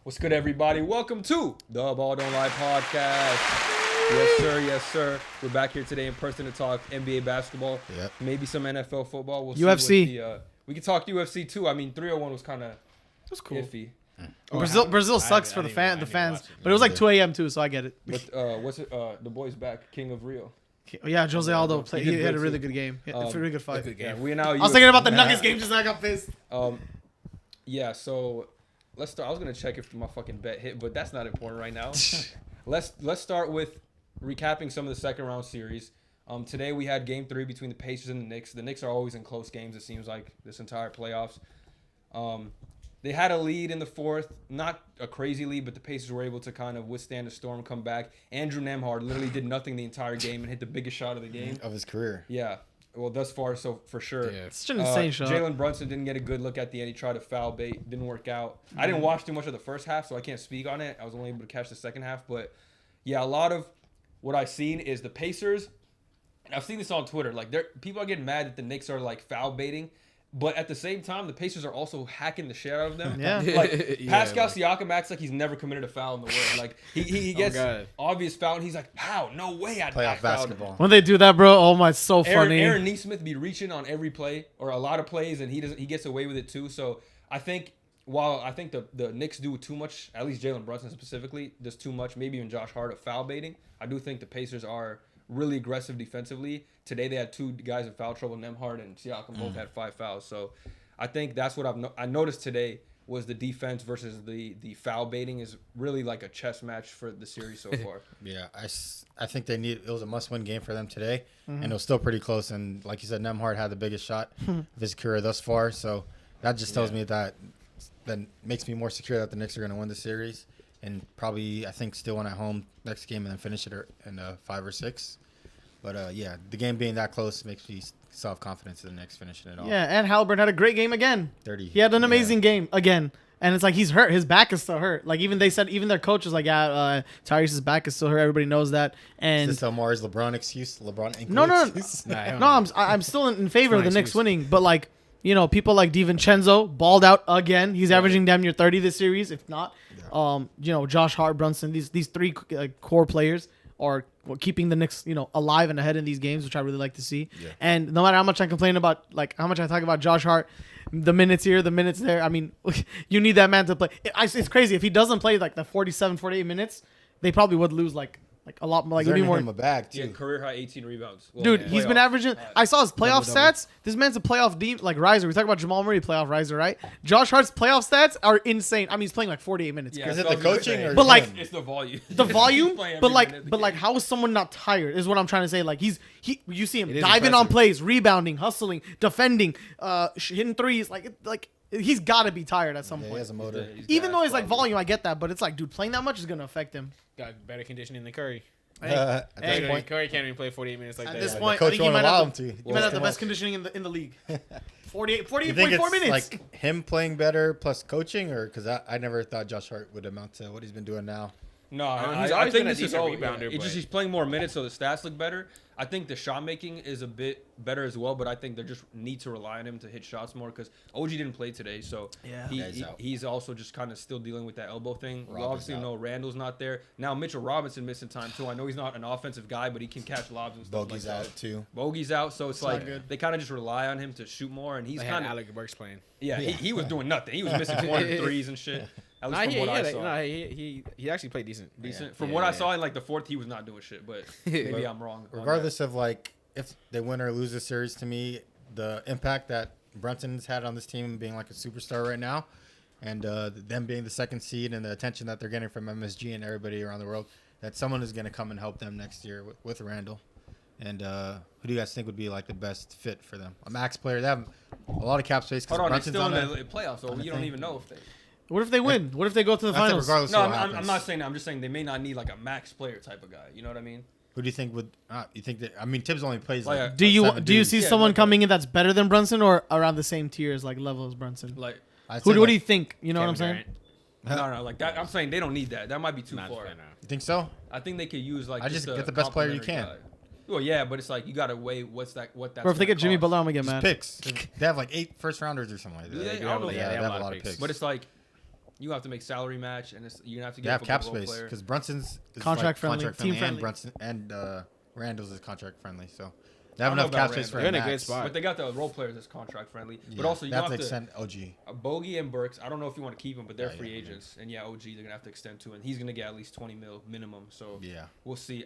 What's good, everybody? Welcome to the Ball Don't Lie podcast. Yes, sir. Yes, sir. We're back here today in person to talk NBA basketball. Yep. Maybe some NFL football. We'll UFC. See we can talk UFC too. I mean, 301 was kind of cool. iffy. Brazil sucks for the fans, but it was like 2 a.m. too, so I get it. But what's it? The boy's back, King of Rio. Yeah, Jose Aldo played. He He did had a good, really too. good game. He had a really good fight. Yeah, we now. I was thinking about the Nuggets game just then I got pissed. Yeah. So let's start. I was gonna check if my fucking bet hit, but that's not important right now. Let's start with recapping some of the second round series. Today we had Game 3 between the Pacers and the Knicks. The Knicks are always in close games. It seems like this entire playoffs. They had a lead in the fourth, not a crazy lead, but the Pacers were able to kind of withstand the storm, come back. Andrew Nembhard literally did nothing the entire game and hit the biggest shot of the game. Of his career. Yeah. Well, thus far, so for sure. Yeah. It's such an insane shot. Jalen Brunson didn't get a good look at the end. He tried to foul bait. Didn't work out. I didn't watch too much of the first half, so I can't speak on it. I was only able to catch the second half. But, yeah, a lot of what I've seen is the Pacers. And I've seen this on Twitter. Like, people are getting mad that the Knicks are, like, foul baiting. But at the same time, the Pacers are also hacking the shit out of them. Yeah. Like, Pascal Siakam acts like he's never committed a foul in the world. Like, he gets obvious foul, and he's like, how? No way I'd Playoff fouled. basketball. When they do that, bro, oh my, it's so funny. Aaron Nesmith be reaching on every play or a lot of plays, and he gets away with it too. So I think while I think the Knicks do too much, at least Jalen Brunson specifically does too much, maybe even Josh Hart of foul baiting. I do think the Pacers are really aggressive defensively. Today they had two guys in foul trouble. Nembhard and Siakam both had 5 fouls. So I think that's what I noticed today was the defense versus the foul baiting is really like a chess match for the series so far. Yeah, I think it was a must-win game for them today, and it was still pretty close. And like you said, Nembhard had the biggest shot of his career thus far. So that just tells me that makes me more secure that the Knicks are going to win the series and probably, I think, still win at home next game and then finish it in 5 or 6. But, yeah, the game being that close makes me still have confidence in the Knicks finishing it off. Yeah, and Halliburton had a great game again. 30. He had an amazing game again. And it's like he's hurt. His back is still hurt. Like even their coach was like, yeah, Tyrese's back is still hurt. Everybody knows that. And Is this Omari's LeBron excuse? LeBron ankle no, excuse? I'm still in favor of the Knicks winning. But like, people like DiVincenzo balled out again. He's averaging damn near 30 this series, if not. Yeah. Josh Hart, Brunson, these three core players are keeping the Knicks, alive and ahead in these games, which I really like to see. Yeah. And no matter how much I complain about, like how much I talk about Josh Hart, the minutes here, the minutes there, I mean, you need that man to play. It's crazy. If he doesn't play like the 47, 48 minutes, they probably would lose like a lot more. Like it'd be more. Him a bag too. Yeah, career high 18 rebounds. Well, dude, he's been averaging. I saw his playoff stats. This man's a playoff riser. We talk about Jamal Murray playoff riser, right? Josh Hart's playoff stats are insane. I mean, he's playing like 48 minutes. Yeah, is it the coaching or? But like, it's the volume. The volume, but like, how is someone not tired? Is what I'm trying to say. Like you see him diving on plays, rebounding, hustling, defending, hitting threes. Like he's got to be tired at some point. He has a motor. Even though it's like volume, I get that, but it's like, dude, playing that much is gonna affect him. Got better conditioning than Curry. At this point, Curry can't even play 48 minutes like At that. this the point, I coach think he won't might allow have him to. He might have the best conditioning in the league. 48, You think 44 it's minutes. like him playing better plus coaching, or because I never thought Josh Hart would amount to what he's been doing now. No, he's I always think been a this is decent all. rebounder, It's but- just he's playing more minutes, so the stats look better. I think the shot making is a bit better as well, but I think they just need to rely on him to hit shots more because OG didn't play today, so he's also just kind of still dealing with that elbow thing. We obviously know Randall's not there now. Mitchell Robinson missing time too. I know he's not an offensive guy, but he can catch lobs and stuff. Bogey's like out that. too. Bogey's out, so it's like good. they kind of just rely on him to shoot more, and he's They kind had of Alec Burks playing. he was doing nothing. He was missing 400 threes and shit. At least from what I saw. He actually played decent. From what I saw in like the fourth, he was not doing shit, but maybe I'm wrong. Regardless of like if they win or lose the series, to me, the impact that Brunson's had on this team being like a superstar right now, and them being the second seed and the attention that they're getting from MSG and everybody around the world, that someone is going to come and help them next year with Randall. And who do you guys think would be like the best fit for them? A max player. They have a lot of cap space because Brunson's still on in the playoffs, so you don't even know if they. What if they win? What if they go to the finals? Regardless No, of what I'm happens. not saying that. I'm just saying they may not need like a max player type of guy. You know what I mean? Who do you think would? You think that? I mean, Tibbs only plays Like, like. Do you seven do you dudes. see Yeah, someone like coming in that's better than Brunson or around the same tiers like level as Brunson? Like, I'd What say, do you like, think? You know what I'm saying? no, like that. I'm saying they don't need that. That might be too far. You think so? I think they could use like. I just a get the best player you complimentary can. guy. Well, yeah, but it's like you gotta weigh what that's. Or if they get Jimmy cost. Butler, I'm gonna get Just mad. picks. They have like 8 first rounders or something like that. Do they? I do don't know. have- Yeah, they they have have a lot of picks. But it's like, You have to make salary match, and you're gonna have to You get have a cap good role space player. because Brunson's is Contract friendly, team and friendly. Brunson and Randall's is contract friendly. So they have I don't know enough about cap space for Randall. a They're in a good max. spot. But they got the role players that's contract friendly. Yeah, But also you they have have to to extend OG. Bogey and Burks. I don't know if you want to keep them, but they're Yeah, free yeah. agents. And yeah, OG they're gonna have to extend to, and he's gonna get at least 20 mil minimum. So Yeah. we'll see.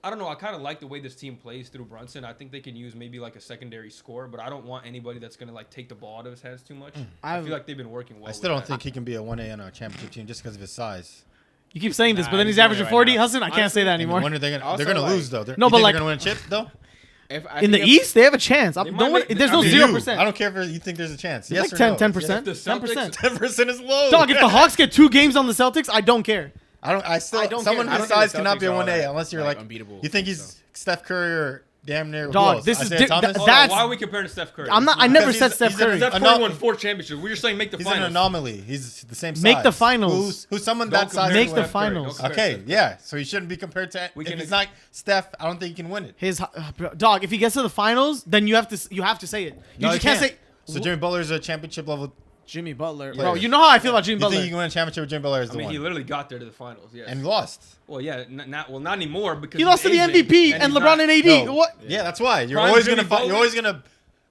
I don't know. I kind of like the way this team plays through Brunson. I think they can use maybe like a secondary score, but I don't want anybody that's gonna like take the ball out of his hands too much. I feel like they've been working well. I still don't with that. think he can be a 1A on our championship team just because of his size. You keep saying this, Nah, but then he's he's doing averaging it right 40. now. Hassan, I can't say that And anymore. when are they gonna? Also, They're gonna like- lose though. No, but they're like- gonna win a chip though. In the East, they have a chance. They might Don't make- there's I no mean, 0%. I don't care if you think there's a chance. It's Yes like or 10, no? 10%. If the 10%. 10% is low. Dog, if the Hawks get 2 games on the Celtics, I don't care. I don't. I don't Someone care. his I don't think size the cannot be a Celtics are 1A all unless you're like, like unbeatable, You think he's so. Steph Curry or damn near? Dog, who else? this is Isaiah di- Thomas? th- that's- Why are we comparing to Steph Curry? I never Because said he's- Steph he's an Curry. Steph I Curry know- won 4 championships. We're just saying make the He's an finals. anomaly. He's the same size. Make the finals. Who's someone Don't that size? compare Make to the Steph Curry. Don't finals. compare Okay, Steph Curry. yeah. So he shouldn't be compared to. We If can- he's not Steph, I don't think he can win it. His dog, if he gets to the finals, then you have to say it. You No, just he can't say So Jimmy Butler's a championship level. Jimmy Butler. Yeah. Bro, you know how I feel about Jimmy You Butler. think you can win a championship with Jimmy Butler? Is I the mean, one. he literally got there to the finals. Yes. And lost. Well, yeah, not anymore because He lost to the he's aging, MVP and he's LeBron not- and AD. No. What? Yeah, that's why you're Prime always Jimmy gonna fight. You're Butler? always gonna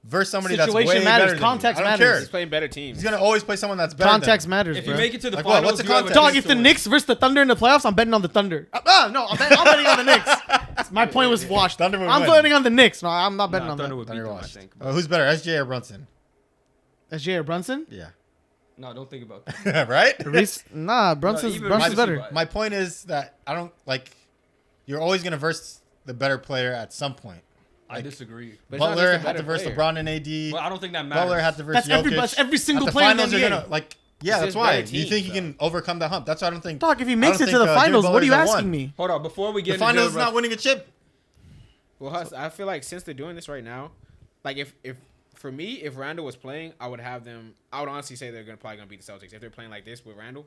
verse somebody that's Situation way matters. better than Context you. I don't matters. care. He's playing better teams. He's gonna always play someone that's better. Context than matters, If bro. you make it to the Like what? finals, What's the you have a context? Dog, chance if to the win. Knicks versus the Thunder in the playoffs, I'm betting on the Thunder. No, I'm betting on the Knicks. My point was washed. Thunder would I'm win. betting on the Knicks. No, I'm not betting Nah, on Thunder that. would beat Thunder them, I washed. think. Who's better, SJ or Brunson? SJ or Brunson? Yeah. No, don't think about that. Right? Nah, Brunson's even Brunson's Reese is better. right. My point is that I don't like. You're always gonna verse the better player at some point. I disagree. But it's not Butler just a had to better verse player. LeBron and AD. But I don't think that matters. Butler had to verse That's Jokic. every single At the player in the finals, you're NBA. gonna like. Yeah, It's that's just why. better Do you think teams, you can overcome that hump? That's why I don't think. Dog, if he I makes don't it to the think, Jimmy finals, what are you Butler's a asking one. me? Hold on, before we get The into finals is Jalen not winning a chip. Well, I feel like since they're doing this right now, like if for me, if Randall was playing, I would have them. I would honestly say they're probably gonna beat the Celtics if they're playing like this with Randall.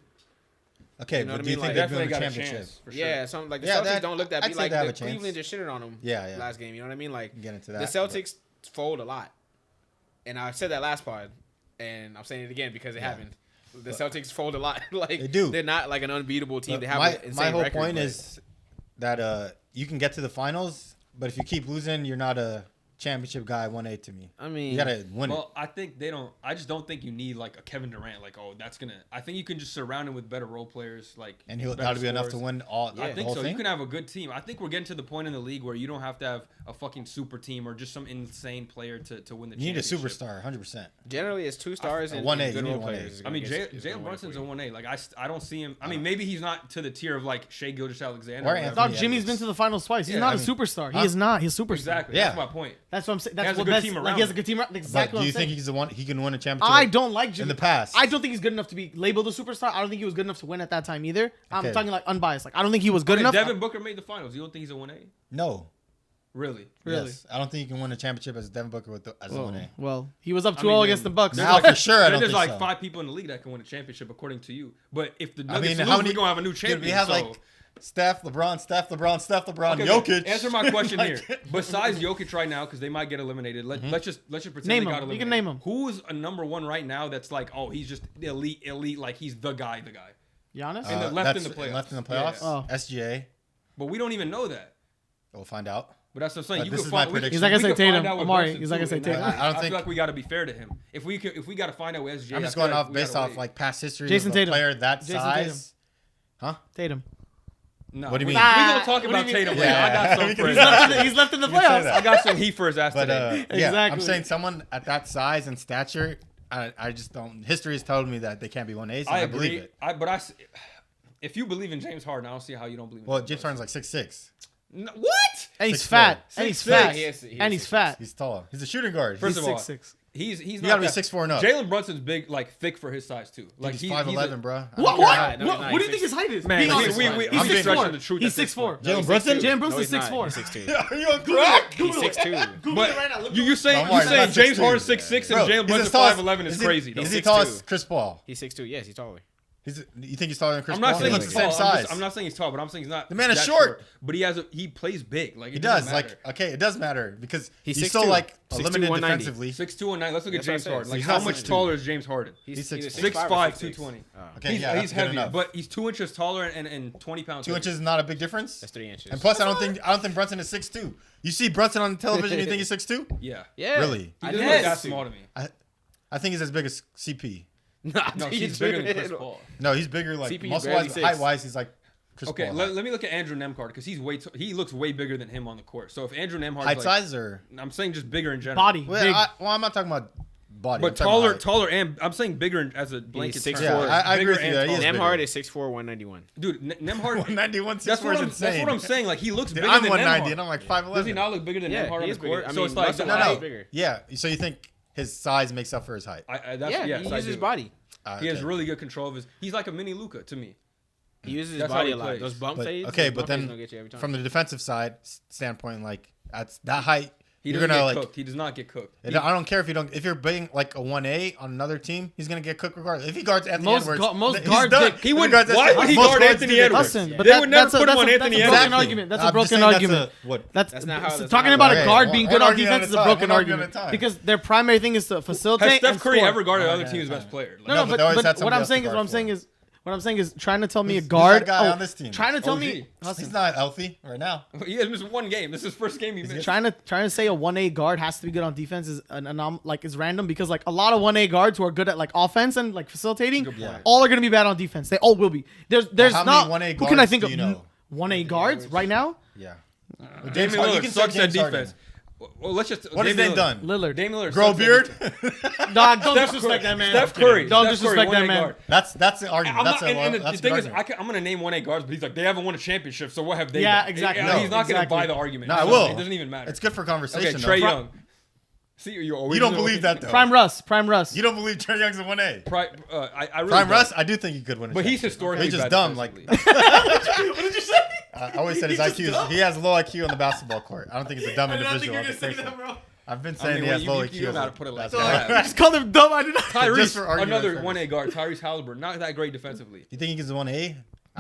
Okay, You know but what do you I mean? think Like, they're definitely doing a got a championship? chance. For sure. Yeah, something like the Yeah, Celtics don't look that I'd beat say like they have the a chance. Cleveland just shitted on them. Yeah. Last game, you know what I mean? Like Get into the that. Celtics fold a lot, and I said that last pod, and I'm saying it again because it happened. The Celtics fold a lot. Like They do. They're not like an unbeatable team. They have my an insane my whole record, point but- is that you can get to the finals, but if you keep losing, you're not a championship guy. 1A to me. I mean, You gotta win it. Well, I think they don't. I just don't think you need like a Kevin Durant. Like, oh, that's gonna. I think you can just surround him with better role players. Like, And better that'll be enough to scorers. win all. I the think whole so. thing? You can have a good team. I think we're getting to the point in the league where you don't have to have a fucking super team or just some insane player to win the You need a championship. superstar, 100%. generally it's 2 stars and 1A, and good you need role 1A. players. is I gonna mean, get- is gonna Jalen win it Brunson's for a you. 1A. Like, I don't see him. I mean, maybe he's not to the tier of like Shea Gilgeous-Alexander. Or or whatever. Anthony Dog, Jimmy's Edwards. been to the finals twice. He's Yeah, not I a mean- superstar. Huh? He is not. He's a superstar. Exactly. Yeah. That's my point. That's what I'm saying. has That's a what good best, team like around he has a him. good team. But Exactly. do what you I'm saying. think he's the one? He can win a championship. I don't like Jimmy. in the past? I don't think he's good enough to be labeled a superstar. I don't think he was good enough to win at that time either. I'm Okay. talking like unbiased. Like I don't think he was good Okay, enough. Devin Booker made the finals. You don't think he's a 1A? No. Really? Really? Yes. I don't think you can win a championship as Devin Booker as a 1A. Well, he was up I 2-0 mean, against the Bucks. there's Now like- for sure, I don't There's think like so. 5 people in the league that can win a championship according to you. But if the I Nuggets mean, lose, how many? we're gonna have a new Dude, champion. we have so. like Steph, LeBron, Okay, Jokic. Answer my question Like- here. Besides Jokic right now, because they might get eliminated. Let's just pretend Name they got him. eliminated. You can name him. Who's a number 1 right now? That's like, oh, he's just elite. Like he's the guy. Giannis. In the left in that's the playoffs. Left in the Yeah. playoffs. Oh. SGA. But we don't even know that. We'll find out. But that's what I'm saying. But You this could is my find. prediction. He's not gonna we say could find Tatum. out with Omari, Brunson, he's not gonna too, say and Tatum. I don't I feel think- like we got to be fair to him. If we got to find out with SGA, I'm I just feel going like off we based gotta off wait. like past history Jayson of a Tatum. player that Jayson size. Tatum. No, What do you we mean? gonna talk What do about you mean? Tatum Yeah. later. I got some We for can- his He's ass left, today. he's left in the You can say playoffs. that. I got some heat for his ass But today. yeah, I'm Exactly. saying someone at that size and stature, I just don't. History has told me that they can't be 1As. And I I believe agree. it. If you believe in James Harden, I don't see how you don't believe in Well, James James Harden's like 6'6". No, what? And he's 6'4". fat. And he's 6'6". fat. He is And he's 6'6". fat. He's tall. He's a shooting guard. First He's of all, 6'6". He's You not gotta be that- 6'4" and up. Jalen Brunson's big, like thick for his size too. Like He's 5'11", bro. What? care. What? No, he's What? not. What do you He's think his height is? Man, Being we- honest. we- I'm He's being 6'4". stretching the truth He's at this 6'4". point. Jalen Brunson? Jalen No, Brunson's he's not. 6'4". He's 6'2". Are you on crack? He's 6'2". But it right now. Look you saying Omari, James 6'2". Harden 6'6" and Bro, Jalen he's Brunson as tall as- 5'11" is crazy. Though. Is he 6'2". tall as Chris Paul? He's 6'2". Yes, he's taller. You think he's taller than Chris I'm Paul? not saying He he's looks the tall. same size. I'm not saying he's tall, but I'm saying he's not. The man is that short. But he plays big. Like He it does. doesn't matter. Like, okay, it does matter because He's he's still 6'2". like 6'2", limited 190. defensively. 6'2" and 9. Let's look at That's what I James said. Harden. Like He's how not much 6'2". taller is James Harden? He's He's 6'5" 6'5", or 6'6". 220. Okay, He's, yeah, he's that's good heavier, enough. but he's 2 inches taller and 20 pounds. 2 inches is not a big difference. That's 3 inches. And plus, I don't think Brunson is 6'2". You see Brunson on television, you think he's 6'2"? Yeah. Yeah. Really? He I doesn't think look that that's small to me. I think he's as big as CP. No, he's bigger than Chris Paul. No, he's bigger. Like CP 's muscle barely wise, 6. height wise, he's like Chris Okay, Paul. let me look at Andrew Nemhard because he looks way bigger than him on the court. So if Andrew Nemhard, height size or I'm saying just bigger in general. Body. well, Big. I'm not talking about body. But I'm talking about height. taller, and I'm saying bigger as a blanket. He's term. 6'4". Yeah, I agree Bigger with you. and That he is taller. Nemhard bigger. is 6'4", 191. Dude, Nemhard. 191, That's 6'4" what is I'm. insane. That's what I'm saying. Like he looks bigger I'm than 190 Nemhard. and I'm like 5'11". Does he not look bigger than Yeah, Nemhard he on is the bigger. court? I So mean, it's like muscle No, wise, no. he's bigger. Yeah. So you think his size makes up for his height? that's, Yeah, yes, he I uses do. his body. He has Okay. really good control of his. He's like a mini Luka to me. He uses his That's how body he a lot. plays. Those bump But, fades. okay, those but bump fades then don't get you every time. from the defensive side standpoint, like at that height, He you're doesn't gonna get like. cooked. He does not get cooked. I don't care if you're being like a 1A on another team, he's gonna get cooked regardless. If he guards Anthony Most Edwards, gu- most he's guards done. get- He If wouldn't. guards Why Anthony- would he most guard guards Anthony do that. Edwards? Listen, but They would never that's a- put him that's on a- Anthony that's a Edwards. broken argument. That's a I'm just broken saying that's argument. what? That's That's not how- that's talking not about how- a guard Okay, being one good on argument at defense a is a time, broken one argument argument at a time. because their primary thing is to Has facilitate. Steph and Curry score. ever guarded One other at a team's time. best player? Like, No, No, but they always had what somebody I'm else to saying is guard what I'm for saying him. is what I'm saying is trying to tell me a Who's guard. that guy on this team? Trying to tell OG. me. He's not healthy right now. He has missed one game. This is his first game he missed. Trying to say a 1A guard has to be good on defense is is random because like a lot of 1A guards who are good at like offense and like facilitating, Good point. all are gonna be bad on defense. They all will be. There's how not many 1A who can I guards think do of you know? 1A guards right now? Yeah. Damian Harden- you Lillard can sucks say at James Harden. defense. Well, let's just. What has Damian they done? Lillard. Damian Lillard. Grow sucks at beard? defense. Dog, don't Steph disrespect Curry. that man. Steph Curry. Don't Steph disrespect Curry, that 1A man. guard. That's the argument. I'm That's not, and the that's thing the is, argument. I'm going to name 1A guards, but he's like, they haven't won a championship, so what have they Yeah, done? exactly. He's No, not going to exactly. buy the argument. No, I So will. It doesn't even matter. It's good for conversation. Okay, though. Trae Young. See, you don't believe that though. Prime Russ. You don't believe Trae Young's a 1A. I really Prime don't. Russ, I do think he could win a But he's championship. historically He's just bad dumb. Like defensively. What did you say? I always said his IQ. He has low IQ on the basketball court. I don't think he's a dumb individual. bro. I've been I saying mean, he has you- low you- IQ. you know as how a to put it like basketball that. I just called him dumb. I did not. Just Tyrese, for argument another purposes. 1A guard. Tyrese Halliburton, not that great defensively. You think he gets a 1A?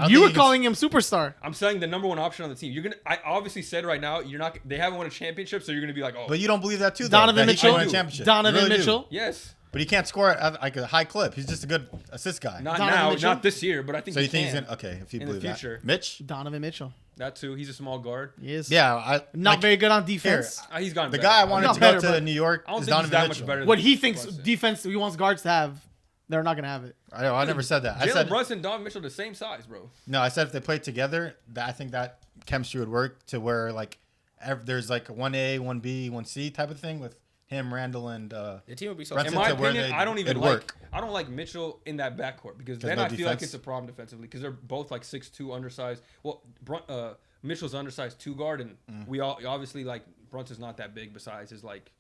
You were calling him superstar. I'm saying the number one option on the team. You're gonna. I obviously said right now you're not. They haven't won a championship, so you're gonna be like, oh, But you don't believe that too, though. Donovan that he can Mitchell. win a championship. Donovan You really do. Mitchell. yes, But he can't score at like a high clip. He's just a good assist guy. not Donovan now, Mitchell? not this year, but I think So he you think he's can. gonna if you in the believe future. that. Mitch? Donovan Mitchell. That too. He's a small guard. He is. Yeah, Not like, very good on defense. He's gotten The better. guy I wanted Not to better, go to but New York I don't is think he's Donovan that Mitchell. much better. What than he thinks Brunson. defense he wants guards to have, they're not gonna have it. I never said that. I Jalen said Brunson, and Donovan Mitchell, the same size, bro. no. I said if they played together, I think that chemistry would work to where like there's like a 1A, 1B, 1C type of thing with him, Randall, and The team would be so. Brunson In my to where opinion, I don't even it'd like. work. I don't like Mitchell in that backcourt because There's then no I feel like defense? it's a problem defensively because they're both like 6'2", undersized. Well, Mitchell's undersized 2 guard, and we all obviously like Brunson's not that big besides his like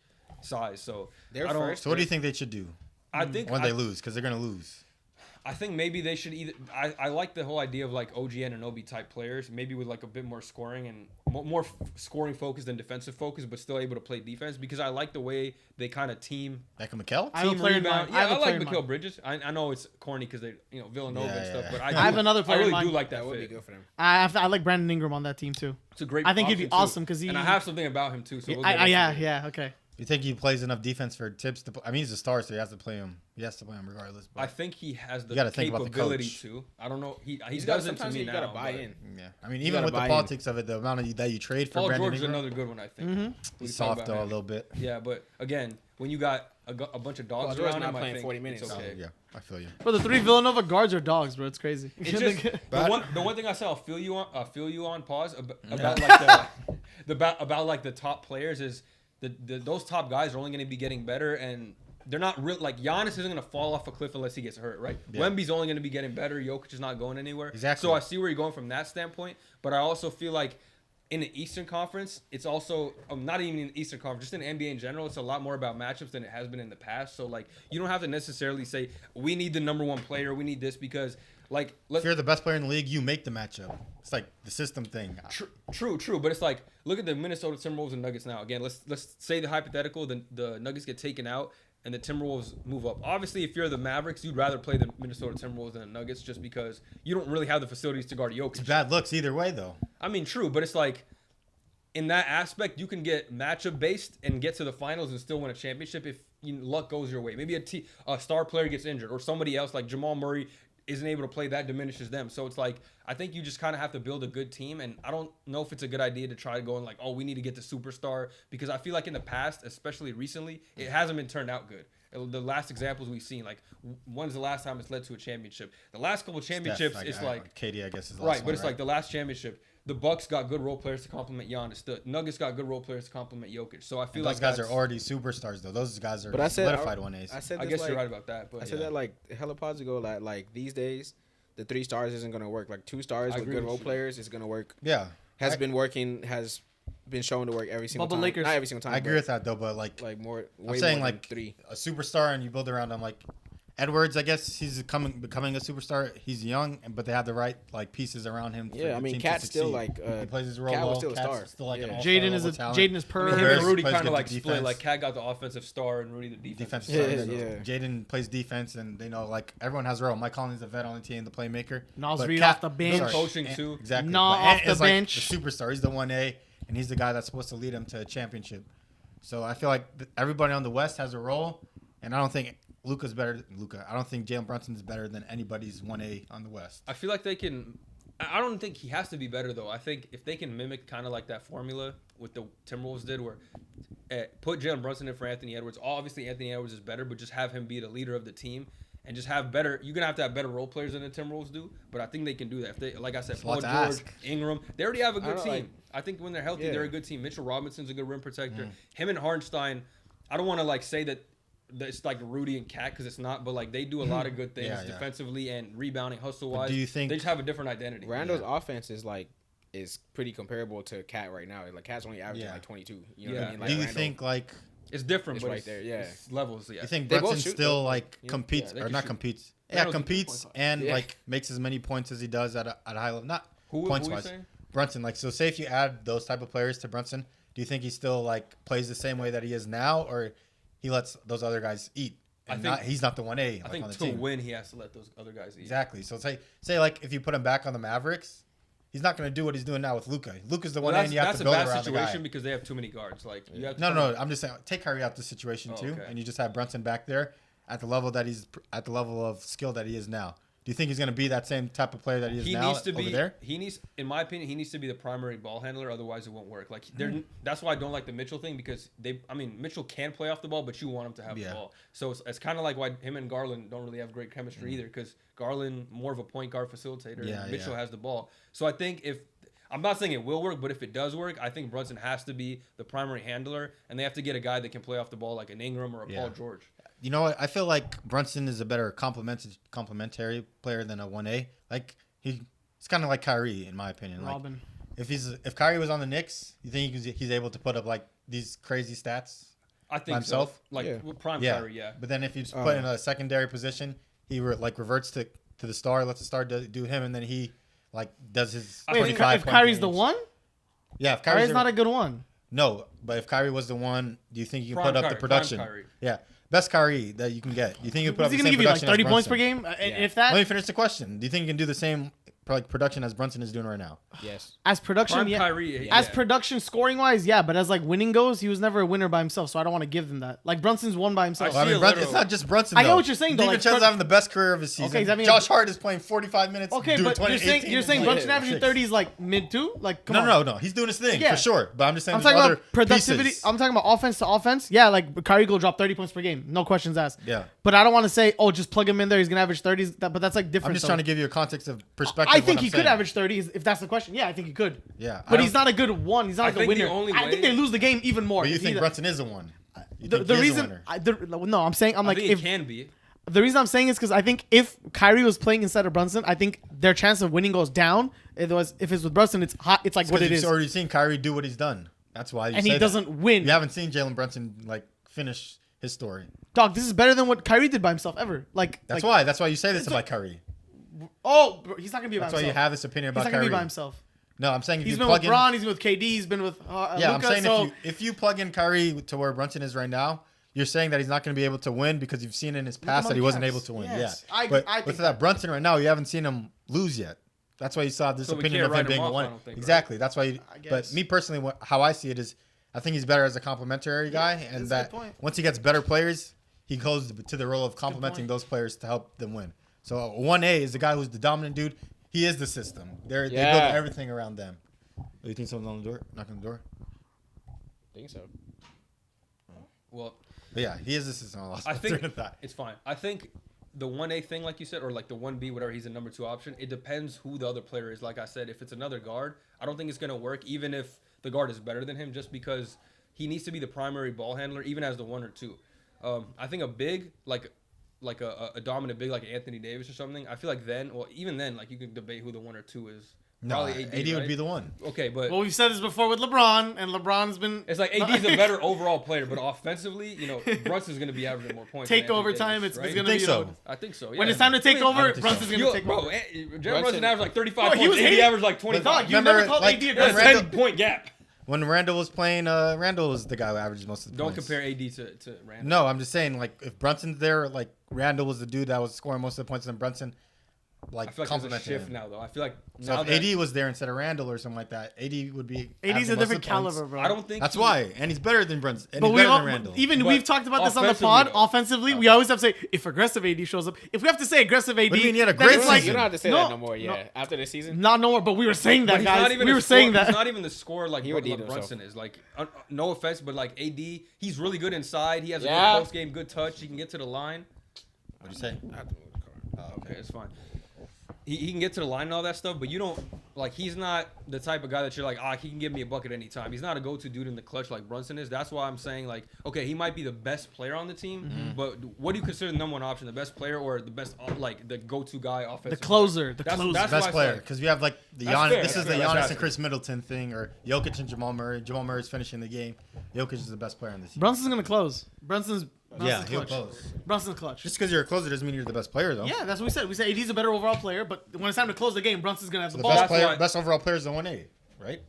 size. So They're I don't. first. So what do you think they should do I think when they lose? Because they're gonna lose. I think maybe they should either. I like the whole idea of like OG Anunoby type players, maybe with like a bit more scoring and more scoring focus than defensive focus, but still able to play defense because I like the way they kind of team. Like a McKell? I have a Team player in rebound. mind. I have Yeah, a I player like in Mikal mind. Bridges. I know it's corny because they, Villanova Yeah, and stuff, yeah. but I have another player I in really do mind. like That that would be fit. good for them. I like Brandon Ingram on that team too. It's a great. I think he'd be option, too. awesome 'cause he- and I have something about him too. So we'll get into it. Yeah, okay. You think he plays enough defense for Tibbs to play? I mean, he's a star, so he has to play him. He has to play him regardless. I But think he has the You gotta think about the capability coach. to. I don't know. He He's got doesn't to sometimes me you now. gotta buy but in. yeah, I mean, You even gotta with the buy in. politics of it, the amount that you trade for Paul Brandon George is Ingram, another good one, I think. Mm-hmm. We he's talk soft about though a him. little bit. Yeah, but again, when you got a bunch of dogs Paul George's around not him, I playing think 40 minutes, it's so- okay. Yeah, I feel you. But the 3 Villanova guards are dogs, bro. It's crazy. It's just the one thing I say I'll feel you on pause about like about like the top players is those top guys are only going to be getting better and they're not real. Like Giannis isn't going to fall off a cliff unless he gets hurt, right? Yeah. Wemby's only going to be getting better. Jokic is not going anywhere. Exactly. So I see where you're going from that standpoint, but I also feel like in the Eastern Conference, it's also not even in the Eastern Conference, just in the NBA in general, it's a lot more about matchups than it has been in the past. So like you don't have to necessarily say we need the number one player, we need this because like If you're the best player in the league, you make the matchup. It's like the system thing. True, but it's like look at the Minnesota Timberwolves and Nuggets now. Again, let's say the hypothetical, the Nuggets get taken out and the Timberwolves move up. Obviously, if you're the Mavericks, you'd rather play the Minnesota Timberwolves than the Nuggets just because you don't really have the facilities to guard Jokic. It's bad looks either way, though. I mean, true, but it's like in that aspect, you can get matchup based and get to the finals and still win a championship if luck goes your way. Maybe a star player gets injured or somebody else like Jamal Murray isn't able to play, that diminishes them. So it's like I think you just kind of have to build a good team, and I don't know if it's a good idea to try to go and like, oh, we need to get the superstar, because I feel like in the past, especially recently, it hasn't been turned out good. The last examples we've seen, like when's the last time it's led to a championship? The last couple championships, Steph, it's like KD, I guess is the right, last but one, it's like the last championship. The Bucks got good role players to complement Giannis. The Nuggets got good role players to complement Jokic. So I feel like those guys are already superstars, though. Those guys are But I said- solidified 1As. I guess you're right about that. But I said that like hella pods ago. Like these days, the 3 stars isn't gonna work. Like 2 stars I with agree good with role you. players is gonna work. Yeah. Has been working. Has been shown to work every single Bubba time. Lakers. Not every single time. I agree but, with that, though, but like more. I'm Way saying more than like 3. a superstar and you build around him. Like Edwards, I guess he's becoming a superstar. He's young, but they have the right like pieces around him. For Yeah, I the mean, team to Cat's still succeed. like. He plays his role Cat was well. still a Cat's star. still like an Yeah. all-star Jaden is level talent. Jaden is I per. mean, him Harris and Rudy plays kind of good like split. defense. Like Cat got the offensive star and Rudy the defensive Defensive star. star. Yeah, yeah. Jaden plays defense, and they know like everyone has a role. Mike Conley's a vet on the team, the playmaker. Nas But Reed Cat- off the bench. Good coaching Ant- too. Exactly. Nah, But off Ant the is, like, bench. the superstar. He's the 1A, and he's the guy that's supposed to lead him to a championship. So I feel like everybody on the West has a role, and I don't think Luka's better than Luka. I don't think Jalen Brunson is better than anybody's 1A on the West. I feel like they can. I don't think he has to be better though. I think if they can mimic kind of like that formula with the Timberwolves did, where put Jalen Brunson in for Anthony Edwards. Obviously, Anthony Edwards is better, but just have him be the leader of the team and just have better. You're gonna have to have better role players than the Timberwolves do, but I think they can do that. If they, like I said, It's a lot Paul to George, ask. Ingram, they already have a I good don't team. like- I think when they're healthy, Yeah. they're a good team. Mitchell Robinson's a good rim protector. Him and Hardenstein. I don't want to like say that it's like Rudy and Cat because it's not, but like they do a lot of good things Yeah, yeah. defensively and rebounding, hustle But wise. do you think- they just have a different identity? Randall's offense is pretty comparable to Cat right now. Like Cat's only averaging Yeah. like 22. You know Yeah. what I mean? Like, Do you Randall- think like It's different, It's but right it's, there, yeah. it's levels. Yeah, you think They both Brunson shoot, still though. like Yeah. competes Yeah, they or can not shoot. competes? Yeah, Randall's a competes two-point and Yeah. like makes as many points as he does at a high level. Not who points you wise. saying? Brunson, like so, say if you add those type of players to Brunson, do you think he still like plays the same way that he is now, or he lets those other guys eat? I And think- he's not the 1A. I like, think on the to team. win, he has to let those other guys eat. Exactly. So say like if you put him back on the Mavericks, he's not going to do what he's doing now with Luka. Luka's the Well, 1A, that's and you have that's to a build bad around the situation guy. because they have too many guards. Like you have to No. I'm just saying take Kyrie out the situation Oh, too, okay. and you just have Brunson back there at the level that he's at the level of skill that he is now. Do you think he's going to be that same type of player that he is He now needs to over be. there? He needs, in my opinion, he needs to be the primary ball handler. Otherwise, it won't work. Like that's why I don't like the Mitchell thing because Mitchell can play off the ball, but you want him to have the ball. So it's kind of like why him and Garland don't really have great chemistry either because Garland more of a point guard facilitator, and Mitchell has the ball. So I think if I'm not saying it will work, but if it does work, I think Brunson has to be the primary handler, and they have to get a guy that can play off the ball like an Ingram or a Paul George. You know what? I feel like Brunson is a better complementary player than a 1A. Like he's kind of like Kyrie in my opinion. Like Robin. if Kyrie was on the Knicks, you think he's able to put up like these crazy stats? I think himself? so. Like Yeah. prime Yeah. Kyrie, yeah. But then if you just put in a secondary position, he reverts to the star, lets the star do him, and then he like does his Wait, 25 if point Kyrie's the games. one, Yeah, if Kyrie's the- not a good one. No, but if Kyrie was the one, do you think you can Prime put up Kyrie, the production? prime Kyrie. Yeah, best Kyrie that you can get. Do you think you can put Is up he the gonna same give you like production 30 as points per Brunson? game? Yeah. If that Let me finish the question. Do you think you can do the same like production as Brunson is doing right now? Yes. as production, Prime yeah. Kyrie, As yeah. production scoring wise, yeah, but as like winning goes, he was never a winner by himself, so I don't want to give them that. Like Brunson's won by himself. I Well, I see mean, a Brunson, literal- it's not just Brunson. I get though. what you're saying, though, like, Steven Chen's having the best career of his season. Okay, I mean- Josh Hart is playing 45 minutes. Okay, doing but you're 20, saying 18, you're saying like, Brunson averaging 6. 30 is like mid two? Like come on. No. He's doing his thing Yeah. for sure. But I'm just saying, I'm there's talking other about productivity. pieces. I'm talking about offense to offense. Yeah, like Kyrie will drop 30 points per game, no questions asked. Yeah. But I don't want to say, oh, just plug him in there. He's gonna average 30s. But that's like different. I'm just though. trying to give you a context of perspective. I of think what he I'm could saying. average 30s if that's the question. Yeah, I think he could. Yeah, But he's not a good one. He's not like a think the winner. only I think way- they lose the game even more. But you if think he- Brunson is a one? You the think he is a reason winner? no, I'm saying I'm I like think if it can be. the reason I'm saying is because I think if Kyrie was playing instead of Brunson, I think their chance of winning goes down. If it's with Brunson, it's hot. It's like what it You've is, already seen Kyrie do what he's done. That's why you and say he that. doesn't win. You haven't seen Jalen Brunson like finish his story. Dog, this is better than what Kyrie did by himself ever. Like That's like, why you say this about Kyrie. Oh, bro, he's not gonna be by That's why himself. you have this opinion He's about not gonna Kyrie. be by himself. No, I'm saying if He's you been with plug in. Bron. He's been with KD. He's been with Yeah, I'm Luka, saying so if you plug in Kyrie to where Brunson is right now, you're saying that he's not going to be able to win because you've seen in his past that he wasn't able to win. Yes. Yeah. I But think with that Brunson right now, you haven't seen him lose yet. That's why you saw this So we opinion can't of him write him being a off, I one. don't think, right? Exactly. That's why. I guess. But me personally, how I see it is, I think he's better as a complimentary guy, that's and a that good point. once he gets better players, he goes to the role of complimenting point. those players to help them win. So 1A is the guy who's the dominant dude. He is the system. They build everything around them. Oh, you think someone's on the door? Knock on the door. I think so. Well, But yeah, he is the system. I think it's fine. I think the 1A thing, like you said, or like the 1B, whatever, he's a number 2 option. It depends who the other player is. Like I said, if it's another guard, I don't think it's going to work, even if the guard is better than him, just because he needs to be the primary ball handler, even as the 1 or 2. I think a big, like a dominant big, like Anthony Davis or something, I feel like even then, like you could debate who the 1 or 2 is. No, Probably AD, right? would be the one. Okay, but Well, we've said this before with LeBron, and LeBron's been. it's like AD's a better overall player, but offensively, Brunson's going to be averaging more points. Take than over Anthony time. Davis, It's right? going to think be. so? I think so. Yeah. When it's time to take I over, think so. Brunson's going to take over. Jalen Brunson averaged like 35 Bro, he points. was AD hating- averaged like 25. Dog, you Remember, never called like, AD That's aggressive. Randall- 10-point gap. When Randall was playing, Randall was the guy who averages most of the Don't points. compare AD to Randall. No, I'm just saying, like, if Brunson's there, like, Randall was the dude that was scoring most of the points, and Brunson, like, I feel like there's a complimented shift him. now, though. I feel like So now if that AD was there instead of Randall or something like that, AD would be. AD's a averaging most of different the points. caliber, bro. I don't think That's he- why, and he's better than Brunson, and But he's we better all, than Randall. even But we've talked about this on the offensively, pod. though. Offensively, we always have to say if aggressive AD shows up. If we have to say aggressive AD, What do you mean he had a then great it's like season? You don't have to say No, that no more. Yeah, no. after the season. not no more. But we were saying But that, he's guys. not even We a were scorer- saying that. He's not even the scorer like He would need Brunson himself. is. Like, no offense, but like AD, he's really good inside. He has a Yeah. good post game, good touch. He can get to the line. What'd you say? I have to move the car. Oh, Okay, it's fine. He can get to the line and all that stuff, but you don't like. He's not the type of guy that you're like, he can give me a bucket anytime. He's not a go-to dude in the clutch like Brunson is. That's why I'm saying like, okay, he might be the best player on the team, but what do you consider the number 1 option? The best player or the best like the go-to guy offensive? The closer. The That's- closer. that's- Best why it's player, like- because we have like the That's Giannis. fair, This that's is the fair, that's Giannis fair. and Chris Middleton thing, or Jokic and Jamal Murray. Jamal Murray's finishing the game. Jokic is the best player in this team. Brunson's gonna close. Brunson's Yeah, he'll clutch. close. Brunson's clutch. Just because you're a closer doesn't mean you're the best player, though. Yeah, that's what we said. We said AD's a better overall player, but when it's time to close the game, Brunson's gonna have the The ball. best That's player, why- best overall player is the 1A, right?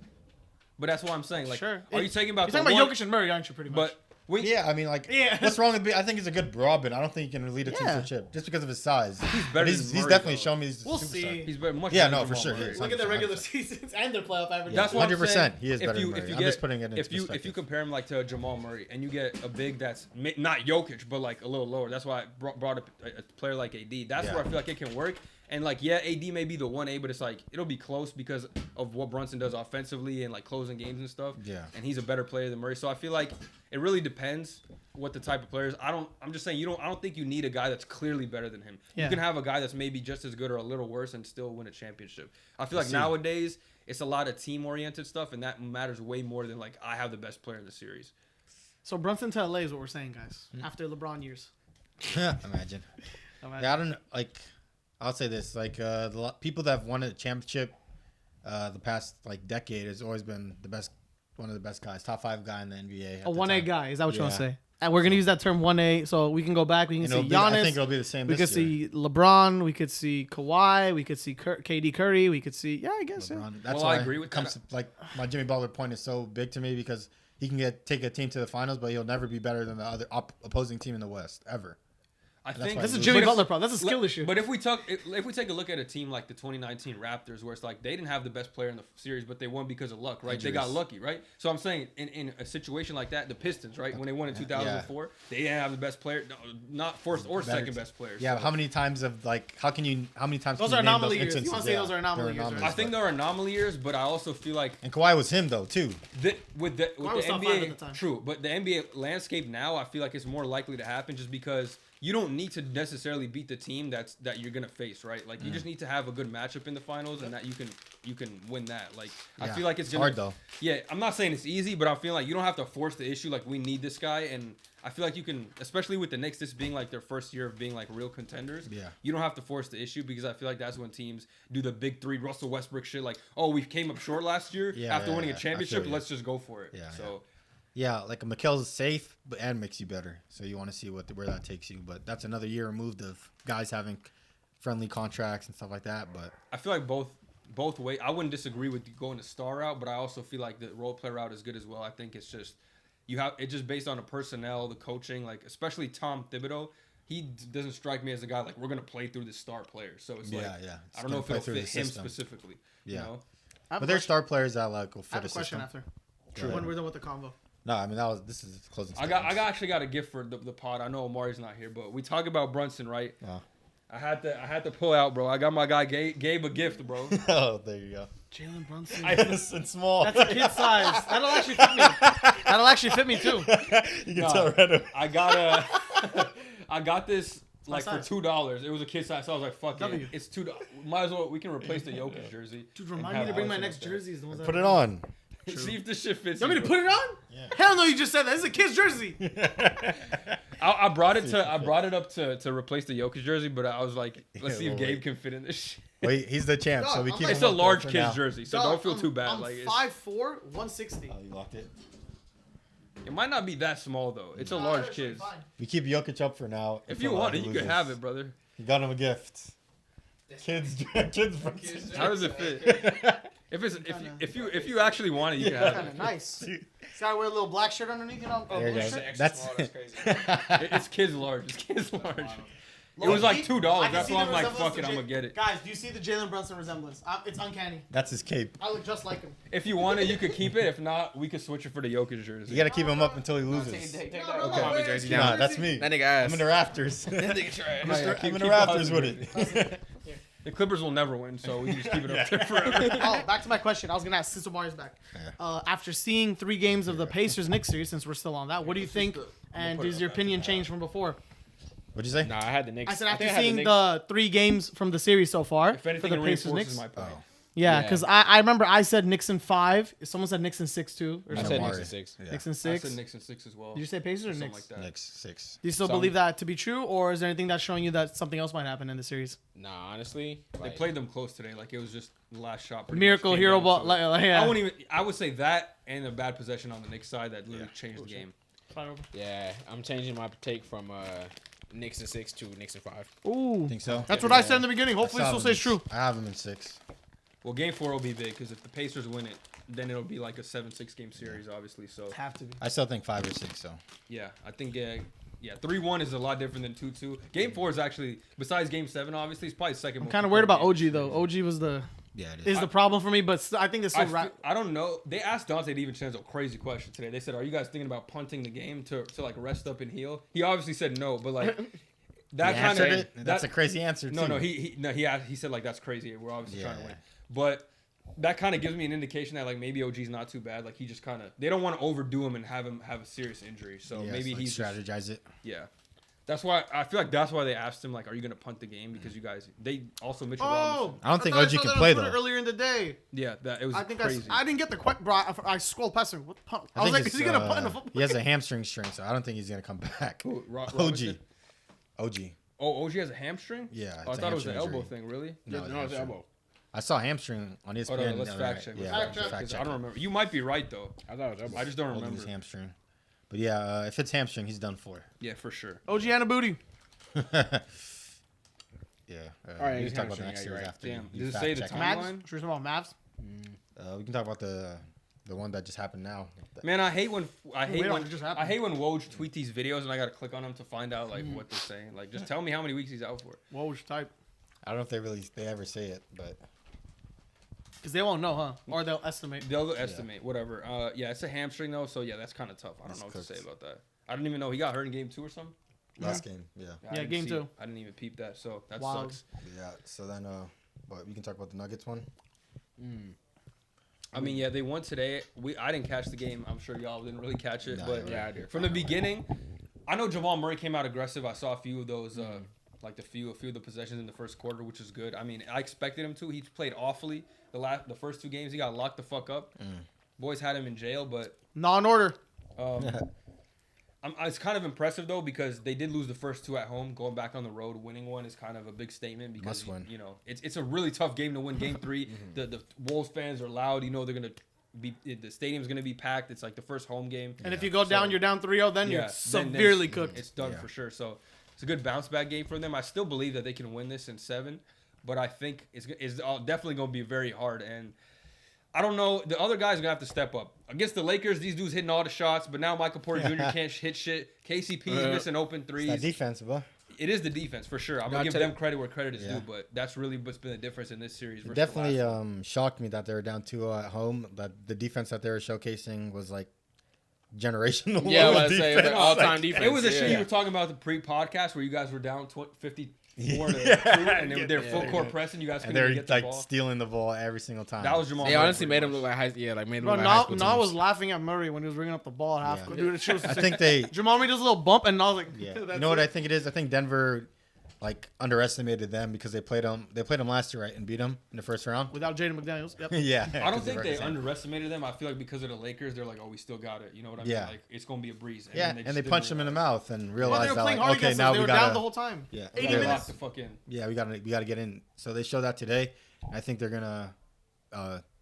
But that's what I'm saying. Like, Sure. are you talking about You're the talking about one- Jokic and Murray, aren't you? Pretty much. But when, Yeah, I mean, like, Yeah. what's wrong with? I think he's a good Robin. I don't think he can lead a team Yeah. to a chip just because of his size. better But than he's Murray, definitely though. shown me he's a We'll superstar. see. he's better, much Yeah, better no, than for Jamal sure, Murray. he is. Look at their 100%. regular seasons and their playoff averages. That's what I'm 100%, saying. he is better than Murray. I'm just putting it into if you perspective. compare him like to Jamal Murray and you get a big that's not Jokic but like a little lower. That's why I brought up a player like AD. That's Yeah. where I feel like it can work. And like AD may be the 1A, but it's like it'll be close because of what Brunson does offensively and like closing games and stuff. Yeah. And he's a better player than Murray. So I feel like it really depends what the type of player is. I'm just saying I don't think you need a guy that's clearly better than him. Yeah. You can have a guy that's maybe just as good or a little worse and still win a championship. I feel like see. nowadays it's a lot of team oriented stuff and that matters way more than like I have the best player in the series. So Brunson to LA is what we're saying, guys. After LeBron years. Imagine. Yeah, I don't like. I'll say this: like people that have won a championship, the past like decade has always been the best, one of the best guys, top 5 guy in the NBA. A 1A guy. Is that what you want to Yeah. say? And we're gonna use that term 1A, so we can go back. We can And see it'll be, I Giannis. think it'll be the same. We could this year. see LeBron. We could see Kawhi. We could see KD Curry. We could see. Yeah, I guess. Yeah. LeBron. That's Well, why I agree with it comes that. like my Jimmy Butler point is so big to me because he can take a team to the finals, but he'll never be better than the other opposing team in the West ever. I That's think why That's a But Jimmy if- Butler problem. That's a skill issue. But if we take a look at a team like the 2019 Raptors, where it's like they didn't have the best player in the series, but they won because of luck, right? They got Injuries. lucky, right? So I'm saying in a situation like that, the Pistons, right, when they won in 2004, they didn't have the best player, not first or Better- second best player. Yeah, So how many times how many times? Those can are you name anomaly years. You instances? wanna say those are They're anomaly years, right? I think but- there are anomaly years, but I also feel like And Kawhi was him though too. with the was top 5 NBA, at the time. true, but the NBA landscape now, I feel like it's more likely to happen just because you don't need to necessarily beat the team that you're gonna face, right? Like you just need to have a good matchup in the finals, and that you can win that. Like I Yeah, feel like it's gonna, hard though. Yeah, I'm not saying it's easy, but I feel like you don't have to force the issue. Like we need this guy, and I feel like you can, especially with the Knicks, this being like their first year of being like real contenders. Yeah. You don't have to force the issue because I feel like that's when teams do the big 3 Russell Westbrook shit. Like, oh, we came up short last year Yeah, after yeah, winning yeah. a I feel championship. you. Let's just go for it. Yeah, So. Yeah, like a Mikel's safe, and makes you better. So you want to see where that takes you. But that's another year removed of guys having friendly contracts and stuff like that. But I feel like both ways. I wouldn't disagree with going the star route, but I also feel like the role player route is good as well. I think it's just you have it just based on the personnel, the coaching, like especially Tom Thibodeau. He doesn't strike me as a guy like we're gonna play through the star players. So it's like I don't know if it'll fit him specifically. Yeah. You know? But there's star players that like will fit a system. I have a question after. When we're done with the convo. No, I mean this is closing. I actually got a gift for the pod. I know Omari's not here, but we talk about Brunson, right? Oh. I had to pull out, bro. I got my guy Gabe a gift, bro. Oh, there you go. Jalen Brunson. Yes, it's small. That's a kid size. That'll actually fit me. That'll actually fit me too. You can tell right away. I got this like for $2. It was a kid size, so I was like, "Fuck it, it's $2. Might as well we can replace the Jokic jersey." Dude, remind me to bring my next jerseys. The ones put it on. See if this shit fits. You want me to put it on? Yeah. Hell no! You just said that. This is a kid's jersey. I brought it up to replace the Jokic jersey, but I was like, let's see if Gabe can fit in this shit. Well, he's the champ, so we keep. It's a large kid's jersey, so don't feel too bad. I'm like 5'4", 160. Oh, you locked it. It might not be that small though. It's a large kid. We keep Jokic up for now. If you want it, you can have it, brother. You got him a gift. Kids. How does it fit? If you actually want it, you can have Kind it. of nice. It's gotta wear a little black shirt underneath. You know, There you go. That's crazy. It's kids large. It's kids large. It was like $2. That's why I'm like, fuck it, I'm gonna get it. Guys, do you see the Jalen Brunson resemblance? It's uncanny. That's his cape. I look just like him. If you want it, you could keep it. If not, we could switch it for the Jokic jersey. You gotta keep him up until he loses. Take that. Okay. Jersey Nah, down. that's me. That nigga ass. I'm in the rafters. I'm I'm in the rafters with it. The Clippers will never win, so we can just keep it up there forever. Oh, back to my question. I was gonna ask since Omari's back. After seeing 3 games of the Pacers Knicks series, since we're still on that, what do you think? And does your opinion change from before? What'd you say? Nah, I had the Knicks. I said after seeing the 3 games from the series so far If anything, for the it Pacers reinforces Knicks. my point. Yeah, Yeah. because I remember I said Knicks in 5. Someone said Knicks in 6 too. Or I something. said Omari. Knicks in 6. Yeah. Knicks in I 6. said Knicks and 6 as well. Did you say Pacers or Something Knicks? like that. Knicks 6. Do you still believe that to be true, or is there anything that's showing you that something else might happen in the series? Nah, honestly. They played them close today. Like it was just the last shot. pretty Miracle much came hero down ball. to it. Like, yeah. I would say that and a bad possession on the Knicks side that literally changed the game. Yeah, I'm changing my take from Knicks in 6 to Knicks in 5. Ooh, Think so? that's what I said in the beginning. Hopefully, this will stay true. I have him in 6. Well, game 4 will be big because if the Pacers win it, then it'll be like a 7-6 game series, obviously. So Have to be. I still think 5 or 6. So yeah, I think 3-1 is a lot different than 2-2. Game 4 is actually besides game 7, obviously, it's probably second. I'm kind of worried about OG though. OG was the it is the problem for me, but I think it's still I don't know. They asked Dante DiVincenzo a crazy question today. They said, "Are you guys thinking about punting the game to like rest up and heal?" He obviously said no, but like that kind of that's a crazy answer. No, too. no, he said like that's crazy. We're obviously trying to win, but that kind of gives me an indication that like maybe OG's not too bad. Like he just kind of they don't want to overdo him and have him have a serious injury. So maybe like he's strategize it. Yeah. That's why I feel like that's why they asked him like, "Are you gonna punt the game?" Because you guys, they also Mitchell Robinson. I don't think OG can play though. Earlier in the day, Yeah, that it was I think crazy. I didn't get the question, bro. I scrolled past him. What punt? I was think like, is he gonna punt in the football? He has a hamstring strain, so I don't think he's gonna come back. Who, OG. Oh, OG has a hamstring? Yeah. Oh, I thought it was an hamstring elbow injury. thing. Really? No, No, it's elbow. I saw hamstring on ESPN. Oh, no, let's fact check. Yeah, Fact check. fact check. I don't remember. You might be right though. I thought it was elbow. I just don't Holding remember. his hamstring. But yeah, if it's hamstring, he's done for. Yeah, for sure. OG and a booty. Yeah. All right, we he's can talk about the hamstring, next yeah, series you're right. after. Damn, you does it fact say the check it. time? Mavs. Timeline? Should we talk about Mavs? We can talk about the one that just happened now. Man, I hate when it just happened. I hate when Woj tweet these videos and I gotta click on them to find out like what they're saying. Like, just tell me how many weeks he's out for. Woj type. I don't know if they ever say it, but Because they won't know, huh? Or they'll estimate. They'll estimate whatever. Yeah, it's a hamstring though, so yeah, that's kind of tough. I don't know what to say about that. I didn't even know he got hurt in game 2 or something. last game, yeah. I didn't game see 2. it. I didn't even peep that, so that Wild. sucks. Yeah. So then, but we can talk about the Nuggets one. I mean, yeah, they won today. I didn't catch the game. I'm sure y'all didn't really catch it, No, but yeah, I did. from the beginning, I know Jamal Murray came out aggressive. I saw a few of those, like a few of the possessions in the first quarter, which is good. I mean, I expected him to. He played awfully the first 2 games. He got locked the fuck up. Boys had him in jail, but Non-order. it's kind of impressive though because they did lose the first 2 at home. Going back on the road, winning one is kind of a big statement because Must win. you know it's a really tough game to win. Game 3, the Wolves fans are loud. You know they're gonna be the stadium's gonna be packed. It's like the first home game. And if you go down, you're down 3-0, then you're then severely cooked. It's done for sure. So it's a good bounce back game for them. I still believe that they can win this in 7, but I think it's definitely gonna be very hard. And I don't know. The other guys are gonna have to step up against the Lakers. These dudes hitting all the shots, but now Michael Porter Jr. can't hit shit. KCP is missing open threes. It's that defense, bro. It is the defense for sure. I'm gonna give them credit where credit is due, but that's really what's been the difference in this series. It definitely shocked me that they were down 2-0 at home. That the defense that they were showcasing was like generational. Yeah, let's say like all-time defense. It was a shit you were talking about the pre-podcast where you guys were down 54 to 2, and they're full court pressing. You guys couldn't even get the ball. Stealing the ball every single time. That was Jamal. They honestly made him look like made him look like high school Nah was laughing at Murray when he was bringing up the ball at half. Dude, I think Jamal made this little bump, and I was like, yeah. You know what I think it is? I think Denver like underestimated them because they played them last year, right, and beat them in the first round without Jaden McDaniels. Yep. Yeah. I don't think they underestimated them. I feel like because of the Lakers, they're like, oh, we still got it. You know what I mean? Like it's gonna be a breeze. And they punched them in the mouth and realized that like, okay, now they we were gotta down the whole time. Yeah, 80 minutes. Yeah, we gotta get in. So they showed that today. I think they're gonna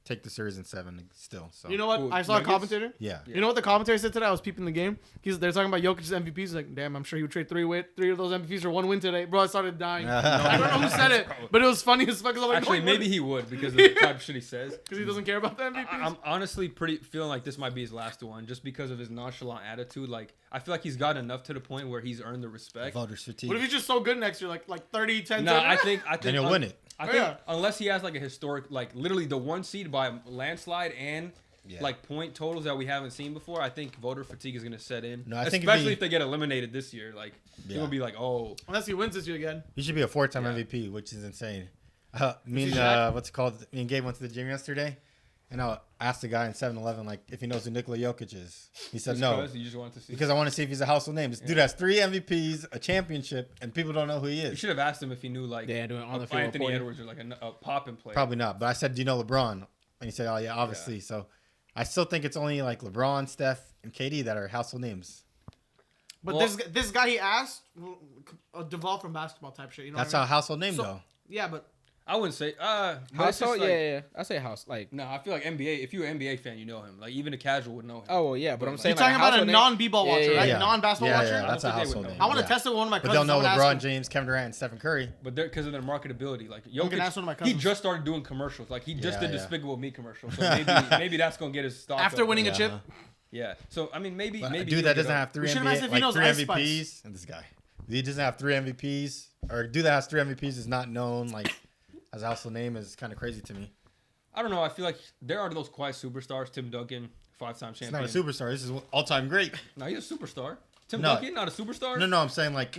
take the series in 7 still. So you know what? I saw a commentator. Yeah. You know what the commentator said today? I was peeping the game. They're talking about Jokic's MVPs. He's like, damn, I'm sure he would trade 3 of those MVPs for 1 win today. Bro, I started dying. I don't know who said it, but it was funny as fuck. Like, actually, maybe he would because of the type of shit he says. Because he doesn't care about the MVPs. I'm honestly feeling like this might be his last one just because of his nonchalant attitude. Like, I feel like he's gotten enough to the point where he's earned the respect. Voters fatigue. What if he's just so good next year, like 30, 10, No, I think then he'll win it. I think unless he has like a historic, like literally the 1 seed by a landslide and like point totals that we haven't seen before, I think voter fatigue is gonna set in. No, I think especially if they get eliminated this year, like it'll be like, oh, unless he wins this year again. He should be a 4-time MVP, which is insane. Me and Gabe went to the gym yesterday, and I asked the guy in 7-Eleven like if he knows who Nikola Jokic is. He said no. You just wanted to see. Because I want to see if he's a household name. This dude has 3 MVPs, a championship, and people don't know who he is. You should have asked him if he knew like on the field Anthony Edwards or like a popping player. Probably not. But I said, do you know LeBron? And he said, oh yeah, obviously. So I still think it's only like LeBron, Steph, and KD that are household names. But this guy he asked devolved from basketball type shit. You know that's a household name though. Yeah, but I wouldn't say household. Like, I say house. Like no, I feel like NBA. If you're an NBA fan, you know him. Like even a casual would know him. Oh well, yeah, but I'm saying you're talking about a non-b-ball watcher, right? Yeah. Non-basketball watcher. Yeah, that's a household name. I want to test it with one of my cousins. But they'll know LeBron James, Kevin Durant, and Stephen Curry. But because of their marketability, like Jokic, he just started doing commercials. Like he just did Despicable Me commercials. So maybe that's gonna get his stock after winning a chip. Yeah. So I mean, maybe dude that doesn't have 3 MVPs. And this guy, he doesn't have 3 MVPs, or dude that has 3 MVPs is not known like. As a household name is kind of crazy to me. I don't know. I feel like there are those quiet superstars. Tim Duncan, 5-time champion. He's not a superstar. This is all-time great. No, he's a superstar. Tim Duncan, not a superstar. No. I'm saying like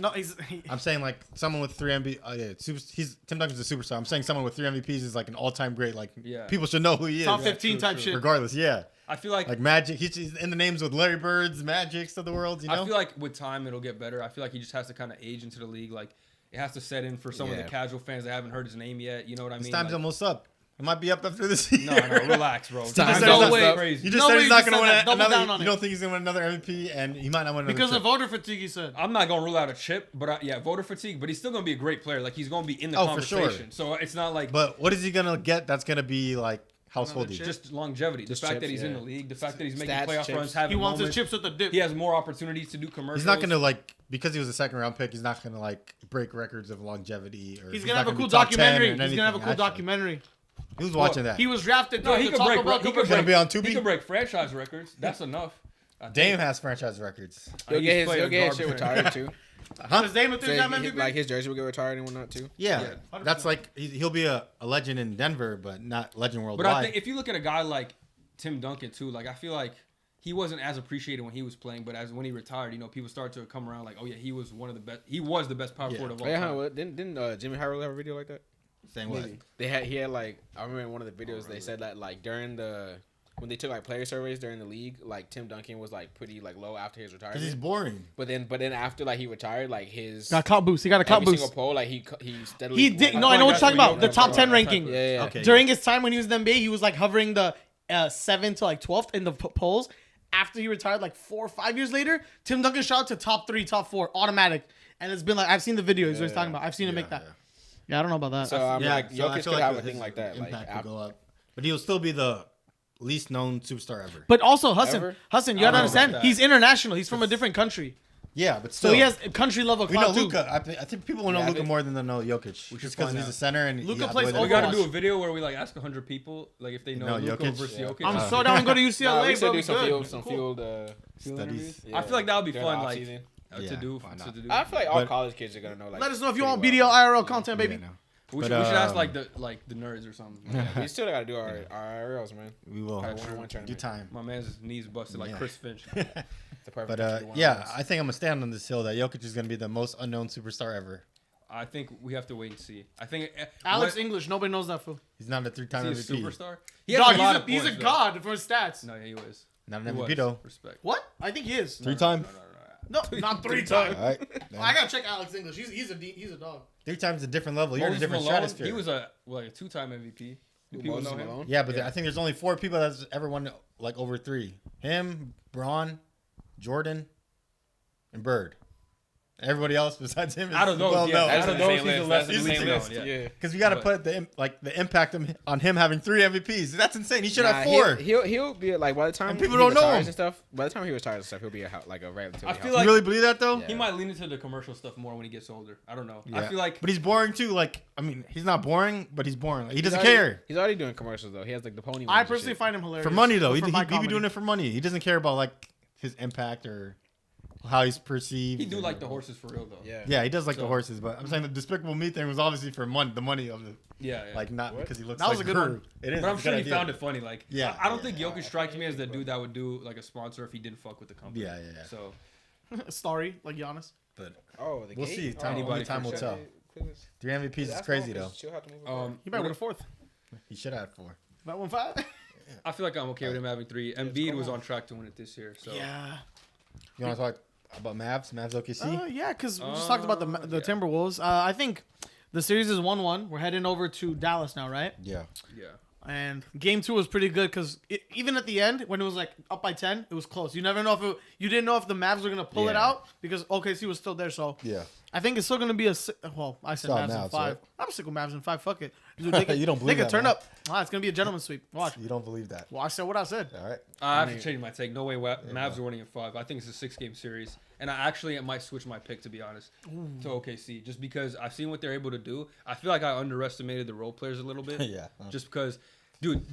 I'm saying like someone with 3 MVPs. Tim Duncan's a superstar. I'm saying someone with 3 MVPs is like an all-time great. Like people should know who he is. Top 15 type shit. Regardless, yeah. I feel like Magic. He's in the names with Larry Birds, Magics of the world. You know. I feel like with time it'll get better. I feel like he just has to kind of age into the league. Like. It has to set in for some of the casual fans that haven't heard his name yet. You know what I mean? His time's almost up. It might be up after this year. No, relax, bro. You just said he's not going to win another. You don't think he's going to win another MVP, and he might not win another because chip. of voter fatigue, he said. I'm not going to rule out a chip, but voter fatigue. But he's still going to be a great player. Like, he's going to be in the conversation. For sure. So it's not like... But what is he going to get that's going to be, like, householdy? Just longevity. The fact that he's in the league. The fact that he's making playoff runs. He wants his chips with the dip. He has more opportunities to do commercials. He's not going to, like... Because he was a second-round pick, he's not going to, like, break records of longevity. Or he's going to have a cool documentary. He's going to have a cool documentary. He was watching that. He was drafted. No, he could be on Tubi. He could break franchise records. That's enough. Dame has franchise records. He'll get his shit retired, too. His Dame with MVP? Like, his jersey will get retired and whatnot, too. Yeah. That's like... He'll be a legend in Denver, but not legend worldwide. But I think if you look at a guy like Tim Duncan, too, like, I feel like he wasn't as appreciated when he was playing, but as when he retired, you know, people start to come around like, oh yeah, he was one of the best. He was the best power forward of all time. Didn't Jimmy Harrell have a video like that? Saying what? He had like, I remember in one of the videos they said that like during when they took like player surveys during the league, like Tim Duncan was like pretty like low after his retirement. Because he's boring. But then after like he retired, like his got clout boost. He got a clout boost. Single poll, like he steadily. He did. No, I know what you're talking about. The top 10 ranking. Yeah. Okay. During his time when he was in the NBA, he was like hovering the 7th to like 12th in the polls. After he retired, like 4 or 5 years later, Tim Duncan shot to top 3, top 4, automatic. And it's been like, I've seen the videos he's talking about. I've seen him make that. Yeah, I don't know about that. So I'm like, Jokic could have a thing like that. Impact will go up. But he'll still be the least known superstar ever. But also, Hassan, you gotta understand, he's international. He's from a different country. Yeah, but So still. he has country level We know clout too. Luka. I think people will know Yeah, Luka they- more than they know Jokic. We should Just because find he's a out. center and Luka yeah, plays the way We they got to watch. do a video where we like ask 100 people like if they know No, Luka Jokic? versus Yeah. Jokic. I'm so down to go to UCLA, Nah, we should bro. do Be some good. field, some Cool. field Studies. I feel like that would be during fun, the like offseason. to Yeah, do. why To not? do. I feel like all But- college kids are gonna know. Like, Let us know if you pretty want well. BDL IRL content, baby. Yeah, no. We should But, ask like the nerds or something. Yeah, we still gotta do our IRLs, man. We will. Our 1-on-1 Do tournament. time. My man's knees busted like Yeah. Chris Finch. The perfect But entry to yeah, 1-on-1s. I think I'm gonna stand on this hill that Jokic is gonna be the most unknown superstar ever. I think we have to wait and see. I think Alex what- English, nobody knows that fool. He's not a is three-time he a MVP. superstar? Dog, lot of he's a points, though. god for his stats. No, yeah, he was. Not He an was. MVP though. Respect. What? I think he is. Three-time. No, not 3 times. All right. I gotta check Alex English. He's a dog. 3 times a different level. You're in a Moses different Malone, stratosphere. he was a two-time MVP. Do people Moses know him? Malone? Yeah, but I think there's only 4 people that's ever won like over 3. Him, Braun, Jordan, and Bird. Everybody else besides him is Out of those, well yeah, known. out That's of the those, same he's the list. less That's the least same known, list. yeah. Yeah. Because we got to But- put the impact on him having 3 MVPs. That's insane. He should have Nah, 4. He'll be like by the time And people he don't know retires him. and stuff. By the time he retires and stuff, he'll be a relatively. I feel You like really believe that though? Yeah. he might lean into the commercial stuff more when he gets older. I don't know. I Yeah. feel like But he's boring too. Like, I mean, he's not boring, but he's boring. Like, he doesn't already, care. He's already doing commercials though. He has like the pony. I personally find him hilarious. For money though. For He my be comedy. doing it for money. He doesn't care about like his impact or how he's perceived. he do like the horses for real though. Yeah, he does like the So- horses, but I'm saying the Despicable Me thing was obviously for the money of the Yeah. like not because he looks That was like a good Guru. one. It is. But I'm it's a sure good he idea. found it funny. Like, Yeah, I don't yeah, think Jokic strikes me as the dude that would do like a sponsor if he didn't fuck with the company. Yeah, yeah, yeah. So Starry, like Giannis. But Oh, the we'll gate? see. Time, Anybody only time for will sure. tell. 3 MVPs is crazy though. He might win a 4th. He should have 4. Might win 5. I feel like I'm okay with him having 3. Embiid was on track to win it this year. So Yeah. You want to talk about Mavs? Mavs OKC? Yeah, because we just talked about the yeah. Timberwolves. I think the series is 1-1. We're heading over to Dallas now, right? Yeah. yeah. And game 2 was pretty good because even at the end, when it was like up by 10, it was close. You never know if you didn't know if the Mavs were gonna pull it Yeah. out because OKC was still there. So Yeah. I think it's still gonna be I said Solid Mavs in Mavs, 5. right? I'm sick with Mavs in 5. Fuck it. Dude, they can, You don't they believe can that, turn man. up. It's gonna be a gentleman's sweep. Watch. You don't believe that. Well, I said what I said. All right. I have to change my take. No way Mavs are winning in 5. I think it's a 6-game series. And I actually might switch my pick, to be honest, to OKC. Just because I've seen what they're able to do. I feel like I underestimated the role players a little bit. Yeah. Just because, dude,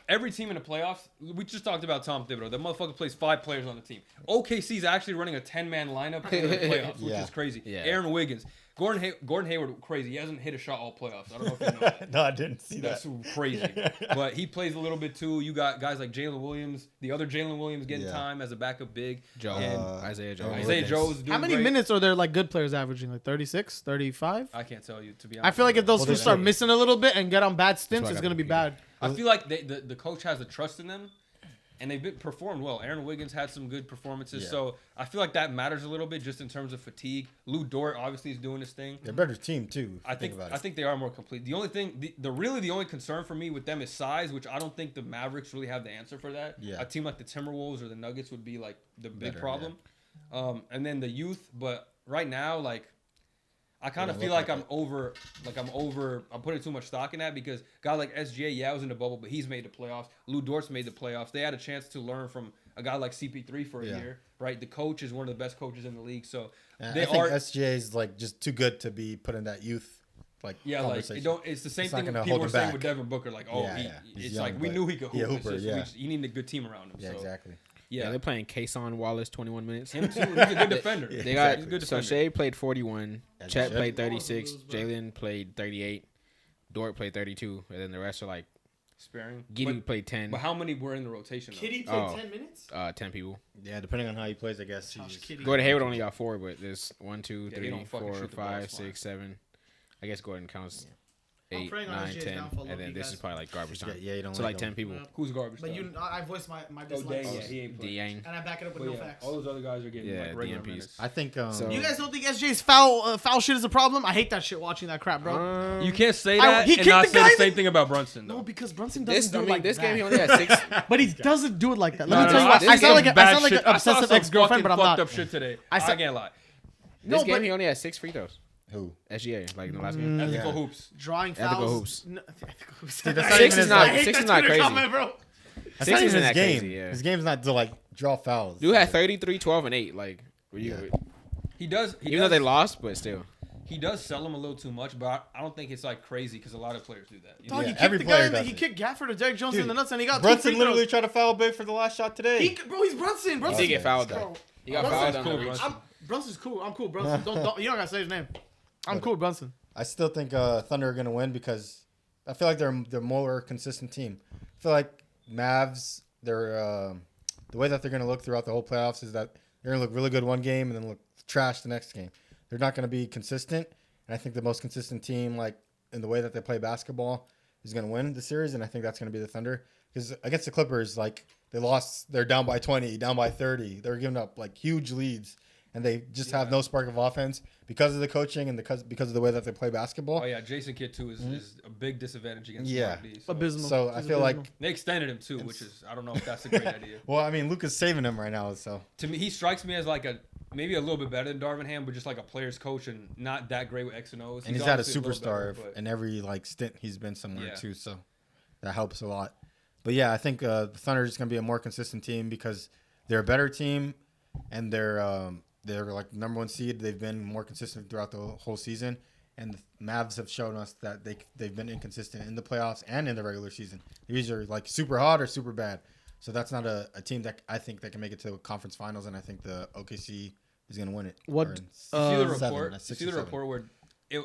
every team in the playoffs, we just talked about Tom Thibodeau. That motherfucker plays 5 players on the team. OKC's actually running a 10-man lineup in the playoffs, which Yeah. is crazy. Yeah. Aaron Wiggins. Gordon Hayward, crazy. He hasn't hit a shot all playoffs. I don't know if you know that. No, I didn't see That's that. crazy. But he plays a little bit too. You got guys like Jalen Williams, the other Jalen Williams getting Yeah. time as a backup big. Joe, And Isaiah Joe. Isaiah Isaiah Joe's doing How many great. minutes are there like good players averaging? Like 36, 35? I can't tell you, to be honest. I feel like if those Well, two they start should. missing a little bit and get on bad stints, why I it's got gonna be them bad. I feel like the coach has the trust in them, and they've performed well. Aaron Wiggins had some good performances, Yeah. so I feel like that matters a little bit just in terms of fatigue. Lou Dort obviously is doing his thing. They're a better team too. If I you think about I it. think they are more complete. The only thing, the only concern for me with them is size, which I don't think the Mavericks really have the answer for that. Yeah. A team like the Timberwolves or the Nuggets would be like the big Better, problem. And then the youth, but right now, like, I kind of Doesn't feel look like like I'm putting too much stock in that because guy like SGA, yeah, was in the bubble, but he's made the playoffs. Lou Dort's made the playoffs. They had a chance to learn from a guy like CP3 for a Yeah. year, right? The coach is one of the best coaches in the league, so And they I think are. SGA is like just too good to be put in that youth like Yeah, like conversation. it's the same It's not thing gonna people hold were him saying back. with Devin Booker. Like, oh, Yeah, yeah. He's it's young, like we but- knew he could hoop. Yeah, It's hooper, just, yeah. you need a good team around him. Yeah, so, exactly. Yeah, Yeah, they're playing Kason Wallace 21 minutes. him too. He's a good defender. They got He's a good so defender. Shea played 41, As he Chet should. played 36, Jalen played 38, Dort played 32, and then the rest are like Sparing. Giddey played 10. But how many were in the rotation? Though? Kitty played played Oh. 10 minutes. 10 people. Yeah, depending on how he plays, I guess. Gosh, he's- Kitty. Gordon Hayward only got 4, but there's 1, 2, Yeah, he 3, don't fucking 4, shoot the ball 5, smart. 6, 7. I guess Gordon counts I'm 8, praying on 9, SJ's 10, downfall, and low-key, then this guys. is probably like garbage time. Yeah, you don't So like like 10 him. people. Yeah. Who's garbage? But time? I voiced my Oh, dislikes. Dang, yeah, he ain't playing. Yang. And I back it up with But no yeah, facts. all those other guys are getting Yeah, like regular DMPs. minutes. I think So- You guys don't think SJ's foul shit is a problem? I hate that shit watching that crap, bro. You can't say I- that he and kicked not the say guy the that- same thing about Brunson. No, Though. because Brunson doesn't do it like this that. game he only had 6. But he doesn't do it like that. Let No, me tell you no, what. this I sound like is I bad sound like an shit. I saw obsessive some ex-girlfriend, but I'm fucking not. fucked up shit today. I I saw- can't lie. No, This game but he only had 6 free throws. Who? SGA, like in the last game. Ethical Yeah. hoops. drawing Ethical fouls. hoops. No, ethical hoops. that's not 6 even is his, not like- I hate 6 is that not Twitter crazy. comment, bro. That's 6 not even isn't his that game. crazy, yeah. His game's not to like draw fouls. Dude had 33, 12, and 8. Like, were you? Yeah. He does. Even though they lost, but still. He does sell him a little too much, but I don't think it's like crazy because a lot of players do that. You know? Dog, Yeah, he every kicked the player guy. does He it. kicked Gafford or Derek Jones in the nuts, and he got Brunson 2 free literally throws. tried to foul big for the last shot today. Bro, he's Brunson. He did get fouled Bro, though. He got Brunson's fouled cool, on the reach. Brunson. Brunson's cool. I'm cool, Brunson. Don't you don't gotta say his name. I'm cool, Brunson. I still think Thunder are gonna win because I feel like they're more consistent team. I feel like Mavs, they're the way that they're gonna look throughout the whole playoffs is that they're gonna look really good one game and then look trash the next game. They're not gonna be consistent, and I think the most consistent team, like in the way that they play basketball, is gonna win the series, and I think that's gonna be the Thunder. Because against the Clippers, like they're down by 20, down by 30. They're giving up like huge leads, and they just have no spark of offense because of the coaching and because of the way that they play basketball. Oh yeah, Jason Kidd too is a big disadvantage against Yeah. Smart D. So. Abysmal. So I He's feel like, abysmal. They extended him too, which is I don't know if that's a great idea. well, I mean, Luka's saving him right now, so To me, he strikes me as like maybe a little bit better than Darvin Ham, but just like a player's coach and not that great with X and O's. and he's had a obviously little superstar better, but- in every like stint he's been somewhere Yeah. too, so that helps a lot. But yeah, I think the Thunder are just gonna be a more consistent team because they're a better team, and they're like number 1 seed. They've been more consistent throughout the whole season, and the Mavs have shown us that they've been inconsistent in the playoffs and in the regular season. They're either like super hot or super bad. So that's not a team that I think that can make it to the conference finals, and I think the OKC is gonna win it. What, Or in You see the seven, report? that's You 6 see or the 7. report where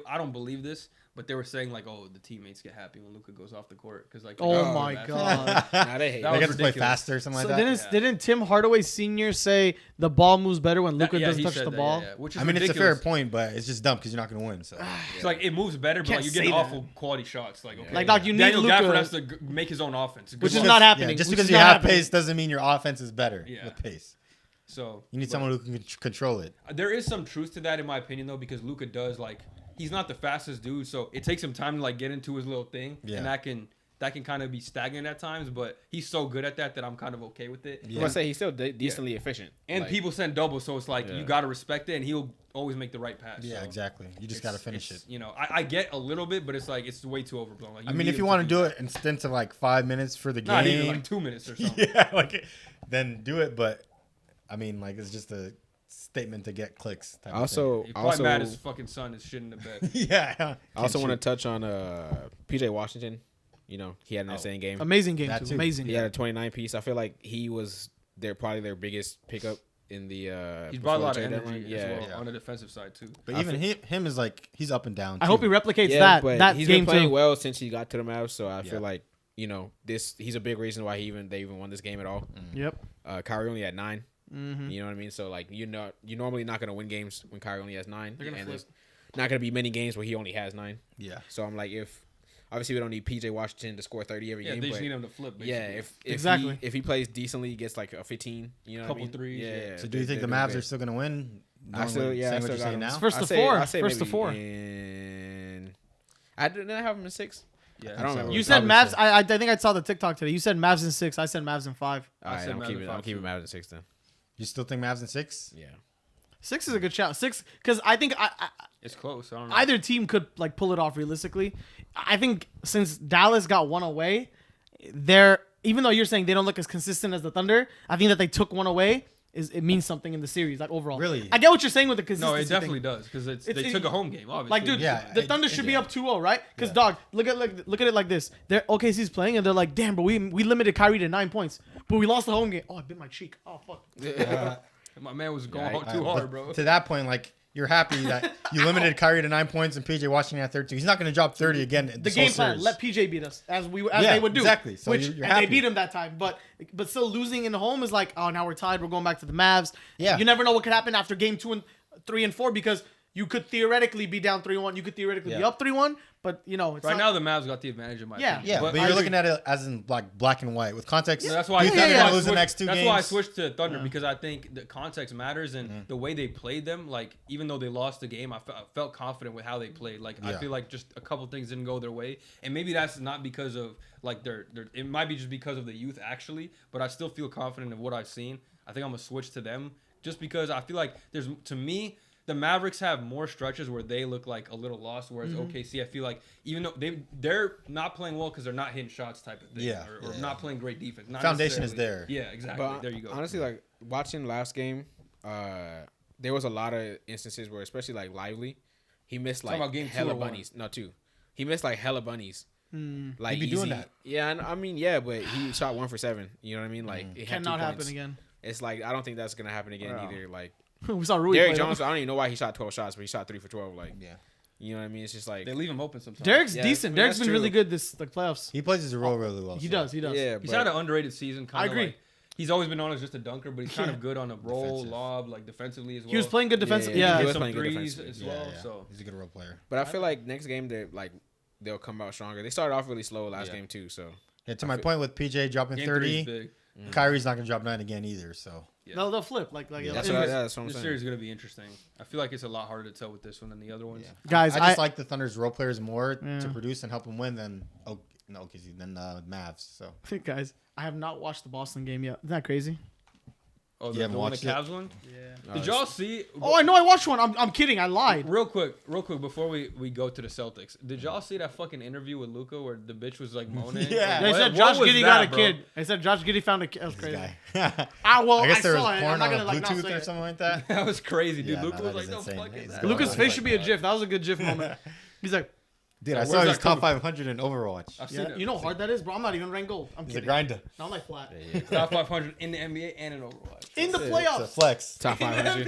I don't believe this, but they were saying like, oh, the teammates get happy when Luka goes off the court because like. Oh my God. Nah, they hate That They was get to play ridiculous. faster or something So like that. Yeah. didn't Tim Hardaway Sr. say the ball moves better when Luka doesn't he touch said the that, ball? yeah, which is I mean, it's a fair ridiculous. point, but it's just dumb because you're not going to win. So It's like it moves better, but Can't like you're say getting that. awful quality shots. Like okay, Like, dog, you need Daniel Luka- Gafford has to make his own offense, Good Which is luck. not happening. yeah, just Which because is you not have happening. pace doesn't mean your offense is better Yeah. with pace. So You need someone who can control it. There is some truth to that in my opinion though, because Luka does like he's not the fastest dude, so it takes him time to like get into his little thing, Yeah. and that can kind of be stagnant at times. But he's so good at that I'm kind of okay with it. I was gonna say he's still decently efficient. And Like, people send doubles, so it's like Yeah. you got to respect it, and he'll always make the right pass. Yeah, so exactly. You just got to finish it. it's, you know, I get a little bit, but it's like it's way too overblown. Like, I mean, need if him you to want to do that. it in stints of like 5 minutes for the not even game, like 2 minutes or something. yeah, like then do it. But I mean, like it's just a statement to get clicks. Type Also, He's probably mad his fucking son is shit in the bed. of thing. yeah. I also want to touch on PJ Washington. You know, he had an insane game. Amazing game, That too. too. Amazing. He had a 29 piece. I feel like he was probably their biggest pickup in the. He's before brought a lot the of trade energy deadline. as well Yeah. on the defensive side too. But I even him is like he's up and down. I hope he too. replicates Yeah, that he's game, been playing too. well since he got to the Mavs. So I Yeah. feel like he's a big reason why they even won this game at all. Yep. Kyrie only had 9. Mm-hmm. You know what I mean? So like you're normally not gonna win games when Kyrie only has 9. They're gonna and flip. there's not gonna be many games where he only has 9. Yeah. So I'm like, if obviously we don't need PJ Washington to score 30 every Yeah, game, they just but need him to flip. Basically. yeah, if Exactly. if he plays decently, he gets like a 15. You know, Couple what I mean? threes, yeah. So do you think the Mavs are still going to win? I still, yeah, I saying what still you're got saying him. now. It's first to I say- four. I say First to maybe four. I didn't have him in 6. Yeah, I don't remember. You said Probably Mavs. so. I think I saw the TikTok today. You said Mavs in 6. I said Mavs in 5. All right, said I'm Mavs keeping in I'm 5 keeping too. Mavs in 6 then. You still think Mavs in 6? Yeah. 6 is a good shout. 6 because I think it's close. I don't know. either team could like pull it off realistically. I think since Dallas got one away, they're even though you're saying they don't look as consistent as the Thunder, I think that they took one away. It means something in the series, like overall. Really? I get what you're saying with the No, consistency. it definitely thing. does because they It's- took a home game. Obviously, Like, dude, Yeah, the Thunder should be yeah. up 2-0, right? Because Yeah. dog, look at it like this. They're OKC's playing and they're like, damn, but we limited Kyrie to 9 points, but we lost the home game. Oh, I bit my cheek. Oh fuck. my man was going Yeah, too But hard, bro. To that point, like you're happy that you limited Kyrie to 9 points and PJ Washington at 13. He's not going to drop 30 again. The this game whole plan, series. let PJ beat us as Yeah, they would do. exactly. So Which you're and they happy. beat him that time, but still losing in the home is like, oh, now we're tied. We're going back to the Mavs. Yeah. You never know what could happen after game 2 and 3 and 4 because you could theoretically be down 3-1. You could theoretically be Yeah. up 3-1, but it's Right not, now, the Mavs got the advantage in my Yeah. opinion. Yeah, but I you're agree. looking at it as in like black and white with context. So that's why you I, think they're yeah. gonna lose the next 2 that's games. why I switched to Thunder because I think the context matters and the way they played them. Like even though they lost the game, I felt confident with how they played. Like I Yeah. feel like just a couple things didn't go their way, and maybe that's not because of like their. It might be just because of the youth actually, but I still feel confident in what I've seen. I think I'm gonna switch to them just because I feel like to me. The Mavericks have more stretches where they look like a little lost, whereas OKC, I feel like even though they're not playing well because they're not hitting shots type of thing, Yeah, or yeah. not playing great defense. Not Foundation is necessarily- there. Yeah, exactly. But there you go. honestly, like watching last game, there was a lot of instances where, especially like Lively, he missed Talking like about game 2 hella or 1? bunnies. No, 2. He missed like hella bunnies. Like He be doing that. Yeah, I mean, yeah, but he shot 1 for 7. You know what I mean? Like it had 2 Cannot happen points. again. It's like I don't think that's gonna happen again either. Like We saw Rui Derrick play Jones, that. I don't even know why he shot 12 shots, but he shot 3 for 12. Like Yeah. you know what I mean? It's just like They leave him open sometimes. Derek's Yeah, decent. I mean, Derek's that's been really true. good this playoffs. He plays his role really well. He so. does. He does. yeah. He's but- had an underrated season. Kind I of agree. Like, he's always been known as just a dunker, but he's kind Yeah. of good on a roll, Defensive. lob, like defensively as well. He was playing good defensive. Yeah, Yeah. he Hit was some playing good threes defensively. as Yeah, well. yeah. So He's a good role player. But I feel like next game they'll come out stronger. They started off really slow last game too, so Yeah, to my point with PJ dropping game 3 is 30, big. Kyrie's not gonna drop 9 again either. So Yeah. No, they'll flip. Like Yeah. that's it what, was- that's what I'm This saying. series is gonna be interesting. I feel like it's a lot harder to tell with this one than the other ones. yeah. Guys, I just like the Thunder's role players more Yeah. to produce and help them win than Mavs. So guys, I have not watched the Boston game yet. Isn't that crazy? Oh, You the haven't one, the watched it? Cavs one. Yeah. Did y'all see? Oh, I know. I watched one. I'm kidding. I lied. Real quick, before we go to the Celtics, did y'all see that fucking interview with Luka where the bitch was like moaning? Yeah. They Like, said what Josh was Giddey that, got a bro? kid. They said Josh Giddey found a kid. That was this crazy. guy. Well, I guess there was saw it. I'm porn not on gonna like not Bluetooth say or it. something like that. That was crazy, dude. Yeah, Luka no, was that like, is no insane. fucking. Yeah. way. Lucas' was face like should be a that. GIF. That was a good GIF moment. He's like, Dude, I Where's saw that he's top coming 500 in Overwatch. I've seen it. you know how hard that is, bro. I'm not even ranked gold. I'm He's a kidding. grinder. No, I'm like flat. Top 500 in the NBA and in Overwatch. In the It's a playoffs. flex. Top 500.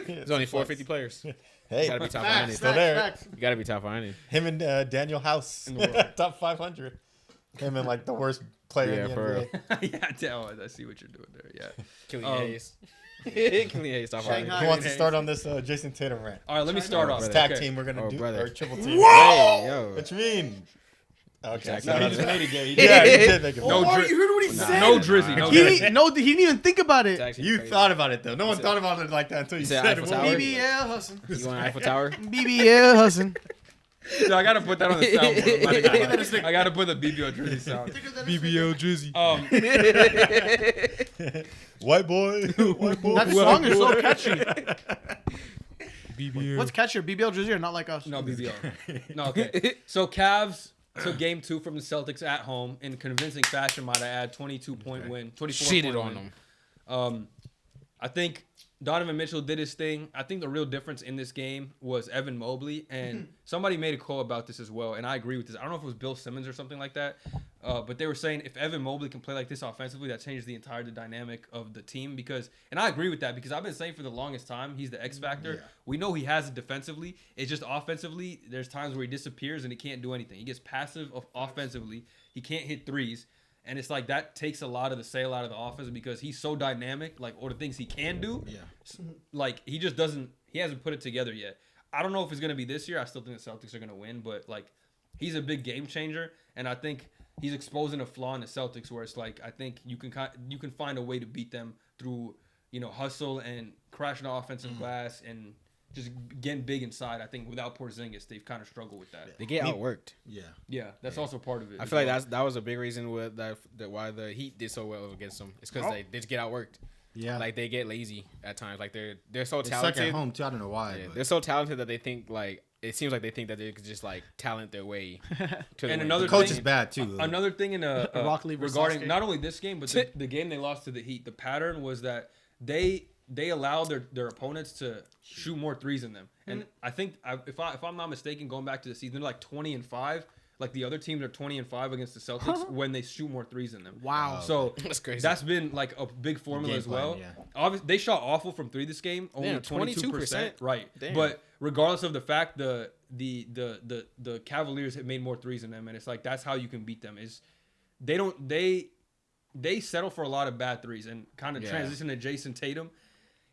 There's only 450 players. Hey, You gotta be top Facts, 500. Still there. facts. You gotta be top 500. him and Daniel House, In the world. top 500. Him and like the worst player Yeah, in the for NBA. Yeah, I see what you're doing there. Yeah. Killian Um, Hayes. Killian Hayes top 500. Shanghai. Who wants to start on this Jayson Tatum rant? All right, let me start off. This brother. tag Okay. team we're gonna Oh, do brother. or triple team. Hey, yo. What you mean? Okay. Exactly. No, so he just made it gay. He yeah, did. he did make it. No, Oh, Dri- you heard what he said? No Drizzy. No He Drizzy. he didn't even think about It's it. actually You crazy. thought about it though. No one thought about it like that until you said said Eiffel it. Tower? BBL Hassan. You going Eiffel Tower? BBL Hassan. No, I gotta put that on the soundboard. I gotta put the BBO Drizzy sound. BBL Drizzy. White boy. White boy. That song is so catchy. BBL. What's catchier, BBL Drizzy or Not Like Us? No, BBO. No, okay. So Cavs took game 2 from the Celtics at home in convincing fashion, might I add. 22-point win. 24 Shitted point on win. them. I think Donovan Mitchell did his thing. I think the real difference in this game was Evan Mobley, and somebody made a call about this as well, and I agree with this. I don't know if it was Bill Simmons or something like that, but they were saying if Evan Mobley can play like this offensively, that changes the entire dynamic of the team. Because, and I agree with that because I've been saying for the longest time he's the X factor. Yeah. We know he has it defensively. It's just offensively, there's times where he disappears and he can't do anything. He gets passive offensively. He can't hit threes. And it's like that takes a lot of the sail out of the offense because he's so dynamic, like, or the things he can do. Yeah. Like, he just doesn't, he hasn't put it together yet. I don't know if it's going to be this year. I still think the Celtics are going to win, but, like, he's a big game changer. And I think he's exposing a flaw in the Celtics where it's like, I think you can find a way to beat them through, you know, hustle and crashing the offensive glass and just getting big inside. I think without Porzingis, they've kind of struggled with that. They get outworked. Yeah. Yeah, that's also part of it. I as feel like well. that was a big reason with that why the Heat did so well against them. It's because they just get outworked. Yeah. Like they get lazy at times. Like they're so They suck talented. at home too. I don't know why. Yeah, but- they're so talented that they think like it seems like they think that they could just like talent their way. To the And win. another the coach thing- is bad too. Another thing in Rock Lee versus regarding Sasuke. not only this game but the game they lost to the Heat, the pattern was that they allowed their opponents to shoot more threes than them. And I think if I'm not mistaken, going back to the season, they're like 20-5. Like the other teams are 20-5 against the Celtics when they shoot more threes than them. Wow. So That's crazy. that's been like a big formula Game as well. plan, yeah. Obviously, they shot awful from 3 this game, only Damn, 22%. Right. Damn. But regardless of the fact, the Cavaliers have made more threes than them, and it's like that's how you can beat them. Is they settle for a lot of bad threes and kind of transition to Jayson Tatum.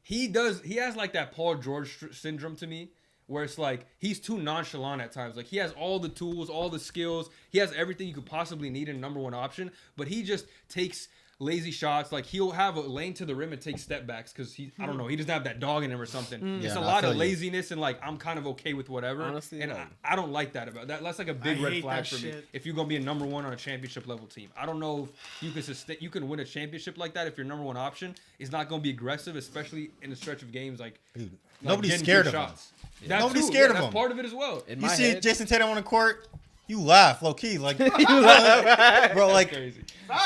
He has like that Paul George syndrome to me, where it's like he's too nonchalant at times. Like he has all the tools, all the skills, he has everything you could possibly need in a number one option, but he just takes lazy shots. Like he'll have a lane to the rim and take step backs because I don't know, he doesn't have that dog in him or something. It's Yeah, a I lot feel of you. laziness and like I'm kind of okay with whatever. Honestly, and like- I don't like that about that. That's like a big I red hate flag that for me. shit. If you're gonna be a number one on a championship level team, I don't know if you can sustain. You can win a championship like that if your number one option is not gonna be aggressive, especially in a stretch of games like. Dude, like nobody's getting scared good of him. shots. That Nobody's too, scared of that's him. part of it as well. In You my see head, Jayson Tatum on the court, you laugh low key, like bro. Like Crazy.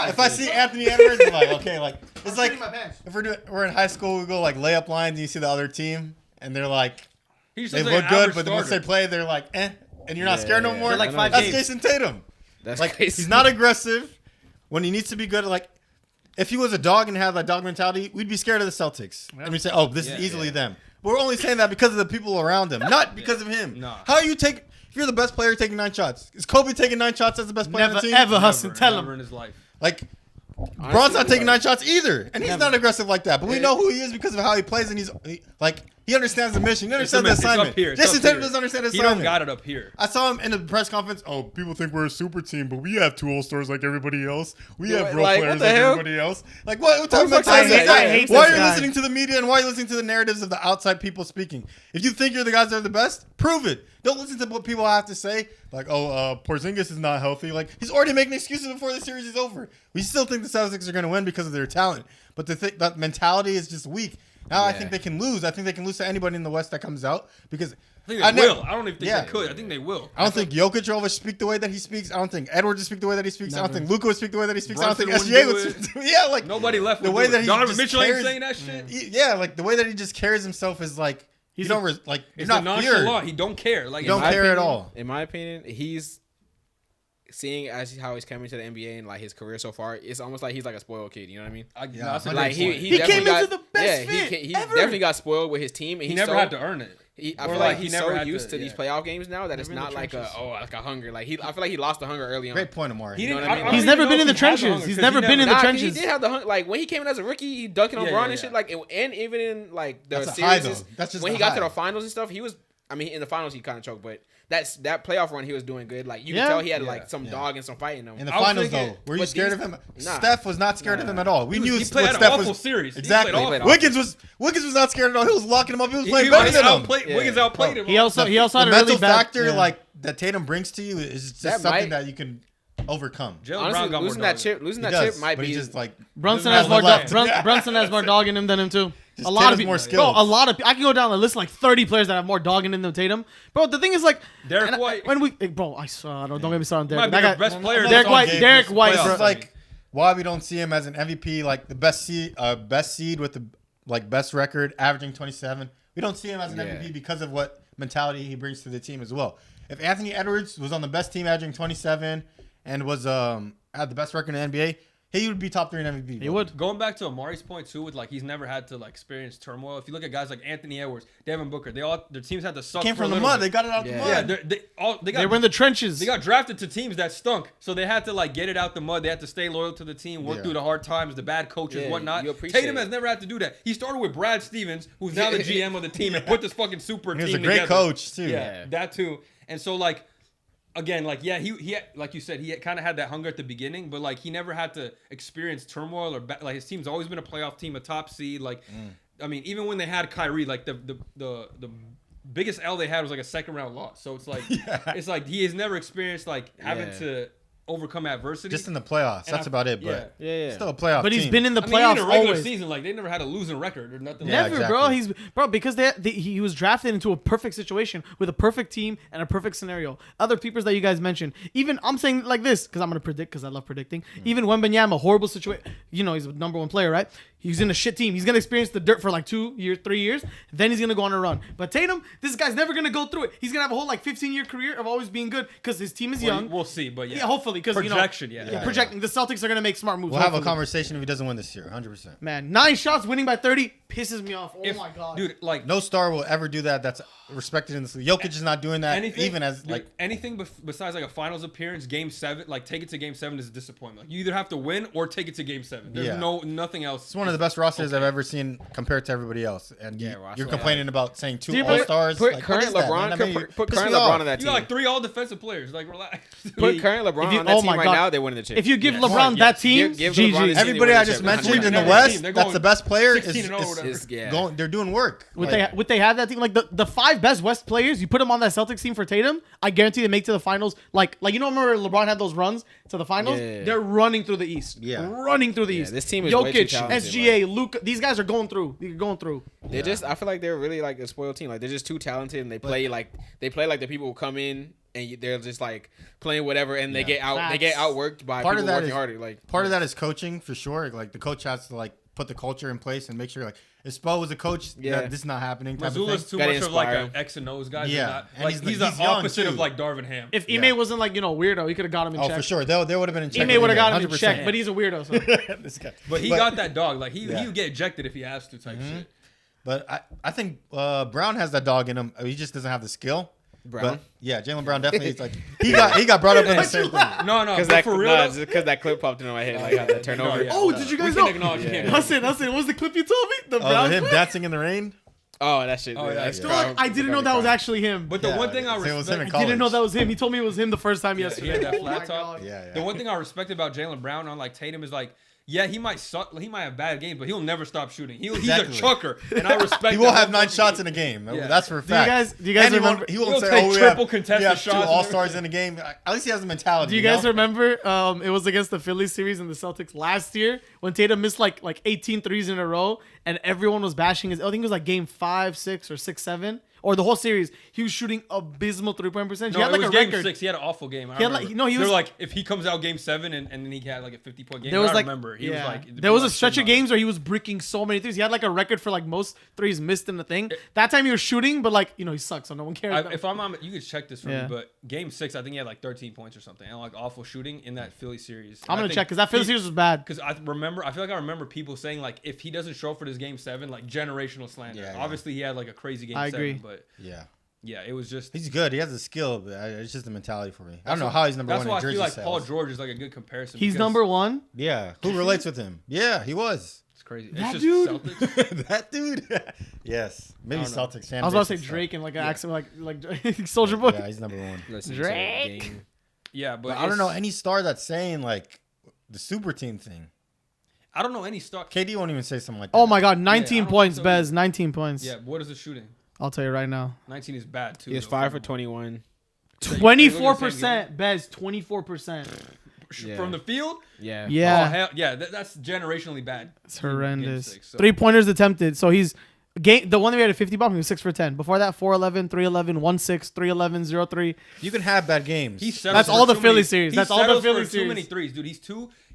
if I see Anthony Edwards, I'm like okay, like it's like my pants. if we're in high school, we go like layup lines, and you see the other team, and they're like, He's they just look an good, average but then once they starter. play, they're like, and you're not scared no more. They're like 5 That's games. Jayson Tatum. That's Like crazy. he's not aggressive when he needs to be good. Like if he was a dog and had that dog mentality, we'd be scared of the Celtics, and we'd say, oh, this is easily them. But we're only saying that because of the people around him, not because of him. Nah. How you take? If you're the best player taking 9 shots, is Kobe taking 9 shots as the best player on Never the team? ever, Hassan. Tell Never him. in his life. Like, Bron's not taking 9 shots either, and he's Never. not aggressive like that. But we know who he is because of how he plays, and he understands the mission. He understands the It's assignment. up here. It's Jayson up Tatum here. doesn't understand the He assignment. don't got it up here. I saw him in the press conference. Oh, people think we're a super team, but we have 2 All-Stars like everybody else. We have role like, what players the like hell? everybody else. Like, what type of the fuck mentality is is that? that? I hate Why this are you guy. listening to the media and why are you listening to the narratives of the outside people speaking? If you think you're the guys that are the best, prove it. Don't listen to what people have to say. Like, Porzingis is not healthy. Like, he's already making excuses before the series is over. We still think the Celtics are going to win because of their talent. But that mentality is just weak. Now I think they can lose. I think they can lose to anybody in the West that comes out because I think they will. I don't even think they could. I think they will. I don't think Jokic will ever speak the way that he speaks. I don't think Edwards will speak the way that he speaks. I don't Never. think Luka would speak the way that he speaks. I don't think Brunson SGA wouldn't would do speak. Yeah, like Nobody left. the would way do that it. he Donovan just Mitchell ain't cares- saying that shit. Yeah, like the way that he just carries himself is like you don't like you're It's not not feared. nonchalant. He don't care. Like You don't my care at opinion- all. In my opinion, he's seeing as how he's coming to the NBA and like his career so far. It's almost like he's like a spoiled kid. You know what I mean? Yeah, that's a Like good point. he He definitely came into got, the best yeah, fit he ever. definitely got spoiled with his team. And He never had to earn it. I Or feel like like he he's never so had used to- to these yeah. playoff games now that it's Never in not the like trenches. like a hunger. Like I feel like he lost the hunger early on. Great point, Omari. He You know didn't. what I mean? I don't He's even never know been if in the he had trenches. hunger, He's 'cause never he been in the Nah, trenches. he did have the hunger. Like when he came in as a rookie, he dunking on Yeah, Bron yeah, and shit. yeah. Like and even in like the That's a high, series, though. That's just when a he got to high. the finals and stuff. He was. I mean, in the finals he kind of choked, but that playoff run he was doing good. Like you Yeah. could tell he had Yeah. like some dog and some fight in him. In the I was finals, thinking- though, were you but scared these- of him? Nah. Steph was not scared of him at all. We knew He played what an Steph awful was. series. He Exactly. played awful. Wiggins was not scared at all. He was locking him up. He was playing He better than him. outplayed. Wiggins outplayed him. He also The had a really mental bad factor yeah. like that Tatum brings to you is just That something might- that you can overcome. Jalen Honestly, Brown got losing more that dogs. chip, losing He that does, chip might but be he just like Brunson Doesn't has more have the left. Brunson has more dog in him than him too. Just A lot Tatum's of people, more bro. skilled. A lot of I can go down the list like 30 players that have more dog in them than Tatum. Bro, the thing is like Derek and I- White. When we bro, I saw don't get me started on Might Derek. be That the guy- best player. Derek on White. game Derek this White, This bro. is like why we don't see him as an MVP, like the best seed with the like best record, averaging 27. We don't see him as an Yeah. MVP because of what mentality he brings to the team as well. If Anthony Edwards was on the best team, averaging 27, and was had the best record in the NBA, he would be top 3 in MVP. He would. Going back to Omari's point too, with like he's never had to like experience turmoil. If you look at guys like Anthony Edwards, Devin Booker, their teams had to suck. Came for a from the little mud. bit. They got it out the Yeah. mud. Yeah, They were in the trenches. They got drafted to teams that stunk, so they had to like get it out the mud. They had to stay loyal to the team, work Yeah. through the hard times, the bad coaches, Yeah, whatnot. you appreciate Tatum it. has never had to do that. He started with Brad Stevens, who's now the GM of the team, and put this fucking super He was team a great together. coach too. Yeah, that too. And so like, again, like he had, like you said, he kind of had that hunger at the beginning, but like he never had to experience turmoil or like his team's always been a playoff team, a top seed. Like, I mean, even when they had Kyrie, like the biggest L they had was like a second round loss. So it's like it's like he has never experienced like having Yeah. to overcome adversity. Just in the playoffs. And That's about it. But Yeah. still a playoff but team. he's been in the I mean, playoffs even a regular always. season, like they never had a losing record or nothing. Yeah, like Never, exactly. bro. Because he was drafted into a perfect situation with a perfect team and a perfect scenario. Other people that you guys mentioned, even I'm saying like this because I'm gonna predict because I love predicting. Even Wembanyama, horrible situation. You know he's a number 1 player, right? He's in a shit team. He's gonna experience the dirt for like 2 years, 3 years. Then he's gonna go on a run. But Tatum, this guy's never gonna go through it. He's gonna have a whole like 15-year career of always being good because his team is young. We'll see, but Yeah, hopefully because projection, projecting. The Celtics are gonna make smart moves. We'll have a hopefully. conversation if he doesn't win this year. 100%. Man, 9 shots, winning by 30 pisses me off. Oh my god, dude, like No star will ever do that. That's respected in this league. Jokic is not doing that. anything, Even as dude, like anything besides like a finals appearance, game 7, like take it to game 7 is a disappointment. Like, you either have to win or take it to game 7. There's Yeah. nothing else. it's one of the best rosters I've ever seen compared to everybody else. And Yeah, roster you're wise. complaining about saying 2 Do you All Stars. Put Like, current what is that, LeBron. man? I mean, Put piss current me LeBron off. on that You team. got like 3 all defensive players. Like relax. Put current LeBron If you- on that oh team my right God. now, they win the chip. if you give Yes. LeBron Yes. that team, Give LeBron GG. his- Everybody I They just win the mentioned chip. in the They're West, going that's the best player. 16-0 or whatever. Yeah. They're doing work. Would Like, they have that team like the 5 best West players? You put them on that Celtics team for Tatum, I guarantee they make to the finals. Like you know, remember LeBron had those runs to the finals? Yeah. They're running through the East. Yeah. running through the Yeah, East. this team is way too Jokic, talented, SGA, Luka. These guys are going through. They're going through. They just, I feel like they're really like a spoiled team. Like they're just too talented, and they play like the people who come in and they're just like playing whatever, and they get Facts. outworked by Part of people that working is- harder. Like part of that is coaching for sure. Like the coach has to like put the culture in place and make sure like if Spo was a coach, this is not happening. Mazzulla's too Gotta much of like inspire an X and O's guy. Yeah. Not, like he's the he's young, opposite too. of like Darvin Ham. If Ime wasn't like weirdo, he could have got him in check. For sure. They would have been in check. Ime would have got him in 100%. check, but he's a weirdo. So. This guy. But he got that dog. Like he would get ejected if he has to type shit. But I think Brown has that dog in him. He just doesn't have the skill. Brown? But yeah, Jalen Brown definitely is like he got brought up in the same thing. No, Because but for real. because that clip popped into my head, like how that turnover. Yeah. Oh, did you guys We know? can acknowledge him. That's it. What was the clip you told me? The Brown Him clip? dancing in the rain. Oh, that shit. Oh, yeah, that's yeah. crowd- I didn't know that was actually him. But the one thing I it was him in respect, college. I didn't know that was him. He told me it was him the first time he yesterday. had that Oh my flat top. God. Yeah. The one thing I respect about Jalen Brown on like Tatum is like, yeah, he might suck. He might have bad games, but he'll never stop shooting. He's Exactly. a chucker, and I respect. He will that. have 9 shots in a game. Yeah. That's for a fact. Do you guys And remember? He won't He'll say, take "Oh, we triple have, contested we have shots two and all-stars in a game." At least he has the mentality. Do you guys remember? It was against the Phillies series and the Celtics last year when Tatum missed like 18 threes in a row, and everyone was bashing his. I think it was like game 5, 6, or 6, 7. Or the whole series, he was shooting abysmal 3-point percentage. No, He had like it was a game record. 6. He had an awful game. He had, like- no, he They was- were like, if he comes out game 7 and then he had like a 50-point game. There was I like, remember. He was like, there was a stretch of games where he was bricking so many threes. He had like a record for like most threes missed in the thing. That time he was shooting, but like he sucks, so no one cares. If I'm on, you could check this for Yeah. me, but game 6, I think he had like 13 points or something, and like awful shooting in that Philly series. I'm gonna check because that Philly series was bad. Because I feel like I remember people saying like, if he doesn't show up for this game 7, like generational slander. Yeah. Obviously, he had like a crazy game. I 7, agree. but Yeah, it was just. he's good. He has the skill, but it's just the mentality for me. I don't know how he's number That's one why in I jersey feel like sales. Paul George is like a good comparison. He's because number 1. Yeah, who relates with him? Yeah, he was. It's crazy. That It's just dude? Celtics. That dude. Yes, maybe I don't know. Celtics fan. I was about to base say and Drake and like an accent like Soldier Boy. stuff. Yeah, he's number 1. Listen, Drake. game. Yeah, but But I don't know it's- any star that's saying like the super team thing. I don't know any star. KD won't even say something like that. Oh my God, I 19 don't points, think so Bez. 19 points. Yeah, what is the shooting? I'll tell you right now. 19 is bad too. He was though. 5 for 21. 24%, Bez. 24%. Yeah. From the field. Yeah. Oh, Yeah, hell, yeah, that's generationally bad. it's Game horrendous. 6, so. 3-pointers attempted. So he's the one that we had a 50 bomb. He was 6 for 10. Before that, 4-11, 3-11, 1-6, 3-11, 0-3. You can have bad games. He settles That's for all the too Philly many- series. he That's all the settles Philly for Too many series. threes, dude.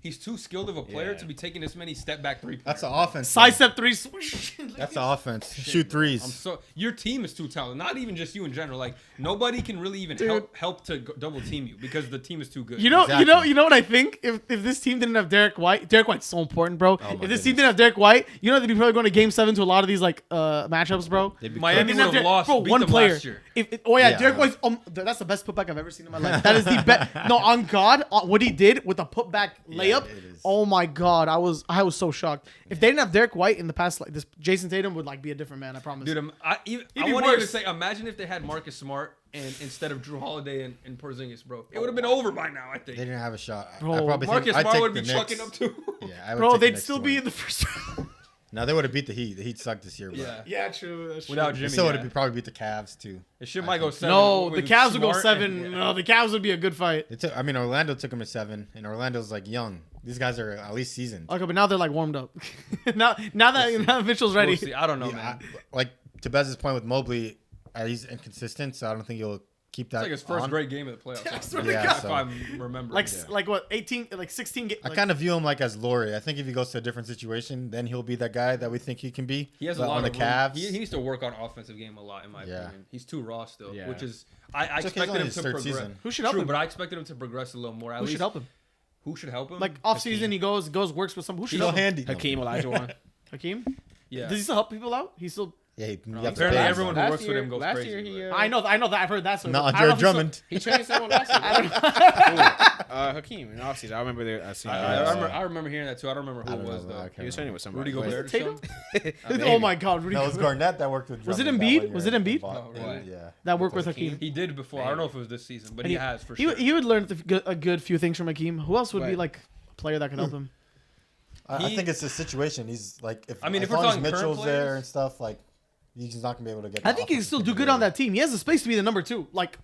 He's too skilled of a player Yeah. to be taking this many step back 3 That's the offense. Sidestep 3 swoosh. That's the offense. Shoot threes. Your team is too talented. Not even just you in general. Like nobody can really even help to double team you because the team is too good. You know Exactly. what I think? If this team didn't have Derek White's so important, bro. my If this goodness. team didn't have Derek White, you know they'd be probably going to Game 7 to a lot of these like matchups, bro. They'd be Miami They would didn't have Derek- lost. bro, Beat one them player. last year. Derek Yeah. White's that's the best putback I've ever seen in my life. That is the best. No, on God, what he did with the putback layup. it is. Oh my God, I was so shocked. If they didn't have Derek White in the past, like this, Jayson Tatum would like be a different man. I promise. Dude, I be want to even worse. say, imagine if they had Marcus Smart and instead of Drew Holiday and Porzingis, bro. It would have been over by now, I think. They didn't have a shot. I Bro, probably Marcus think I'd Smart take would the be Knicks. chucking up too. Yeah, I would Bro, take the they'd Knicks still to be win. in the first round. No, they would have beat the Heat. The Heat sucked this year, but Yeah. Yeah, true. That's true. Without they Jimmy, still would yeah. have probably beat the Cavs too. It shit might go 7. No, the with Cavs would go Smart 7. and- yeah. No, the Cavs would be a good fight. Orlando took them to 7, and Orlando's like young. These guys are at least seasoned. Okay, but now they're like warmed up. now that Mitchell's ready. We'll see. I don't know, Yeah, man. like to Bez's point with Mobley, he's inconsistent, so I don't think he'll keep that. It's like his first on. great game of the playoffs. I I swear think, to God. if I remember. Like what? 18, like 16. I kind of view him like as Laurie. I think if he goes to a different situation, then he'll be that guy that we think he can be. He has But a lot on of the room. Cavs. He needs to work on offensive game a lot, in my Yeah. opinion. He's too raw still, Yeah. which is I It's okay, he's expected only him his to third progress. season. Who should help True, him? but I expected him to progress a little more. At Who least should help him? Who should help him? Like off season, he goes works with some. Who should He's so help him? handy. Hakeem Olajuwon. Hakeem. yeah. Does he still help people out? He's still. Yeah, you have to apparently pay him. everyone who Last works with year- him goes last crazy. year he, but- I know that. I've heard that. So Not I don't know Jared if he's still- Drummond. He trained someone last year. Hakeem in offseason. I remember there. I seen. I remember hearing that too. I don't remember who I it don't was know, though. I can't He was training with Rudy somebody. Gobert or Tatum? something? Oh my God, Rudy. No, it was Gobert. Garnett that worked with. Was it Drummond Embiid? that one Was year. it Embiid? Oh, really? Yeah. That worked with Hakeem. Hakeem. He did before. I don't know if it was this season, but he has for He sure. he would learn a good few things from Hakeem. Who else would be But- like a player that can help him? I He- think it's the situation. He's like, I mean, as if we're long as talking current Mitchell's players- there and stuff, like he's just not gonna be able to get. I the think he can offensive still do good on capability. that team. He has the space to be the number 2. Like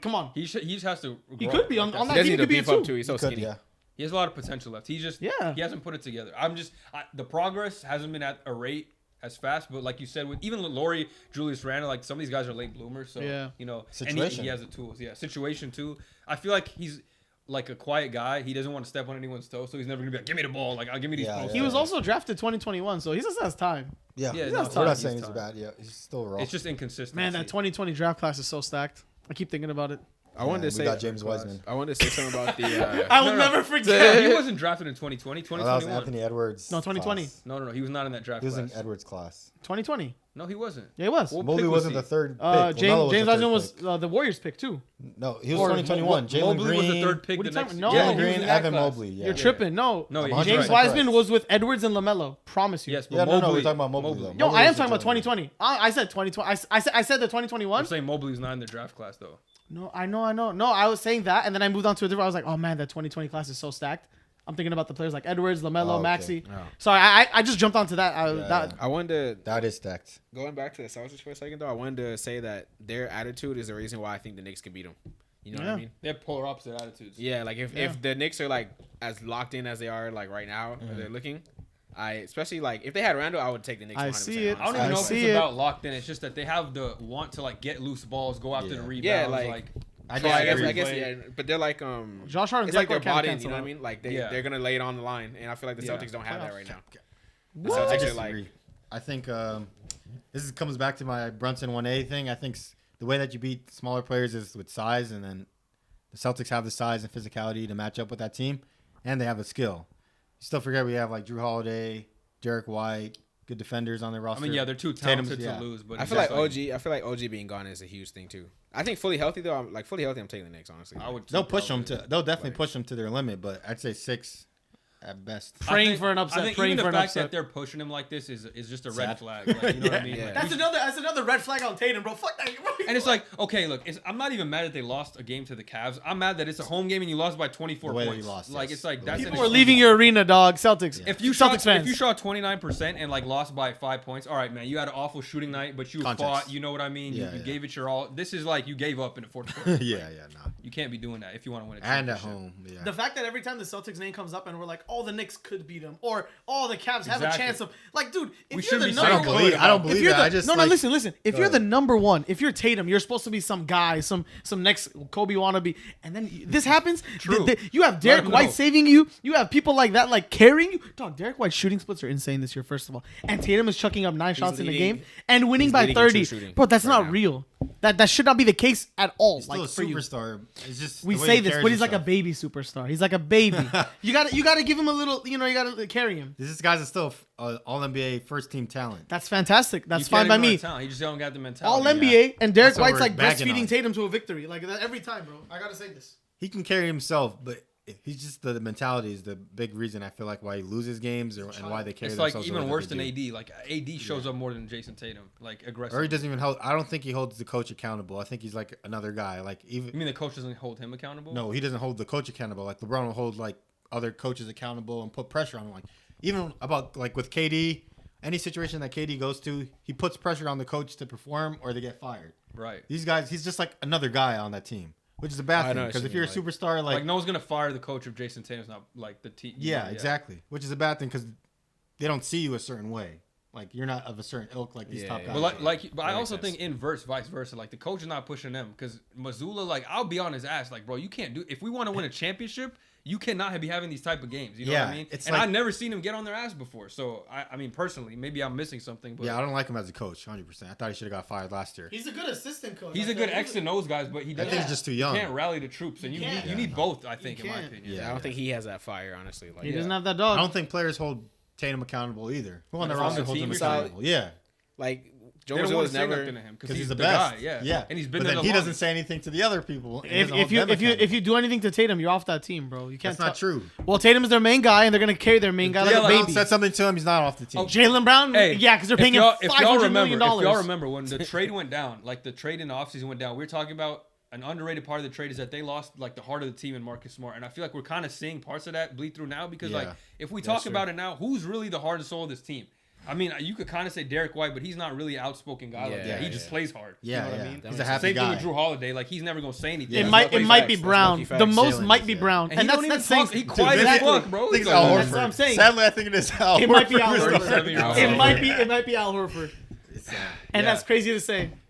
come on. He just has to. He grow. could be on Like, that He team. doesn't need to Could be a beef up 2. too. He's so He could, skinny. yeah. He has a lot of potential left. He hasn't put it together. The progress hasn't been at a rate as fast, but like you said, with even Laurie, Julius Randle, like some of these guys are late bloomers. So Yeah. and Situation. he has the tools. Yeah, situation too. I feel like he's like a quiet guy. He doesn't want to step on anyone's toes, so he's never gonna be like, "Give me the ball." Like, I'll give me these. Yeah, He was also drafted 2021, so he still has time. Yeah, Yeah, we're no, not he's saying he's time. bad. Yeah, he's still raw. It's just inconsistent. Man, that 2020 draft class is so stacked. I keep thinking about it. I wanted to we say got James Wiseman. I wanted to say something about the. I will No. never forget. He wasn't drafted in 2020. Oh, that was 2021. Anthony Edwards. No, 2020. class. No, he was not in that draft He was in class. Edwards' class. 2020. No, he wasn't. Yeah, it was. What Mobley pick was wasn't he? the third pick. LaMelo James the third Wiseman was pick. the Warriors pick too. No, he was or 2021. Jalen Mobley Green. was the third pick. What are The you next. talking about? No, yeah, Jalen he was Green, in that Evan class. Mobley. Yeah. You're tripping. No, No, I'm he's James right. Wiseman was with Edwards and LaMelo. Promise you. Yes, but Yeah, Mobley. no, we're talking about Mobley, though. No, Mobley I am was talking about with Jalen 2020. I said 2020. I said the I'm 2021. saying Mobley's not in the draft class though. No, I know. No, I was saying that, and then I moved on to a different. I was like, oh man, that 2020 class is so stacked. I'm thinking about the players like Edwards, LaMelo, Oh, okay. Maxey. Oh. Sorry, I just jumped onto that. Yeah. I wanted to That is stacked. going back to the Celtics for a second though. I wanted to say that their attitude is the reason why I think the Knicks can beat them. You know what I Yeah. mean? They have polar opposite attitudes. Yeah, like if the Knicks are like as locked in as they are like right now, or they're looking. Especially like if they had Randall, I would take the Knicks. I 100%, see it. I don't honestly. even know I if see it's it. about locked in. It's just that they have the want to like get loose balls, go after the rebounds. Yeah, like I try I guess, every I guess play. yeah, but they're like Josh Hart and it's like Derek they're White bought can't in, you know what I cancel mean? Like Yeah. they're gonna lay it on the line, and I feel like the Yeah. Celtics don't have that right now. The What? I Celtics are disagree. like I think this comes back to my Brunson 1A thing. I think the way that you beat smaller players is with size, and then the Celtics have the size and physicality to match up with that team, and they have the skill. You still forget we have like Drew Holiday, Derek White, good defenders on their I roster. mean, yeah, they're too Tatum's- talented yeah. to lose. But I it's feel like just OG. I feel like OG being gone is a huge thing too. I think fully healthy though. I'm taking the Knicks honestly. I would. They'll push them probably- They'll definitely push them to their limit, but I'd say 6 at best. I Praying think- for an upset, I think praying even for the an fact that upset. they're pushing him like this is just a red Sad. flag. Like, you know what I mean? Yeah. Like, That's another red flag on Tatum, bro. Fuck that. and it's like, okay, look, I'm not even mad that they lost a game to the Cavs. I'm mad that it's a home game and you lost by 24 The way points. you lost, Like, yes. it's like The that's way an People are excuse. leaving your arena, dog. Celtics. If you Celtics shot, fans. if you shot 29% and like lost by 5 points, all right, man, you had an awful shooting night, but you Context. fought. You know what I mean? Yeah, you yeah. gave it your all. This is like you gave up in the fourth quarter. yeah, nah. You can't be doing that if you want to win a And at championship. home, yeah. The fact that every time the Celtics name comes up and we're like, oh, the Knicks could beat them, or oh, the Cavs have a Exactly. chance of, like, dude, if We you're shouldn't the be number saying one, good I don't about believe if you're that. the, I just no, like, listen. If Go you're the ahead. number one, if you're Tatum, you're supposed to be some guy, some next Kobe wannabe, and then this happens. True. You have Derek him White know. saving you. You have people like that, like carrying you. Dog, Derek White's shooting splits are insane this year. First of all, and Tatum is chucking up 9 shots in the leading- game and winning he's by leading in true 30. shooting Bro, that's right not now. real. That should not be the case at all. He's still Like a for you. superstar. It's just We the way say he this, carries but he's like a himself. baby superstar. He's like a baby. you gotta give him a little. You gotta carry him. This guy's still all NBA first team talent. That's fantastic. That's You fine can't by ignore me. the talent. He just don't got the All mentality. NBA and Derek That's what White's we're like bagging breastfeeding on. Tatum to a victory. Like that every time, bro. I gotta say this. He can carry himself, but he's just the mentality is the big reason I feel like why he loses games and why they carry It's like themselves. the even way that worse they than do. AD. Like AD shows up more than Jayson Tatum. Like aggressive. Or he doesn't even hold. I don't think he holds the coach accountable. I think he's like another guy. Like You even mean the coach doesn't hold him accountable? no, he doesn't hold the coach accountable. Like LeBron will hold like other coaches accountable and put pressure on him. Like even about like with KD, any situation that KD goes to, he puts pressure on the coach to perform or they get fired. Right. These guys, he's just like another guy on that team, which is a bad I thing know because what if you you're a mean, superstar, Like no one's gonna fire the coach if Jayson Tatum's not like the team. yeah, exactly, which is a bad thing because they don't see you a certain way. Like you're not of a certain ilk like these Yeah, top yeah. guys. But but I That also makes think inverse, vice versa. Like the coach is not pushing them because Mazzulla, like I'll be on his ass. Like bro, you can't do. If we want to win a championship, you cannot be having these type of games. You know what Yeah, I mean? it's And like- I've never seen him get on their ass before. So I mean personally, maybe I'm missing something. But yeah, I don't like him as a coach, 100%. I thought he should have got fired last year. He's a good assistant coach. he's a good X and O's guys, but he I doesn't. think he's just too young. Can't rally the troops, and you can't. need, you need Yeah. both. I think, in my can't. opinion. Yeah. I don't think he has that fire, honestly. Like He doesn't have that dog. I don't think players hold Tatum accountable either. Who on the Like, on roster the holds team, him you're saying? accountable? Yeah, like Joe They don't Mazzulla want was to say never. nothing to him because he's the best. guy. Yeah, and he's been But there then the he doesn't longest. say anything to the other people. and If doesn't hold them if accountable. you do anything to Tatum, you're off that team, bro. You can't. That's not true. Well, Tatum is their main guy, and they're gonna carry their main guy like Yeah, a like, baby. Said something to him. He's not off the team. Jalen Brown, Hey, yeah, because they're if paying him y'all- $500 million. If y'all remember when the trade went down, like the trade in the offseason went down, we were talking about an underrated part of the trade is that they lost like the heart of the team in Marcus Smart, and I feel like we're kind of seeing parts of that bleed through now because like Yeah, if we that's talk true. about it now, who's really the heart and soul of this team? I mean, you could kind of say Derek White, but he's not really an outspoken guy like Yeah, that. He yeah. just plays hard. Yeah, you know what yeah. I mean? He's a happy Same guy. thing with Drew Holiday. Like he's never gonna say anything. Yeah, It he's might lucky it might be facts. That's Brown. lucky The facts. most Jalen might is, be yeah. Brown, And he that's don't even the thing. talk. He quiet as exactly. fuck, bro. I think He's it's Al like, That's what I'm Horford. saying. Sadly, I think it is Al It might be Horford. Al Who's the Horford. seven-year-old. It might be Al Horford, it's sad. and Yeah. that's crazy to say.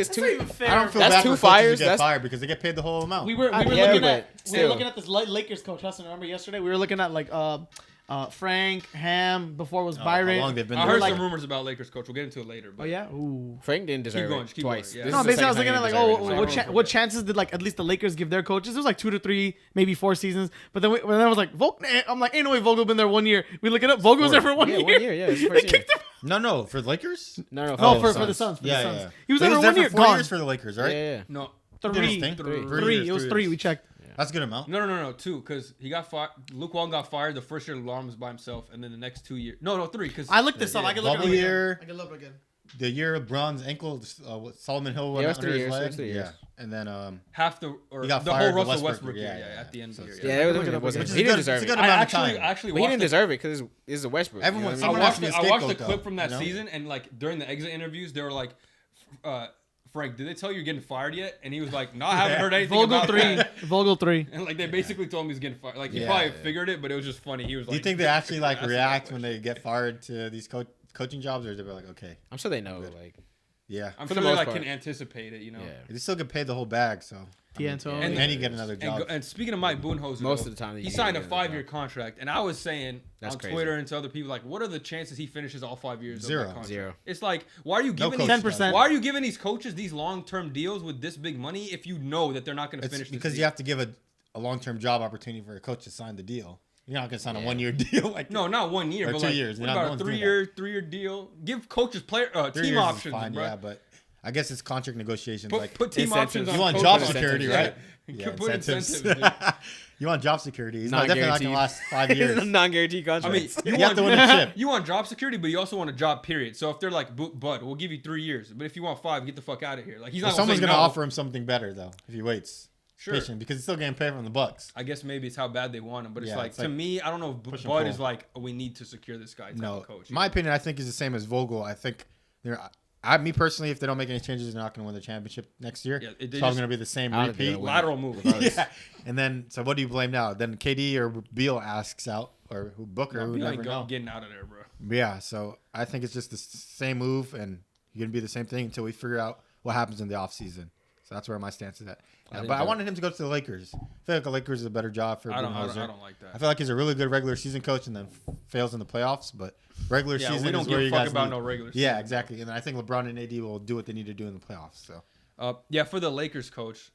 is That's two. not even fair. I don't feel That's bad two for coaches fires, to get that's- fired because they get paid the whole amount. We were Yeah, looking but at still. this Lakers coach. Hassan, remember yesterday we were looking at like Frank, Ham. Before it was How Byron. long they've been I there? heard like- some rumors about Lakers coach. We'll get into it later. But Oh yeah. Ooh. Frank didn't deserve going, it just keep twice. going, yeah. This No, is the basically I was second looking at time he like, deserved it. what Sorry. what chances did like at least the Lakers give their coaches? It was like 2 to 3, maybe 4 seasons. But then when I was like, I'm like, ain't no way Vogel been there 1 year. We look it up. Vogel was there for 1 Yeah, year. 1 year. Yeah, it's the They first year. kicked him. No, for the Lakers. No, No, for Suns. the Suns. For the Suns. Yeah. He was But there for there 1 year. for 4 Gone. years for the Lakers, right? Yeah. no, Three. Thing? Three. It was 3. We checked. That's a good amount. no, 2, because he got fired. Luke Walton got fired the first year. Alarm was by himself, and then the next 2 years. No, 3. Because I looked this up. I can look it up Bubble again. year. I can look it again. The year of Bron's ankle, Solomon Hill went Yeah, it was under 3 his years, leg. it was 3 years. Yeah, and then half the or He got the fired whole for Russell Westbrook Westbrook year, year, yeah. at the end So of the it's year. Yeah, Yeah. it wasn't. Which is He good- didn't deserve it's a it. good I amount of time. actually But he watched didn't the- deserve it because it's a Westbrook. Everyone- you know? someone I has to watched, be a I watched the scapegoat, clip from that you know? season, and like during the exit interviews, they were like, Frank, did they tell you you're getting fired yet? And he was like, no, I haven't heard anything Vogel about 3. that. Vogel 3. And like they basically told him he's getting fired. Like he Yeah, probably yeah. figured it, but it was just funny. He was like, do you think they actually like That's react the when they get fired to these coaching jobs, or is they like, okay, I'm sure they know. Like, yeah, I'm for sure the they most like part. can anticipate it, you know. yeah. they still get paid the whole bag, so D'Antoni. and you get another job. And speaking of Mike Budenholzer, Most though, of the time he you signed a get another 5-year job. contract, and I was saying That's on crazy. Twitter and to other people, like, what are the chances he finishes all 5 years? Zero. Of that contract? 0. It's like, why are you No giving coach these, 10%. why are you giving these coaches these long-term deals with this big money if you know that they're not going to It's finish? because this you have to give a long-term job opportunity for a coach to sign the deal. You're not gonna sign a 1-year deal like No, not 1 year, Or but 2 like, years. what You're not about a going through 3-year deal? Give coaches player 3 team years options, is fine, bro. yeah, but I guess it's contract negotiations. Put, like put team incentives. options on you want coaches. job Incentives, security, yeah. right? You put incentives. dude. You want job security. He's not definitely not gonna last 5 years. Non-guaranteed I contract. mean, You have to win the chip. You want job security, but you also want a job. Period. So if they're like, "Bud, we'll give you 3 years, but if you want 5, get the fuck out of here." Like he's not. Well, someone's say gonna no. offer him something better though if he waits. Sure. Patient, because he's still getting paid from the Bucks. I guess maybe it's how bad they want him, but it's Yeah, like it's to like me, I don't know. push and Bud pull. is like, we need to secure this guy. Type No, of coach. my opinion, I think is the same as Vogel. I think me personally, if they don't make any changes, they're not going to win the championship next year. Yeah, it's they probably just- going to be the same I don't think they're repeat. gonna win. lateral move. Yeah, and then so what do you blame now? Then KD or Beal asks out, or who Booker? Who You never ain't know. getting out of there, bro. Yeah, so I think it's just the same move, and you're gonna be the same thing until we figure out what happens in the offseason. So that's where my stance is at. But I wanted him to go to the Lakers. I feel like the Lakers is a better job for I don't Budenholzer. like that. I feel like he's a really good regular season coach, and then fails in the playoffs. But regular Yeah, season we don't is give where a you fuck guys about need- no regular Yeah, season, exactly. And then I think LeBron and AD will do what they need to do in the playoffs. So Yeah, for the Lakers coach,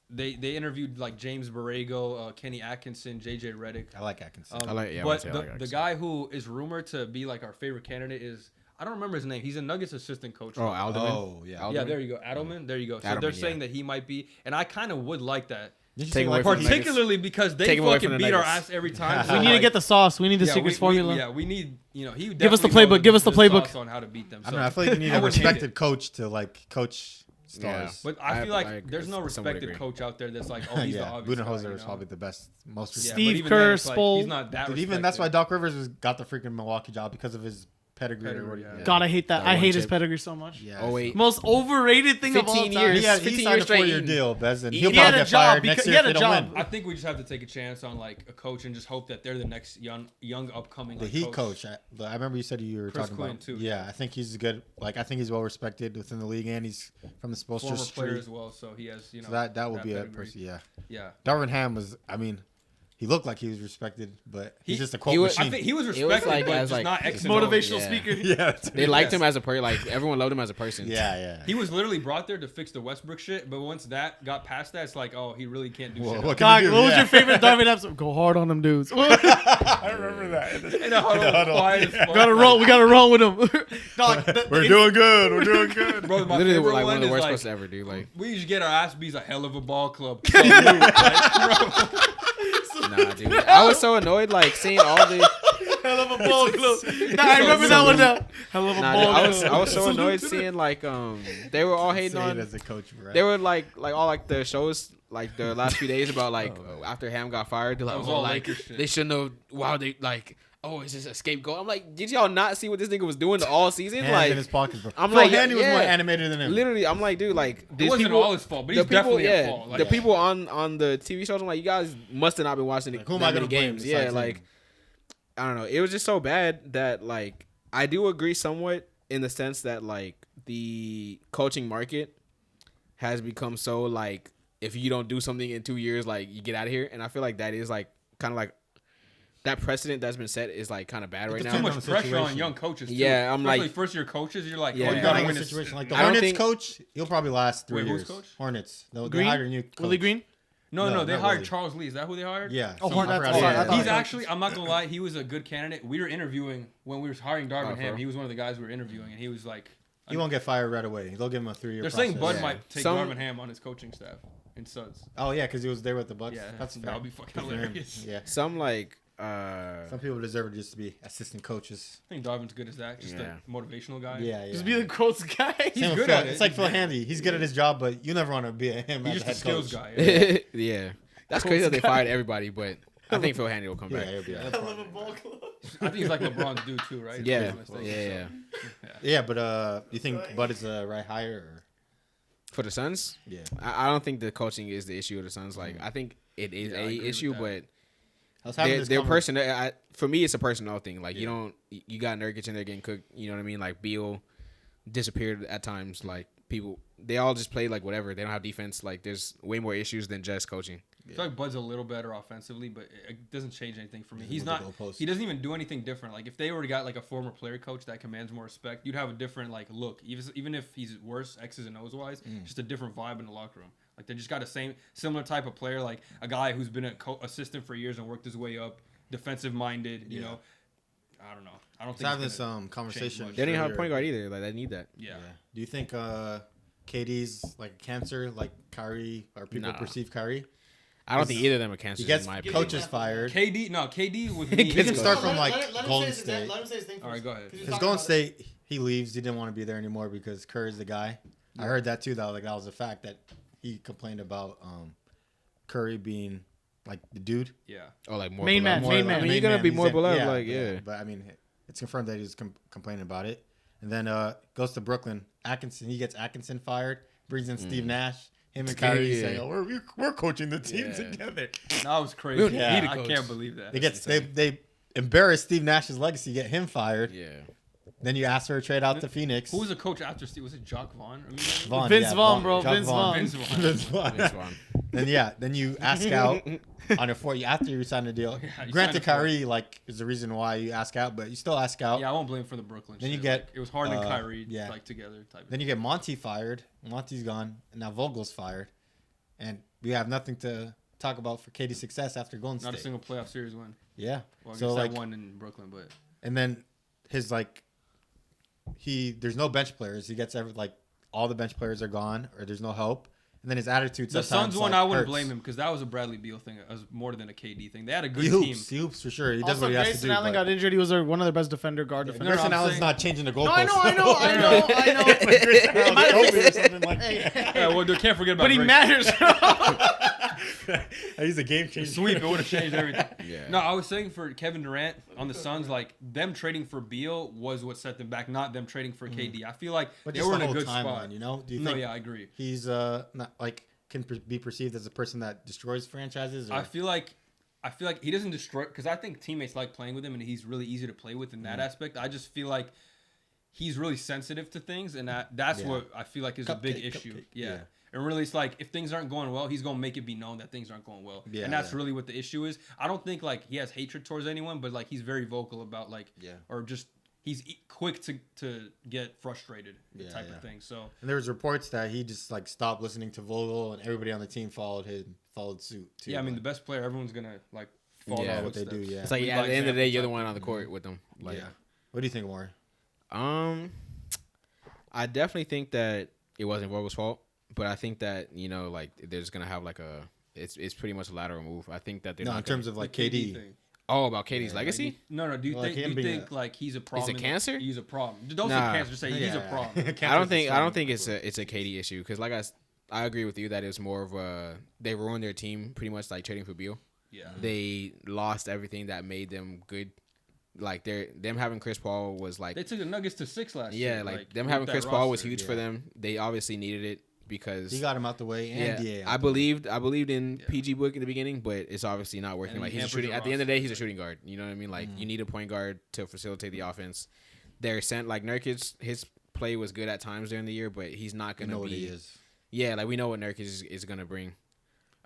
they interviewed like James Borrego, Kenny Atkinson, JJ Redick. I like Atkinson. I like- yeah, I but would say I like the Atkinson. guy who is rumored to be like our favorite candidate is, I don't remember his name. He's a Nuggets assistant coach. Oh, Alderman. Oh, yeah. Alderman. Yeah, there you go. Adelman. There you go. So Adelman, they're yeah. saying that he might be, and I kind of would like that. Did you Take say away like from the Nuggets. Particularly because they Take him away fucking from the beat our Nuggets. ass every time. We need to get the sauce. We need the secret formula. Yeah, we need. He would Give us the definitely know playbook. Give us the playbook. sauce on how to beat them. I don't know. I feel like you need I a would hate respected it. coach to like coach stars. But I feel like I there's no somewhat respected agree. coach out there that's like, oh, he's the Yeah, obvious guy, Budenholzer you is know? probably the best, most Yeah, respected. but Steve even Kerr, then, it's like, Spo. he's not that Dude, even that's why respected. Doc Rivers got the freaking Milwaukee job because of his pedigree. Pedigree, yeah. God, I hate that. That I one hate his chip. pedigree so much. Yeah. Oh wait. Most overrated thing of all 15 time. years. He 15 signed a years straight 4-year eating. deal, Bez, and He he'll had probably a get job fired because- next he year if had they a don't job. win. I think we just have to take a chance on like a coach and just hope that they're the next young upcoming. The like, Heat coach. I remember you said you were Chris talking Quinn, about. too. Yeah, I think he's good. Like I think he's well respected within the league, and he's from the Spolster former player Street. as well, so he has So that would be a pedigree. person. Yeah, Yeah, Darvin Ham was. I mean, he looked like he was respected, but he's He- just a quote he was- machine. I think he was was respected, like- but as, just like, not X and O. Motivational Yeah. speaker. yeah, They liked Yes. him as a person. Like everyone loved him as a person. yeah. He was literally brought there to fix the Westbrook shit, but once that got past that, it's like, oh, he really can't do Well, shit. what can Dog, you do? what was Yeah. your favorite Darvin episode? Go hard on them dudes. I remember that. In a huddle, quiet as fuck. gotta roll. We gotta roll with them. Dog, We're doing good. We're doing good. Bro, my Literally, favorite like one of the is worst like, posts ever, dude. Like, we used to get our ass beat a hell of a ball club. Salute, like, bro. nah, dude. I was so annoyed, like seeing all the. Hell of a ball club. Nah, I remember that one now. Hell of a Nah, ball dude, club. I was so annoyed seeing like they were all hating Say it on. as a coach, right? They were like all like the shows like the last few days about like after Ham got fired. They're like, That was oh, all like Lakers shit. they shouldn't have. Wow, they like. Oh, is this a scapegoat? I'm like, did y'all not see what this nigga was doing all season? Hands like, in his pockets, bro. I'm Bro, like, Handy was yeah. more animated than him. literally, I'm like, dude, like It these wasn't people, all his fault, but the he's people, definitely yeah, at fault. Like, the people on the TV shows, I'm like, you guys must have not been watching Like, who am that I many gonna blame games. Yeah, besides like him? I don't know. It was just so bad that like I do agree somewhat in the sense that like the coaching market has become so like if you don't do something in 2 years, like you get out of here. And I feel like that is like kind of like that precedent that's been set is like kind of bad right Too now. much pressure on situation. young coaches. Too. Yeah, I'm Especially like- first-year coaches. You're like, Yeah. oh, you You gotta got win a this. situation like the I don't Hornets think- coach. He'll probably last 3 Wait, who's years. coach? Hornets. They Green? hired a new coach. Willie Green? No, they not hired Willie. Charles Lee. Is that who they hired? Yeah. Oh, some- Hornets. I forgot Sorry, his I name. thought- He's actually, I'm not gonna lie, he was a good candidate. We were interviewing when we were hiring Darvin for Ham. real? He was one of the guys we were interviewing, and he was like, He won't get fired right away. They'll give him a 3-year. they're saying Bud process. might take Some- Darvin Ham on his coaching staff in Suns. Oh yeah, because he was there with the Bucks. Yeah, that's that fair. would be fucking Good for him. hilarious. Yeah. Some like Some people deserve it just to be assistant coaches. I think Darvin's good as that, just Yeah. a motivational guy. Yeah. Just be the coach guy. He's Same with good Phil. at it. It's like He's Phil good. Handy. He's good at his job, but you never want to be him He's as just a a head skills coach. guy. Yeah. yeah. That's crazy that they fired everybody, but I think Phil Handy will come Yeah, back. he'll be all right. I love a ball club. I think he's like LeBron's dude too, right? Yeah, If I'm not mistaken. yeah. Yeah, but you think Bud is the right hire? Or? For the Suns, Yeah. I don't think the coaching is the issue of the Suns. Like I think it is Yeah, I a agree with issue, that. but I was having their this person. For me, it's a personnel thing. Like Yeah. you got Nurkic in there getting cooked. You know what I mean? Like Beal disappeared at times. Like people, they all just play like whatever. They don't have defense. Like there's way more issues than just coaching. I feel like Bud's a little better offensively, but it doesn't change anything for me. Doesn't He's move the not. goalposts. He doesn't even do anything different. Like if they already got like a former player coach that commands more respect, you'd have a different like look. Even if he's worse X's and O's wise, just a different vibe in the locker room. Like they just got a similar type of player, like a guy who's been a assistant for years and worked his way up, defensive minded. You Yeah. know, I don't know. I don't I was think having it's this gonna conversation. much. They don't even have a earlier. point guard either. Like they need that. Yeah. Do you think KD's like a cancer, like Kyrie, or people Nah. perceive Kyrie? I don't think either of them are He cancers. gets in my opinion. coaches fired. KD with me. He can he's start good. from like Golden State. Let him say his thing first. All right, go ahead. Because Golden State, he leaves. He didn't want to be there anymore because Curry's the guy. I heard that too. That was a fact that he complained about Curry being like the dude. Yeah. Oh, like more Main beloved. man, More main like man. I mean, main you're gonna man. be He more said- beloved. Like yeah. But I mean, it's confirmed that he's complaining about it. And then goes to Brooklyn. Atkinson, he gets Atkinson fired. Brings in Steve Nash. Him and Kyrie Yeah. saying, "Oh, we're coaching the team Yeah. together." That was crazy. We don't need a I coach. can't believe that. They embarrass Steve Nash's legacy, get him fired. Yeah. Then you ask for a trade out to Phoenix. Who was the coach after Steve? Was it Jock Vaughn? Vaughn, Vince Vaughn, bro. Jacques Vince Vaughn. Vince Vaughn. Vince Vaughn. Vince Vaughn. Then you ask out on a 4 after you sign the deal. Yeah, you Granted, signed a Kyrie is the reason why you ask out, but you still ask out. Yeah, I won't blame him for the Brooklyn. Then you shit. get, Like, it was Harden and Kyrie yeah. like together type. Then you get Monty fired. Monty's gone, and now Vogel's fired, and we have nothing to talk about for KD's success after Golden Not a State. single playoff series win. Yeah. Well, I So guess like, that one in Brooklyn, but and then his like, there's no bench players. He gets all the bench players are gone, or there's no help. And then his attitude. the sometimes, Suns one, like, I wouldn't hurts. blame him because that was a Bradley Beal thing. It was more than a KD thing. They had a good He team. hoops. He hoops for sure. He does Also, what he has to Grayson do. Allen but- got injured. He was one of their best defender guard. No, Grayson I'm Allen's saying- not changing the goalposts. No, I know. Grayson Allen's open or something like that. Yeah, well, they can't forget about But he Grayson. matters. He's a game changer. Sweep, it would have changed everything. Yeah. No, I was saying for Kevin Durant on the Suns, like them trading for Beal was what set them back, not them trading for KD. I feel like But they just were the in a whole good timeline, spot. you know? Do you No, think yeah, I agree. he's not like be perceived as a person that destroys franchises? Or? I feel like he doesn't destroy because I think teammates like playing with him and he's really easy to play with in that aspect. I just feel like he's really sensitive to things and that's Yeah. what I feel like is a big issue. Yeah. And really, it's like if things aren't going well, he's gonna make it be known that things aren't going well, Yeah, and that's yeah. really what the issue is. I don't think like he has hatred towards anyone, but like he's very vocal about like, Yeah. or just he's quick to get frustrated, Yeah, type yeah. of thing. So And there was reports that he just like stopped listening to Vogel, and everybody on the team followed suit too. yeah, I mean the Like, best player, everyone's gonna like follow Yeah. in what they do. footsteps. Yeah. It's like Lead yeah, by at the end of the day, example you're the type one on the court with them. Like, yeah. What do you think, Omari? I definitely think that it wasn't Vogel's fault, but I think that like they're just gonna have like it's pretty much a lateral move. I think that they're No, not in terms of like The KD. thing. about KD's Yeah, legacy. No. Do you Like think him you being think like he's a problem? He's a cancer? He's a problem. Don't Nah. say cancer. Just say he's a problem. I don't think it's a KD issue because like I agree with you that it's more of they ruined their team pretty much like trading for Beal. Yeah. They lost everything that made them good. Like them having Chris Paul was like They took the Nuggets to 6 last yeah, year. like them with having that Chris Paul was roster. huge for them. They obviously needed it because He got him out the way, and yeah, DA. I believed in PG Book in the beginning, but it's obviously not working. And Like he he's a hampers shooting. the At the end of the roster. day, he's a shooting guard. You know what I mean? Like you need a point guard to facilitate the offense. They're sent like Nurkic. His play was good at times during the year, but he's not You gonna know what be. he is. Yeah, like we know what Nurkic is gonna bring.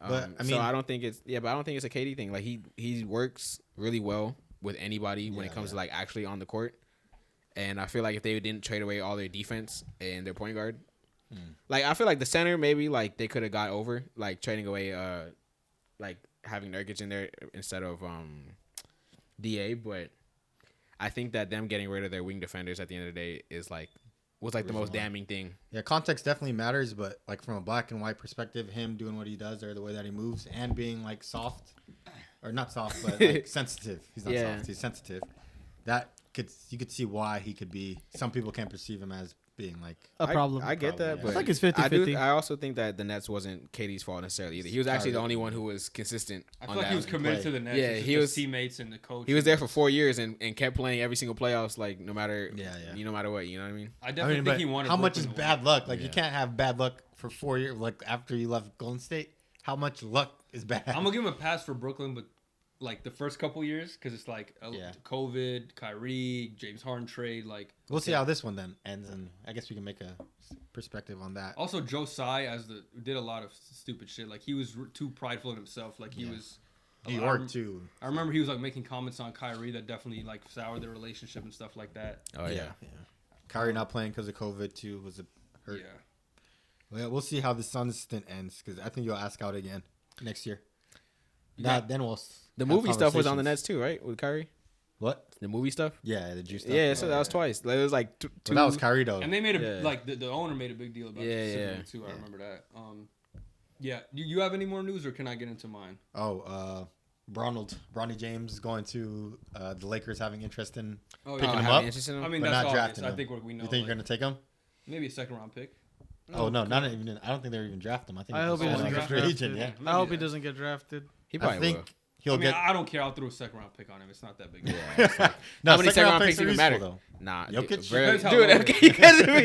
But I mean, so I don't think it's but I don't think it's a KD thing. Like he works really well with anybody when it comes to like actually on the court. And I feel like if they didn't trade away all their defense and their point guard, like I feel like the center maybe like they could have got over like trading away like having Nurkic in there instead of DA, but I think that them getting rid of their wing defenders at the end of the day was the most damning thing. Yeah, context definitely matters, but like from a black and white perspective, him doing what he does or the way that he moves and being like soft or not soft, but like sensitive. He's not soft. He's sensitive. You could see why he could be. Some people can't perceive him as being like a problem. I get that, yeah. but I think it's 50-50. I also think that the Nets wasn't KD's fault necessarily either. He was actually the only one who was consistent. I feel like he was committed to the Nets. Yeah, he was teammates and the coach. He was there for 4 years and kept playing every single playoffs, like no matter no matter what. You know what I mean? I definitely think he wanted. How much is Brooklyn to bad luck? Like you can't have bad luck for 4 years. Like after you left Golden State, how much luck is bad? I'm gonna give him a pass for Brooklyn, but like the first couple years, because it's like COVID, Kyrie, James Harden trade. Like we'll see how this one then ends, and I guess we can make a perspective on that. Also, Joe Tsai did a lot of stupid shit. Like he was too prideful in himself. Like he was. New York too. I remember he was like making comments on Kyrie that definitely like soured their relationship and stuff like that. Oh yeah. Kyrie not playing because of COVID too was a hurt. Yeah. Well, we'll see how the Suns stint ends because I think you'll ask out again next year. Then we'll. The movie stuff was on the Nets too, right? With Kyrie. What? The movie stuff? Yeah, the juice stuff. Yeah, so that was twice. Like, it was like two. Well, that was Kyrie though. And they made the owner made a big deal about it too. I remember that. Yeah. You have any more news, or can I get into mine? Bronny James going to the Lakers, having interest in picking him up. I mean, but that's not obvious. drafting him. I think what we know. You think you're gonna take him? Maybe a second round pick. No, not even. I don't think they're even draft him. I hope he doesn't get drafted. Yeah, I hope he doesn't get drafted. He probably will. I don't care. I'll throw a second round pick on him. It's not that big. No, how many second round picks even matter? Though. Nah, Jokic.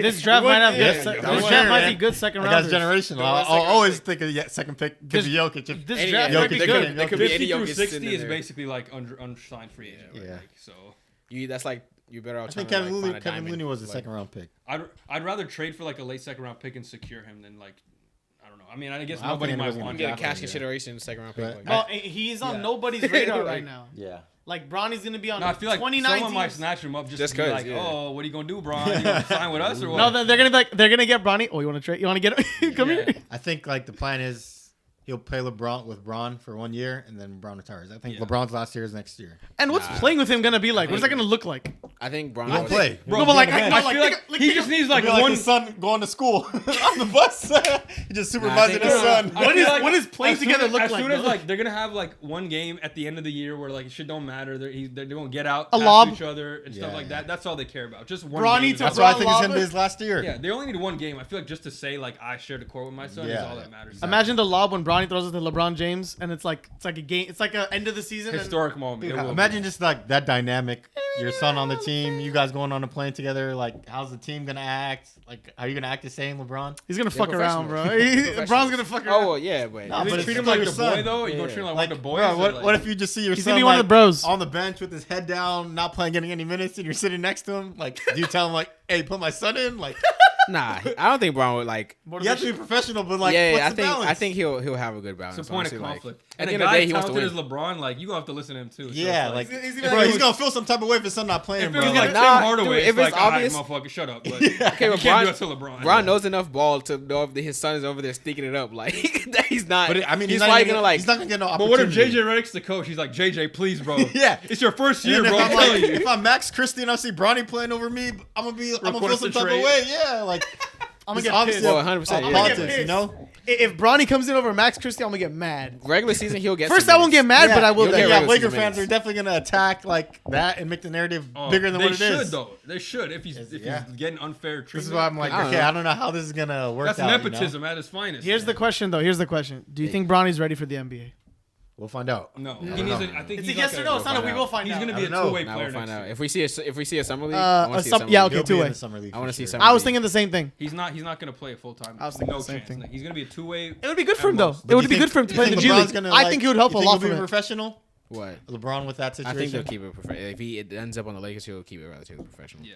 This draft might have this draft might be good second round. That's generational. I'll always think of second pick could be Jokic. This draft might be good. There could be any 50 through Jokic 60 is basically like unsigned free agent. Right? Yeah. Like, so that's like you're better off. I think Kevin Looney was a second round pick. I'd rather trade for like a late second round pick and secure him than like. I don't know. I mean, I guess I don't nobody think might anyone's want get a him. cash consideration second round pick. Well, he's on nobody's radar right now. Yeah. Like Bronny's gonna be on. No, I feel like 2019. someone might snatch him up just to be like, oh, what are you gonna do, Bron? You gonna sign with us or what? No, they're gonna be like, they're gonna get Bronny. Oh, you want to trade? You want to get him? Come here. I think like the plan is he'll play LeBron with Bron for 1 year and then LeBron retires. I think LeBron's last year is next year. And what's playing with him gonna be like? What's that gonna look like? I think Bron He won't play. Bro, No, but like, I feel like he just needs like one. His son going to school on the bus. He just supervising his son. What is playing together look like? As soon as like they're gonna have like one game at the end of the year where like shit don't matter. They're gonna get out, A pass lob. each other and stuff like that. That's all they care about. Just one. Bronny game. to That's why I Bron think he's Lava. in his last year. Yeah, they only need one game. I feel like just to say like I shared a court with my son is all that matters. Imagine the lob when Bronny throws it to LeBron James, and it's like a game. It's like a end of the season. Historic moment. Dude, It will imagine be. just like that dynamic. Your son on the team, you guys going on a plane together. Like, how's the team gonna act? Like, are you gonna act the same, LeBron? He's gonna fuck around, bro. professionals. LeBron's gonna fuck around. Oh well, yeah, but No, You but treat it's him like your the son. boy though. You gonna treat him like one of the boys. Bro, or, like- what if you just see your He's son gonna be one of like, the bros. on the bench with his head down, not playing, getting any minutes, and you're sitting next to him? Like, do you tell him like, "Hey, put my son in"? Like, nah, I don't think Bron would like. you have to be professional, but like, Yeah, what's I the think balance? I think he'll have a good balance. It's a point of honestly, conflict. Like, And at a the end of the guy day, he wants to talented win. as LeBron, like you gonna have to listen to him too. So Yeah, it's like, bro, he's gonna feel some type of way if his son not playing, if it bro. was like Like, Tim nah, Hardaway, dude, it's if it's like, all right, obvious- motherfucker, shut up. But Okay, you but can't do that to LeBron. Bron knows enough ball to know if his son is over there sticking it up. Like that he's not. but I mean, he's not probably even gonna like. He's not gonna get no But what opportunity. if JJ Redick's the coach? He's like, JJ, please, bro. Yeah. It's your first And year, then bro. if I'm I'm, like, telling you. if I'm Max Christie and I see Bronny playing over me, I'm gonna feel Request some a type of trade. way. Yeah, like I'm it's gonna get pissed. obviously Well, 100%, yeah. politics, you know. If Bronny comes in over Max Christie, I'm gonna get mad. Regular season, he'll get. First, some I won't get minutes. mad, but I will you'll get get Yeah, regular Laker season fans are minutes. definitely gonna attack like that and make the narrative Oh, bigger than what it They is. should though. They should if he's getting unfair treatment. This is why I'm like, I don't okay, know. I don't know how this is gonna work That's out. nepotism at its finest. Here's the question, though. Here's the question. Do you think Bronny's ready for the NBA? We'll find out. No, Yeah. he needs. I don't I think It's a he's yes like or no. It's not a we find will out. find He's out. gonna be I a don't know. two-way Nah, player we'll find next out. year. If we see a summer league, I want to see a summer yeah, league. okay, He'll be two-way. in the summer league I wanna for see sure. summer I was league. thinking the same thing. He's not gonna play a full time. I was thinking no the same chance. thing. He's gonna be a two-way. It would be good for him, though. But It would do be you good for him think- to play in do the you G think League. LeBron's gonna, I like- think he would help you a think lot he'll from be it. professional. What? LeBron with that I situation. think they'll keep it professional. If he ends up on the Lakers, he'll keep it relatively professional. Yeah.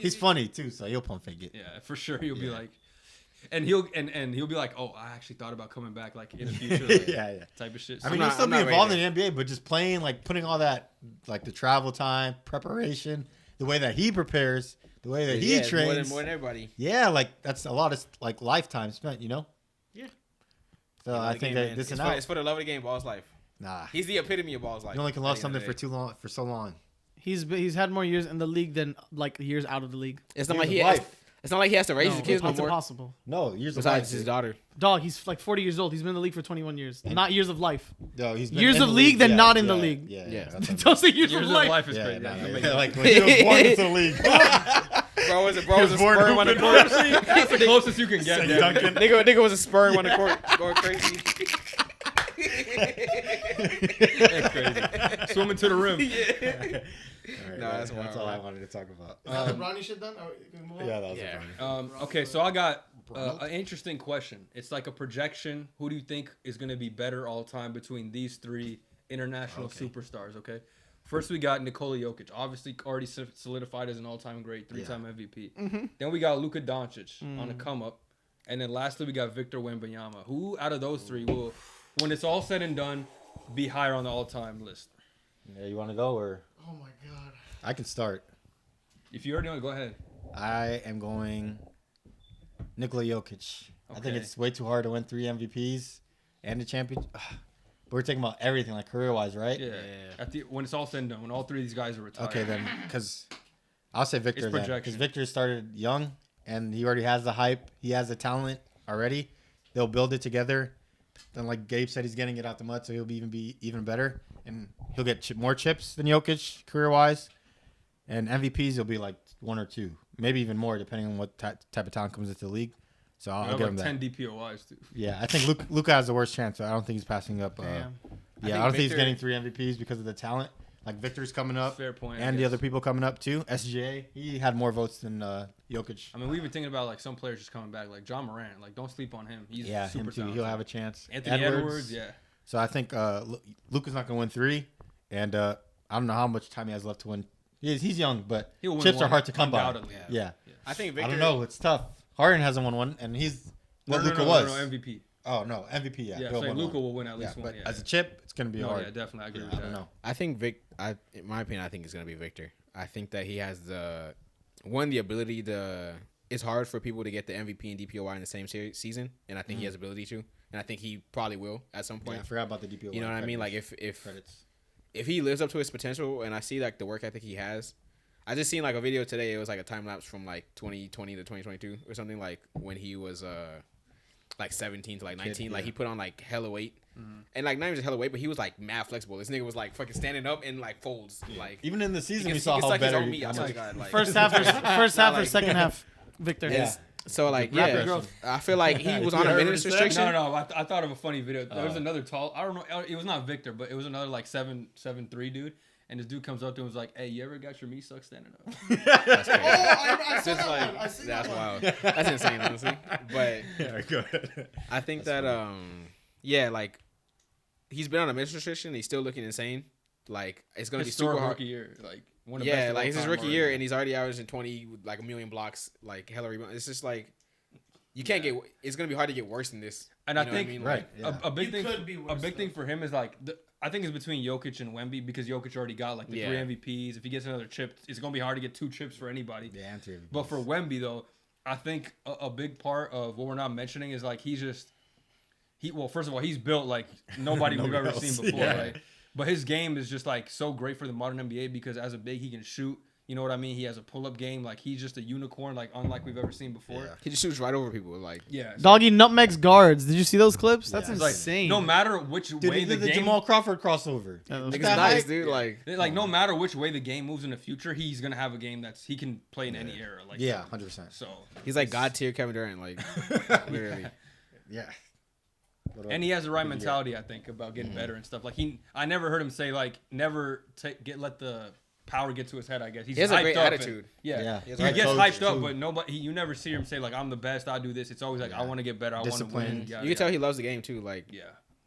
give He's you- funny too, so he'll pump fake it. Yeah, for sure. He'll be Yeah. like, and he'll be like, oh, I actually thought about coming back like in the future. Like, Yeah. type of shit. I So- mean, I'm he'll still not be ready involved to- in the NBA, but just playing, like putting all that, like the travel time, preparation, the way that he prepares, the way that he Yeah, trains. more than everybody. Yeah, like that's a lot of like lifetime spent, you know. Yeah. So Love I the think game, that man. this it's and for, out. it's for the love of the game, ball's life. Nah, He's the epitome of ball's life. you only can at love the end of something the day. for so long. He's had more years in the league than like years out of the league. It's not Years like of he. life. It's not like he has to raise his kids no That's more. impossible. No, years of Besides life. his daughter. Dog, he's like 40 years old. He's been in the league for 21 years. Not years of life. No, he's been Years in of the league, then yeah, not in the yeah, league. Yeah. Don't say years Years of of life. life is Yeah, crazy. nah, That makes yeah, sense. like when he was born into the league. Bro was a sperm on the court. That's the closest you can get. There. Duncan. nigga was a sperm on the court going crazy. That's crazy. Swimming to the rim. All right, No, that's that's wild. all I wanted to talk about. The Bronny shit done? Yeah, that was Yeah. funny. Okay, so I got an interesting question. It's like a projection. Who do you think is going to be better all time between these three international superstars? Okay, first we got Nikola Jokic, obviously already solidified as an all-time great, three-time MVP. Then we got Luka Doncic on a come-up, and then lastly we got Victor Wembanyama. Who out of those three will, when it's all said and done, be higher on the all-time list? Yeah, you want to go or Oh my god. I can start. If you already know, go ahead. I am going Nikola Jokic. I think Okay. it's way too hard to win 3 MVPs and a champion. We're talking about everything, like career-wise, right? Yeah. When it's all said and done, when all three of these guys are retired. Okay, then, because I'll say Victor It's then. projection. Because Victor started young, and he already has the hype. He has the talent already. They'll build it together. Then, like Gabe said, he's getting it out the mud, so he'll be even better. And he'll get more chips than Jokic career-wise. And MVPs, he'll be like 1 or 2. Maybe even more, depending on what type of talent comes into the league. So I'll give him that. 10 DPOIs, too. Yeah, I think Luka has the worst chance. So I don't think he's passing up. Damn. Yeah, I think don't think he's Victor- getting 3 MVPs because of the talent. Like Victor's coming up, Fair point. I and the guess. other people coming up too. SGA, he had more votes than Jokic. I mean, we've been thinking about like some players just coming back, like John Morant. Like, don't sleep on him. He's Yeah, super him too. talented. He'll have a chance. Anthony Edwards, yeah. So I think Luka's not going to win 3, and I don't know how much time he has left to win. He's young, but He'll win chips are one, hard to come by. undoubtedly. Yeah. I think I Victor. don't know. It's tough. Harden hasn't won one, and he's what Luka was. No, MVP. Oh no, MVP. Yeah, Yeah, he'll so win Luka one. will win at least one. But Yeah, as a chip, it's going to be no, hard. yeah, definitely. I agree with I that. don't know. I think in my opinion, I think it's gonna be Victor. I think that he has the ability to. It's hard for people to get the MVP and DPOY in the same season, and I think he has the ability to, and I think he probably will at some Yeah, point. I forgot about the DPO. You know what I mean? Like credits. if he lives up to his potential, and I see like the work ethic he has. I just seen like a video today. It was like a time lapse from like 2020 to 2022 or something, like when he was like 17 to like 19. Kid, Like yeah. he put on like hella weight, and like not even just hella weight, but he was like mad flexible. This nigga was like fucking standing up and like folds. Like Even in the he season, can, we he saw can how suck his better. own meat. I swear to God, like First half or like- second half, Victor. Yeah. So like Rapid yeah, growth. I feel like he was on You a heard minutes what he said? restriction. No. I thought of a funny video. There was another tall. I don't know. It was not Victor, but it was another like 7'3" dude. And this dude comes up to him and was like, "Hey, you ever got your meat sucked standing up?" That's crazy. I Just like that's wild. That's insane, honestly. But Yeah, go ahead. I think that yeah, like he's been on a minutes restriction. He's still looking insane. Like it's gonna be super Historic hard. rookie year, like one of the best Yeah, of like all it's his time rookie already. year, and he's already averaging 20 with like 1 million blocks, like hella rebounds. It's just like you can't get. It's gonna be hard to get worse than this. And You I know what think mean? right. Like, Yeah. a big You thing. could be A worse, big thing though. for him is like I think it's between Jokic and Wemby because Jokic already got like the Yeah. 3 MVPs. If he gets another chip, it's gonna be hard to get 2 chips for anybody. Yeah, answer. But for Wemby though, I think a big part of what we're not mentioning is like well, first of all, he's built like nobody we've Nobody ever else. seen before, Yeah. right? But his game is just like so great for the modern NBA because as a big he can shoot. You know what I mean? He has a pull-up game. Like he's just a unicorn, like unlike we've ever seen before. Yeah. he just shoots right over people. Like Yeah. so Doggy nutmegs guards. Did you see those clips? That's Yeah. it's like, insane. no matter which Dude, way he the did the game Jamal Crawford crossover. Yeah, those- niggas that nice, height? dude. Like no matter which way the game moves in the future, he's gonna have a game he can play in any era. Like Yeah, 100%. So he's like god tier Kevin Durant. Like literally. Yeah. and he has the right mentality, I think, about getting better and stuff. Like I never heard him say like never let the power get to his head. I guess he's He has a hyped great up and- attitude. yeah, Yeah. he He's a right gets coach, hyped up, too. but nobody. You never see him say like I'm the best. I do this. It's always like I Yeah. want to get better. I want to win. Disciplined. yada, You can tell yada. he loves the game too. Like Yeah.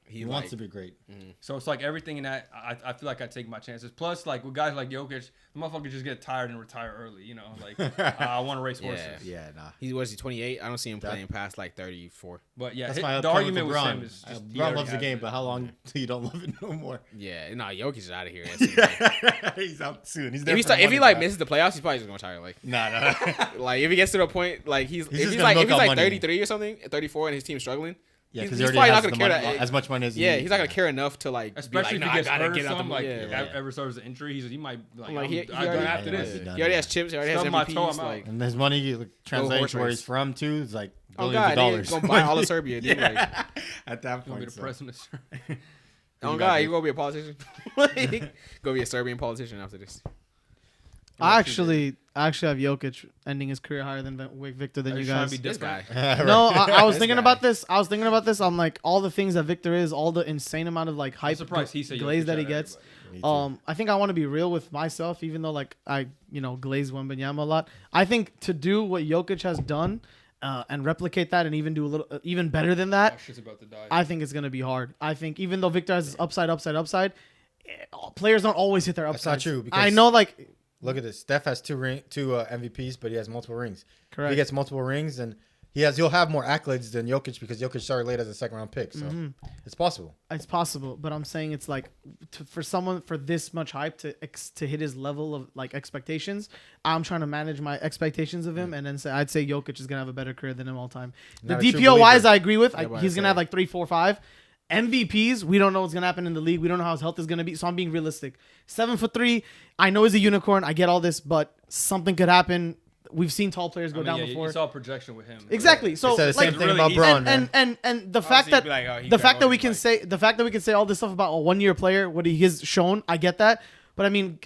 He wants to be great. So it's like everything in that. I feel like I take my chances. Plus, like with guys like Jokic, the motherfuckers just get tired and retire early. You know, like I want to race horses. Yeah, nah. He 28. I don't see him playing past like 34. But yeah, That's the my point argument with with LeBron. him is just, he LeBron already loves the has game, it. but how long till you don't love it no more? Yeah, nah, Jokic is out of here. That's He's out soon. He's there. if for he money, like bro. misses the playoffs, he's probably just gonna retire. Like Nah. like if he gets to the point like if just he's gonna like milk out money. 33 or something, 34, and his team's struggling, Yeah, because he's he probably already not has gonna care money, that as much money as he Yeah, needs. he's not gonna care enough to like, Especially be if like, he nah, I gets gotta hurt get or out the something, like yeah. ever suffers an injury, he might like, Like, he I don't already- after Yeah, this. he's done. He already has chips. He already has Stub my toe, MVPs. I'm out. Like, And his money translating horse to where race. he's from too is like oh billions god, of dollars. gonna buy all of Serbia. Dude. Like, At that You want me point, to so. press him to serve? oh god, you gonna be a politician? Like, go be a Serbian politician after this. I actually have Jokic ending his career higher than Victor than Are you you trying guys. to be This different? guy. No, I was This thinking guy. about this. I'm like all the things that Victor is, all the insane amount of like I'm hype, surprised he said glaze Jokic that he out of gets. everybody. Me too. I think I want to be real with myself, even though like I glaze Wembanyama a lot. I think to do what Jokic has done and replicate that and even do a little even better than that, Oh, shit's about to die. I think it's gonna be hard. I think even though Victor has his upside, players don't always hit their That's not upside. true, because- I know, like Look at this. Steph has two MVPs, but he has multiple rings. If correct. he gets multiple rings, and he'll have more accolades than Jokic because Jokic started late as a second round pick. So it's possible. It's possible, but I'm saying it's like for someone for this much hype to hit his level of like expectations. I'm trying to manage my expectations of him, and then I'd say Jokic is gonna have a better career than him all time. Not The a true DPO wise, believer. I agree with. Yeah, but He's I'd gonna say- have like 3, 4, 5. MVPs, we don't know what's gonna happen in the league. We don't know how his health is gonna be. So I'm being realistic. 7'3", I know he's a unicorn. I get all this, but something could happen. We've seen tall players go down before. You saw projection with him. Exactly. So They said the like, same thing really about easy. Braun, man. and the fact that the fact that we can say all this stuff about a 1-year player, what he has shown, I get that. But I mean,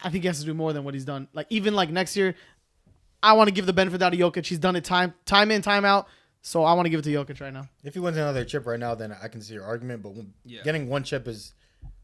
I think he has to do more than what he's done. Like even like next year, I want to give the benefit out of Jokic. He's done it time in, time out. So I want to give it to Jokic right now. If he wins another chip right now, then I can see your argument. But Yeah. getting one chip is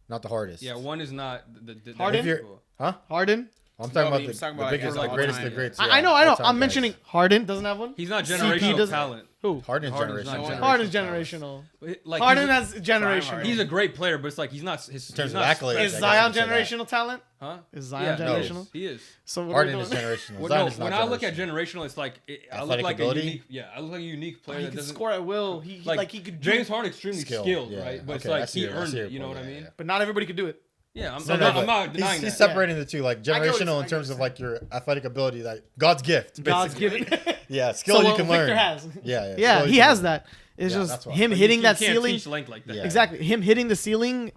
not the hardest. Yeah, one is not the Harden? If you're- Huh? Harden. I'm talking about he the, was talking the about, biggest, like, the greatest, all-time, the greatest. yeah. I know. all-time I'm guys. mentioning Harden doesn't have one. He's not CP generational doesn't- talent. Who? Harden's Harden's generational. not talent. Harden's generational. Like Harden he's has generational. Harden. he's a great player, but it's like he's not his. In terms he's of not accolades, Is I guess Zion you could say that. generational talent? Huh? Is Zion Yeah, generational? He is. So what Harden are we is doing? generational. Well, Zion no, is not when I look at generational. generational, it's like I look Athletic like ability? a unique. Yeah, I look like a unique player He that can doesn't score at will. He like he could James do, Harden extremely Skill, skilled, yeah, right? But it's okay, I like see he your- I earned see your it. You know point, what I yeah, mean? yeah. but not everybody could do it. Yeah, I'm No, no, not but denying he's that. separating the two, like I get what generational you're in terms saying. of like your athletic ability, like God's gift. God's basically. given. Yeah, skill So you what can Victor learn. has. Yeah, Yeah, skill you he can has learn. that. It's Yeah, just that's why. him But hitting you that can't ceiling. teach length like that. Yeah. Exactly. Him hitting the ceiling,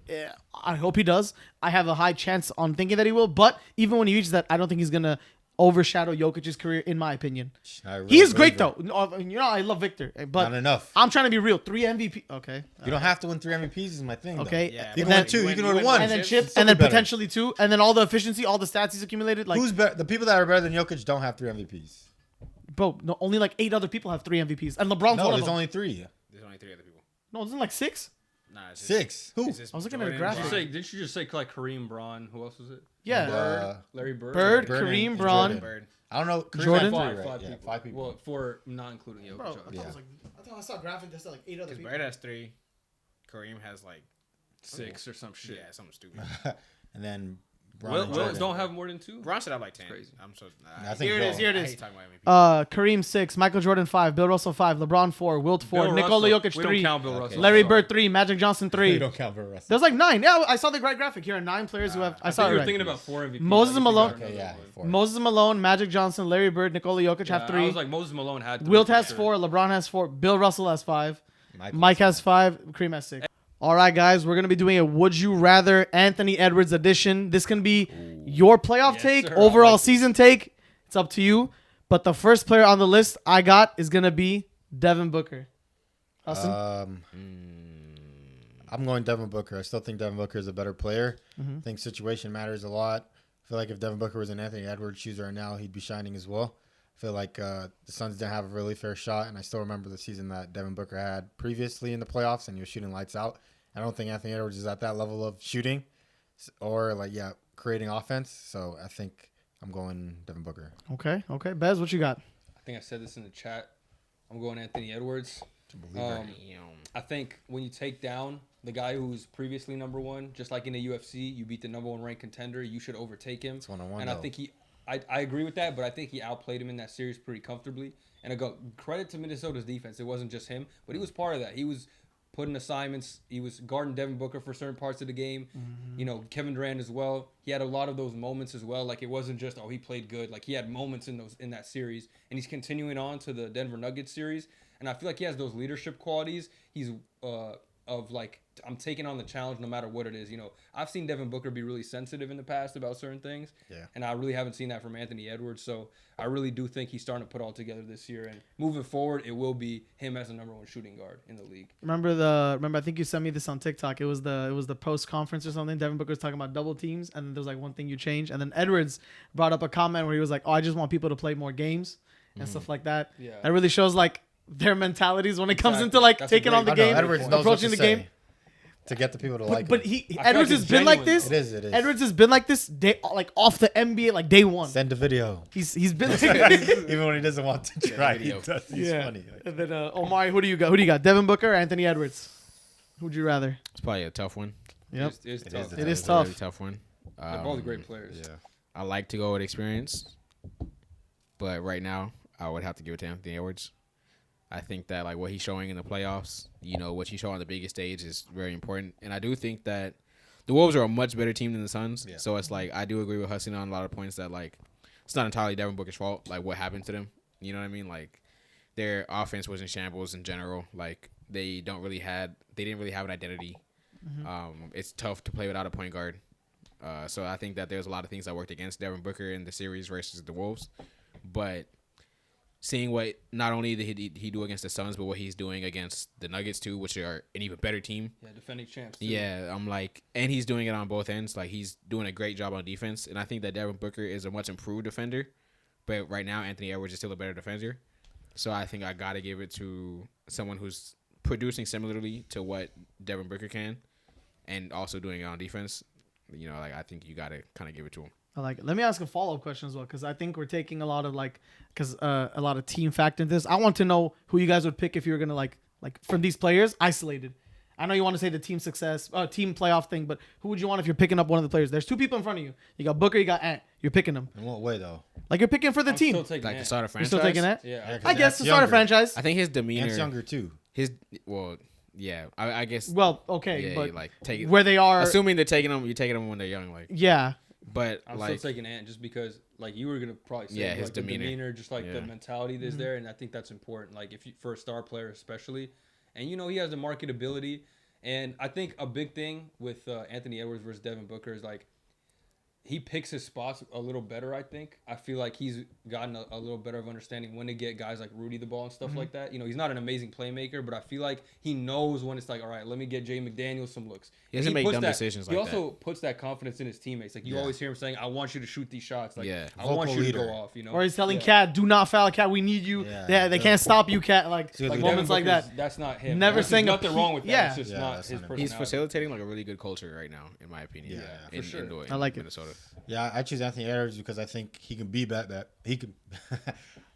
I hope he does. I have a high chance on thinking that he will. But even when he reaches that, I don't think he's going to overshadow Jokic's career, in my opinion. I really He is great, believe though. it. You know, I love Victor. But Not enough. I'm trying to be real. 3 MVP. Okay. You don't have to win 3 MVPs is my thing. Okay. Though. Yeah, You And can then, win 2. You can win 1. and then chips. chips. Still And then be better. potentially 2. And then all the efficiency, all the stats he's accumulated. Like, Who's better? The people that are better than Jokic don't have 3 MVPs. bro, no, only like 8 other people have 3 MVPs. And LeBron's No, one of there's them. only 3. There's only 3 other people. No, isn't it like 6? Nah, it's just, 6. Who? it's just I was looking at a Jordan, graphic. Bron. Didn't you just say like Kareem, Braun? Who else was it? Yeah. Uh, Larry Bird. Bird, Bird Kareem, and Braun. Jordan. Bird. I don't know. Kareem Jordan? had 3, Five, right? five Yeah, people. 5 people. Well, 4 not including Jokic. Bro, I obviously. thought, it was like, I thought I saw a graphic that said like 8 other Because people. Bird has 3. Kareem has like 6 or some shit. yeah, something stupid. And then Braun Will and Jordan. don't have more than 2. Bron should have like 10. crazy. I'm so. I think Here it is, Bill. here it I is. hate talking about MVP. Kareem 6, Michael Jordan 5, Bill Russell 5, LeBron 4, Wilt 4, Bill Nikola Russell. Jokic We 3, don't count Bill Okay. Russell. Larry Sorry. Bird 3, Magic Johnson You 3. don't count for Russell. There's like 9. Yeah, I saw the right graphic. Here are 9 players who have. I I saw thought it you were right. thinking about 4 MVPs. Moses I didn't Malone- think about Okay, yeah. another 4. Moses Malone, Magic Johnson, Larry Bird, Nikola Jokic have I 3. was like Moses Malone had 3. Wilt for has sure. 4, LeBron has 4, Bill Russell has 5, Michael. Mike has 5, Kareem has 6. All right, guys, we're going to be doing a Would You Rather Anthony Edwards edition. This can be your playoff Yes, take, sir. overall I like season take. It's up to you. But the first player on the list I got is going to be Devin Booker. Hassan? I'm going Devin Booker. I still think Devin Booker is a better player. Mm-hmm. I think situation matters a lot. I feel like if Devin Booker was in Anthony Edwards' shoes right now, he'd be shining as well. I feel like the Suns didn't have a really fair shot, and I still remember the season that Devin Booker had previously in the playoffs, and he was shooting lights out. I don't think Anthony Edwards is at that level of shooting or, creating offense. So I think I'm going Devin Booker. Okay. Bez, what you got? I think I said this in the chat. I'm going Anthony Edwards. Damn. I think when you take down the guy who's previously number 1, just like in the UFC, you beat the number 1 ranked contender, you should overtake him. It's 1-on-1, And I though. think I agree with that, but I think he outplayed him in that series pretty comfortably. And I go credit to Minnesota's defense. It wasn't just him, but he was part of that. He was putting assignments. He was guarding Devin Booker for certain parts of the game. You know, Kevin Durant as well. He had a lot of those moments as well. Like it wasn't just he played good. Like he had moments in that series, and he's continuing on to the Denver Nuggets series. and I feel like he has those leadership qualities. He's of like, I'm taking on the challenge no matter what it is. You know, I've seen Devin Booker be really sensitive in the past about certain things, and I really haven't seen that from Anthony Edwards. So I really do think he's starting to put all together this year, and moving forward, it will be him as the number 1 shooting guard in the league. Remember, I think you sent me this on TikTok. It was the post conference or something. Devin Booker was talking about double teams, and then there was like one thing you changed, and then Edwards brought up a comment where he was like, "Oh, I just want people to play more games and stuff like that." Yeah, that really shows like their mentalities when it comes into like taking on the game, approaching the game. To get the people to like him. But Edwards has been like this. It is. Edwards has been like this day, like off the NBA, like day one. Send a video. He's been even when he doesn't want to try. He's funny. And then Omari, who do you got? Devin Booker or Anthony Edwards? Who'd you rather? It's probably a tough one. Yep, it's tough. It is It's a tough. really tough one. They're both great players. Yeah. I like to go with experience, but right now I would have to give it to Anthony Edwards. I think that like what he's showing in the playoffs, you know, what he showed on the biggest stage is very important. And I do think that the Wolves are a much better team than the Suns. Yeah. So it's like I do agree with Hassan on a lot of points that like it's not entirely Devin Booker's fault, like what happened to them. You know what I mean? Like their offense was in shambles in general. Like they didn't really have an identity. It's tough to play without a point guard. So I think that there's a lot of things that worked against Devin Booker in the series versus the Wolves. But seeing what not only did he do against the Suns, but what he's doing against the Nuggets too, which are an even better team. Yeah, defending champs too. Yeah, I'm like, and he's doing it on both ends. Like he's doing a great job on defense, and I think that Devin Booker is a much improved defender. But right now, Anthony Edwards is still a better defender. So I think I gotta give it to someone who's producing similarly to what Devin Booker can, and also doing it on defense. You know, like I think you gotta kind of give it to him. I like it. Let me ask a follow-up question as well, because I think we're taking a lot of a lot of team factor in this. I want to know who you guys would pick if you were gonna like from these players isolated. I know you want to say the team success, team playoff thing, but who would you want if you're picking up one of the players? There's 2 people in front of you. You got Booker, you got Ant. You're picking them. In what way though? Like you're picking for the team. Still taking Like Ant. to start a You're franchise. still taking Ant. Yeah, I guess to start a franchise. I think his demeanor. Ant's younger too. I guess. Well, okay, yeah, but like take it where they are, assuming they're taking them, you're taking them when they're young, like. yeah. But I'm like, still taking Ant just because, like you were gonna probably say, Yeah, his like, the demeanor. just like the mentality that's there, and I think that's important. Like if you, for a star player especially, and you know he has the marketability, and I think a big thing with Anthony Edwards versus Devin Booker is like he picks his spots a little better. I think I feel like he's gotten a little better of understanding when to get guys like Rudy the ball and stuff like that. You know, he's not an amazing playmaker, but I feel like he knows when it's like, all right, let me get Jay McDaniels some looks. He doesn't make puts dumb that, decisions He like also puts that confidence in his teammates. Like you always hear him saying, "I want you to shoot these shots. Like I Vocal want you leader. to go off." You know, Or he's telling Cat, "Do not foul, Cat. We need you. Yeah. They can't stop you, Cat." Like Like moments like Devin that. Booker's- That's not him. Never There's saying a nothing wrong with that. yeah. It's just Yeah, not that's his not him. personality. he's facilitating like a really good culture right now, in my opinion. Yeah, in, for sure. I like it. Minnesota. Yeah, I choose Anthony Edwards because I think he can be better. He can.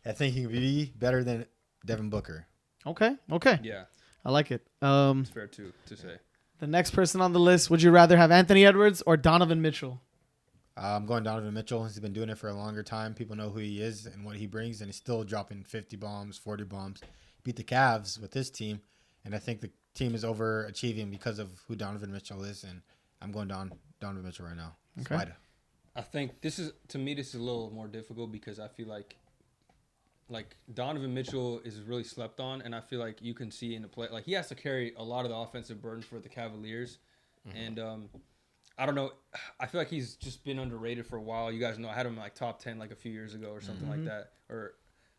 I think he can be better than Devin Booker. Okay. Yeah, I like it. it's fair to say. The next person on the list, would you rather have Anthony Edwards or Donovan Mitchell? I'm going Donovan Mitchell. He's been doing it for a longer time. People know who he is and what he brings, and he's still dropping 50 bombs, 40 bombs. Beat the Cavs with this team, and I think the team is overachieving because of who Donovan Mitchell is, and I'm going Donovan Mitchell right now. Okay. Spider. I think this is a little more difficult because I feel like Donovan Mitchell is really slept on, and I feel like you can see in the play, like he has to carry a lot of the offensive burden for the Cavaliers, and I don't know, I feel like he's just been underrated for a while. You guys know I had him like top 10 like a few years ago or something like that, or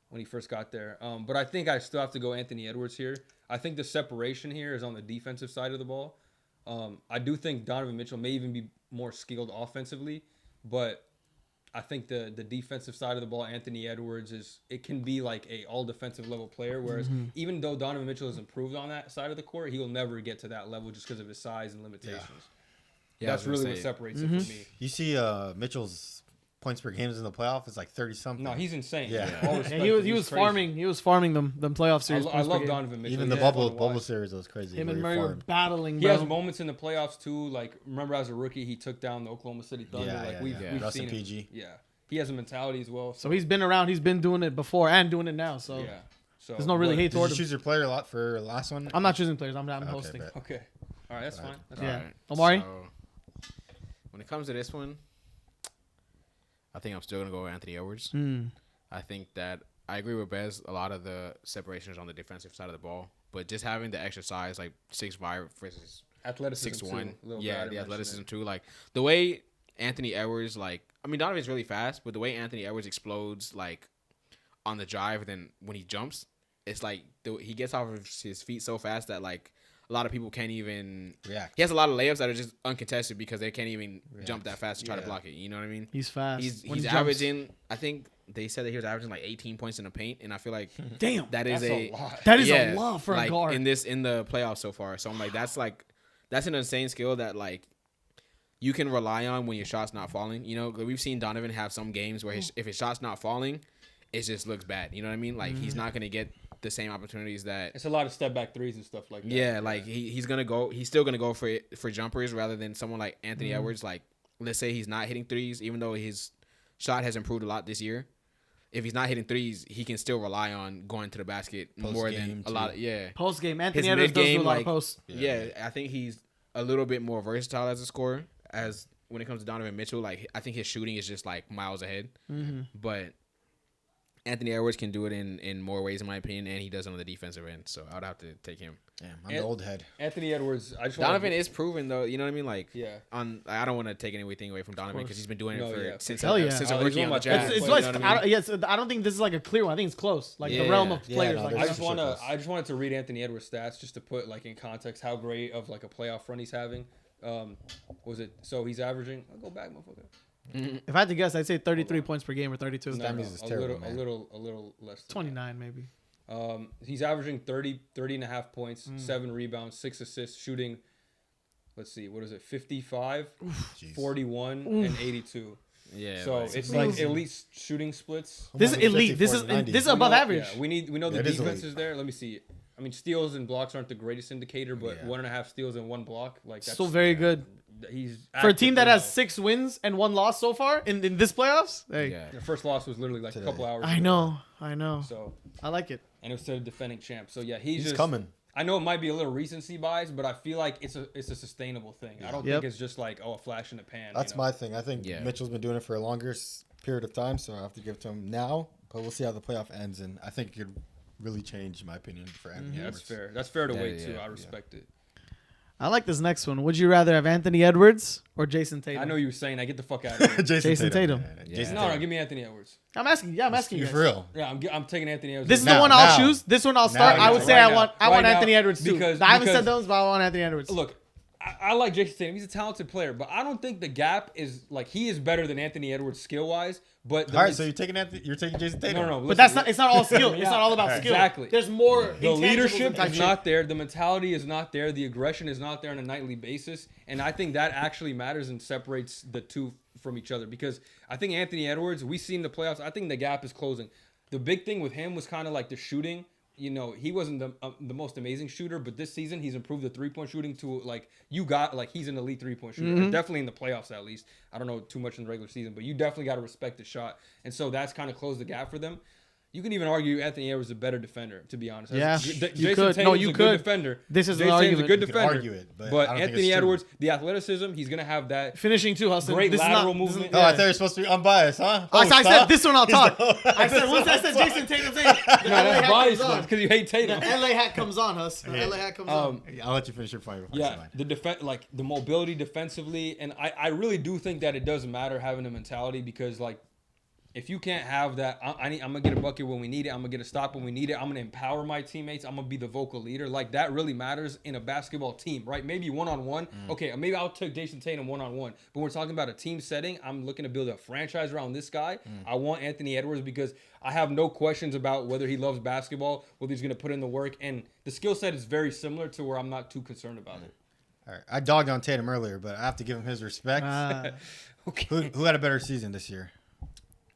when he first got there. But I think I still have to go Anthony Edwards here. I think the separation here is on the defensive side of the ball. I do think Donovan Mitchell may even be more skilled offensively, but I think the defensive side of the ball, Anthony Edwards it can be like a all defensive level player. Whereas even though Donovan Mitchell has improved on that side of the court, he will never get to that level just because of his size and limitations. Yeah, That's really what separates it from me. You see Mitchell's points per games in the playoff is like 30 something. No, he's insane. Yeah. All respect, he was he's crazy. farming. He was farming them playoff series. I points per love game. Donovan Mitchell. Even the He's fun to bubble watch. series was crazy. Him where and he Murray were farmed. battling. He bro. has moments in the playoffs too. Like remember as a rookie, he took down the Oklahoma City Thunder. We've Russ seen and him. PG. Yeah, he has a mentality as well. So he's been around. He's been doing it before and doing it now. So yeah. So there's no really hate Did toward you him. choose your player a lot for last one? I'm not choosing players. I'm hosting. bet. Okay. All right, that's fine. That's Yeah. fine. Omari? So, when it comes to this one, I think I'm still gonna go with Anthony Edwards. Mm. I think that I agree with Bez. A lot of the separation is on the defensive side of the ball, but just having the extra size, like 6'5" versus Athleticism 6'1". too. Yeah, the athleticism too. Like the way Anthony Edwards, like I mean Donovan's really fast, but the way Anthony Edwards explodes like on the drive, then when he jumps, it's like he gets off of his feet so fast that like a lot of people can't even react. He has a lot of layups that are just uncontested because they can't even jump that fast to try to block it. You know what I mean? He's fast. He's averaging. I think they said that he was averaging like 18 points in the paint, and I feel like damn, that's a lot. That is a lot for like, a guard in the playoffs so far. So I'm like, that's an insane skill that like you can rely on when your shot's not falling. You know, we've seen Donovan have some games where if his shot's not falling, it just looks bad. You know what I mean? Like he's not gonna get the same opportunities that it's a lot of step back threes and stuff like that. Yeah, like he's still gonna go for jumpers rather than someone like Anthony Edwards. Like let's say he's not hitting threes, even though his shot has improved a lot this year. If he's not hitting threes, he can still rely on going to the basket more than a lot. Post game, Anthony His Edwards does do a mid-game, lot like, of posts. Yeah, I think he's a little bit more versatile as a scorer. As when it comes to Donovan Mitchell, like I think his shooting is just like miles ahead. But Anthony Edwards can do it in more ways, in my opinion, and he does it on the defensive end. So I would have to take him. Damn, I'm the old head. Anthony Edwards. Donovan is proven though. You know what I mean? Like, yeah. I don't want to take anything away from Donovan because he's been doing it since Hell yeah. since a rookie on the Jazz. It's like, I don't think this is like a clear one. I think it's close. Like the realm of players. Like I just wanted to read Anthony Edwards' stats just to put like in context how great of like a playoff run he's having. Was it? So he's averaging. I'll go back, motherfucker. If I had to guess, I'd say 33 points per game or 32. No, a little less. 29 maybe. He's averaging 30 and a half points, 7 rebounds, 6 assists, shooting. Let's see, what is it? 55, 41, and 82. Yeah. So it's like elite shooting splits. This is elite. This is above average. Yeah, we know the defense is there. Let me see. I mean, steals and blocks aren't the greatest indicator, but 1.5 steals and 1 block, like that's still very good. He's for a team that has 6 wins and 1 loss so far in this playoffs. Hey. Yeah, the first loss was literally like a couple hours. I know. So I like it, and it was to the defending champ. So yeah, he's just coming. I know it might be a little recency bias, but I feel like it's a sustainable thing. I don't think it's just like a flash in the pan. That's my thing. I think Mitchell's been doing it for a longer period of time, so I have to give it to him now. But we'll see how the playoff ends, and I think it could really change, in my opinion, for Anthony Edwards. That's fair. That's fair to wait too. I respect it. I like this next one. Would you rather have Anthony Edwards or Jayson Tatum? I know you were saying, get the fuck out of here. Jayson Tatum. No, give me Anthony Edwards. I'm asking you. You for real? Yeah, I'm taking Anthony Edwards. This is the one I'll choose. This one I'll start. I would say I want Anthony Edwards too. I haven't said those, but I want Anthony Edwards. Look, I like Jayson Tatum. He's a talented player, but I don't think the gap is like he is better than Anthony Edwards skill wise. But all right, so you're taking Jayson Tatum. No, but that's not. It's not all skill. It's not all about skill. Exactly. There's more. The leadership is not there. The mentality is not there. The aggression is not there on a nightly basis. And I think that actually matters and separates the two from each other. Because I think Anthony Edwards, we see in the playoffs, I think the gap is closing. The big thing with him was kind of like the shooting. You know, he wasn't the most amazing shooter, but this season he's improved the 3-point shooting to he's an elite 3-point shooter. Definitely in the playoffs at least. I don't know too much in the regular season, but you definitely got to respect the shot. And so that's kind of closed the gap for them. You can even argue Anthony Edwards is a better defender, to be honest. Yeah, Jayson Tatum's a good defender. This is Jayson Tatum's a good defender. You could argue it, but Anthony Edwards, the athleticism, he's gonna have that finishing too, Hassan. Great lateral movement. Oh, I thought you were supposed to be unbiased, huh? I said this one I'll talk. I said once I said Jayson Tatum's name, the LA hat biased comes on. because you hate Tatum. The LA hat comes on, Hus. The LA hat comes on. I'll let you finish your point. The mobility defensively, and I really do think that it does matter having a mentality because if you can't have that, I'm gonna get a bucket when we need it. I'm gonna get a stop when we need it. I'm gonna empower my teammates. I'm gonna be the vocal leader. Like that really matters in a basketball team, right? Maybe one-on-one. Okay, maybe I'll take Jayson Tatum one-on-one. But we're talking about a team setting. I'm looking to build a franchise around this guy. I want Anthony Edwards because I have no questions about whether he loves basketball, whether he's gonna put in the work, and the skill set is very similar to where I'm not too concerned about it. All right, I dogged on Tatum earlier, but I have to give him his respect. Okay. Who had a better season this year?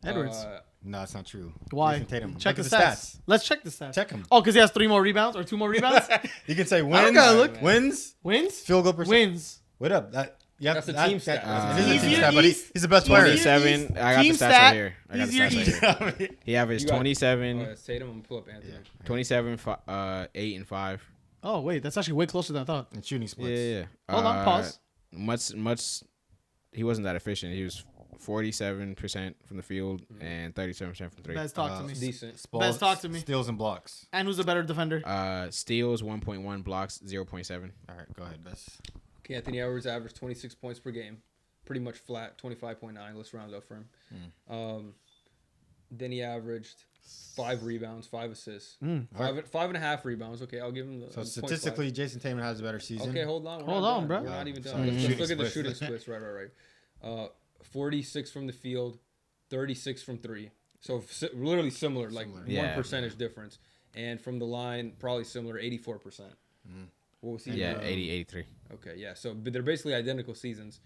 Edwards. No, it's not true. Why? Tatum. Check the stats. Let's check the stats. Check him. Oh, because he has 3 more rebounds or 2 more rebounds? You can say I wins. don't gotta look. Wins. Field goal percentage. Wins. What up? That's a team stat. It is a team stat, but he's the best player. 27. I got the stats right here. He averaged 27. That's Tatum. I'm gonna pull up Anthony. 27, 8, and 5. Oh, wait. That's actually way closer than I thought. And shooting splits. Yeah. Hold on. Pause. Much. He wasn't that efficient. He was 47% from the field and 37% from three. Bez, talk to me. Decent. Bez, talk to me. Steals and blocks. And who's a better defender? Steals 1.1, blocks 0.7. All right, go ahead, Bez. Okay, Anthony Edwards averaged 26 points per game. Pretty much flat, 25.9. Let's round up for him. Then he averaged 5 rebounds, 5 assists. Five and a half rebounds. Okay, I'll give him the. So statistically, Jayson Tatum has a better season. Okay, hold on. Hold on, bro. We're not even done. Sorry. Let's look at the shooting splits. Right. 46 from the field, 36 from 3. So literally similar, like Yeah. 1 percentage difference. And from the line, probably similar, 84%. What was he? Yeah, 83. Okay, yeah. So but they're basically identical seasons.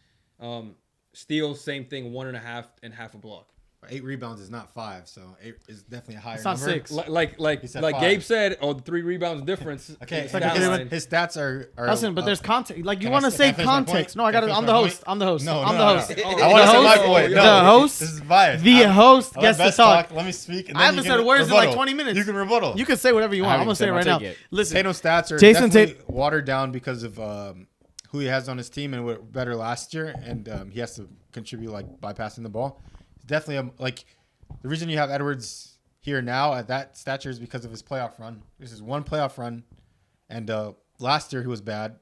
Steals, same thing, 1.5 and half a block. 8 rebounds is not 5, so 8 is definitely a higher It's not number. 6. Like said Gabe 5. said, the 3 rebounds difference. Okay, in the stat line. his stats are Listen, but there's context. Like, you Can want I to say finish my point? context. No, I got Can it. I I'm finish the my host. point? I'm the host. No, I'm no, the no. host. I The want to say my host- point. the No, host- This is biased. The host I'll gets let to Best talk. Let me speak. And I then haven't you said can words in like rebuttal. 20 minutes. You can rebuttal. You can say whatever you want. I'm going to say it right now. Take it. Listen, Tatum's stats are Jayson definitely watered down because of who he has on his team and were better last year, and he has to contribute like by passing the ball. It's definitely the reason you have Edwards here now at that stature is because of his playoff run. This is one playoff run, and last year he was bad.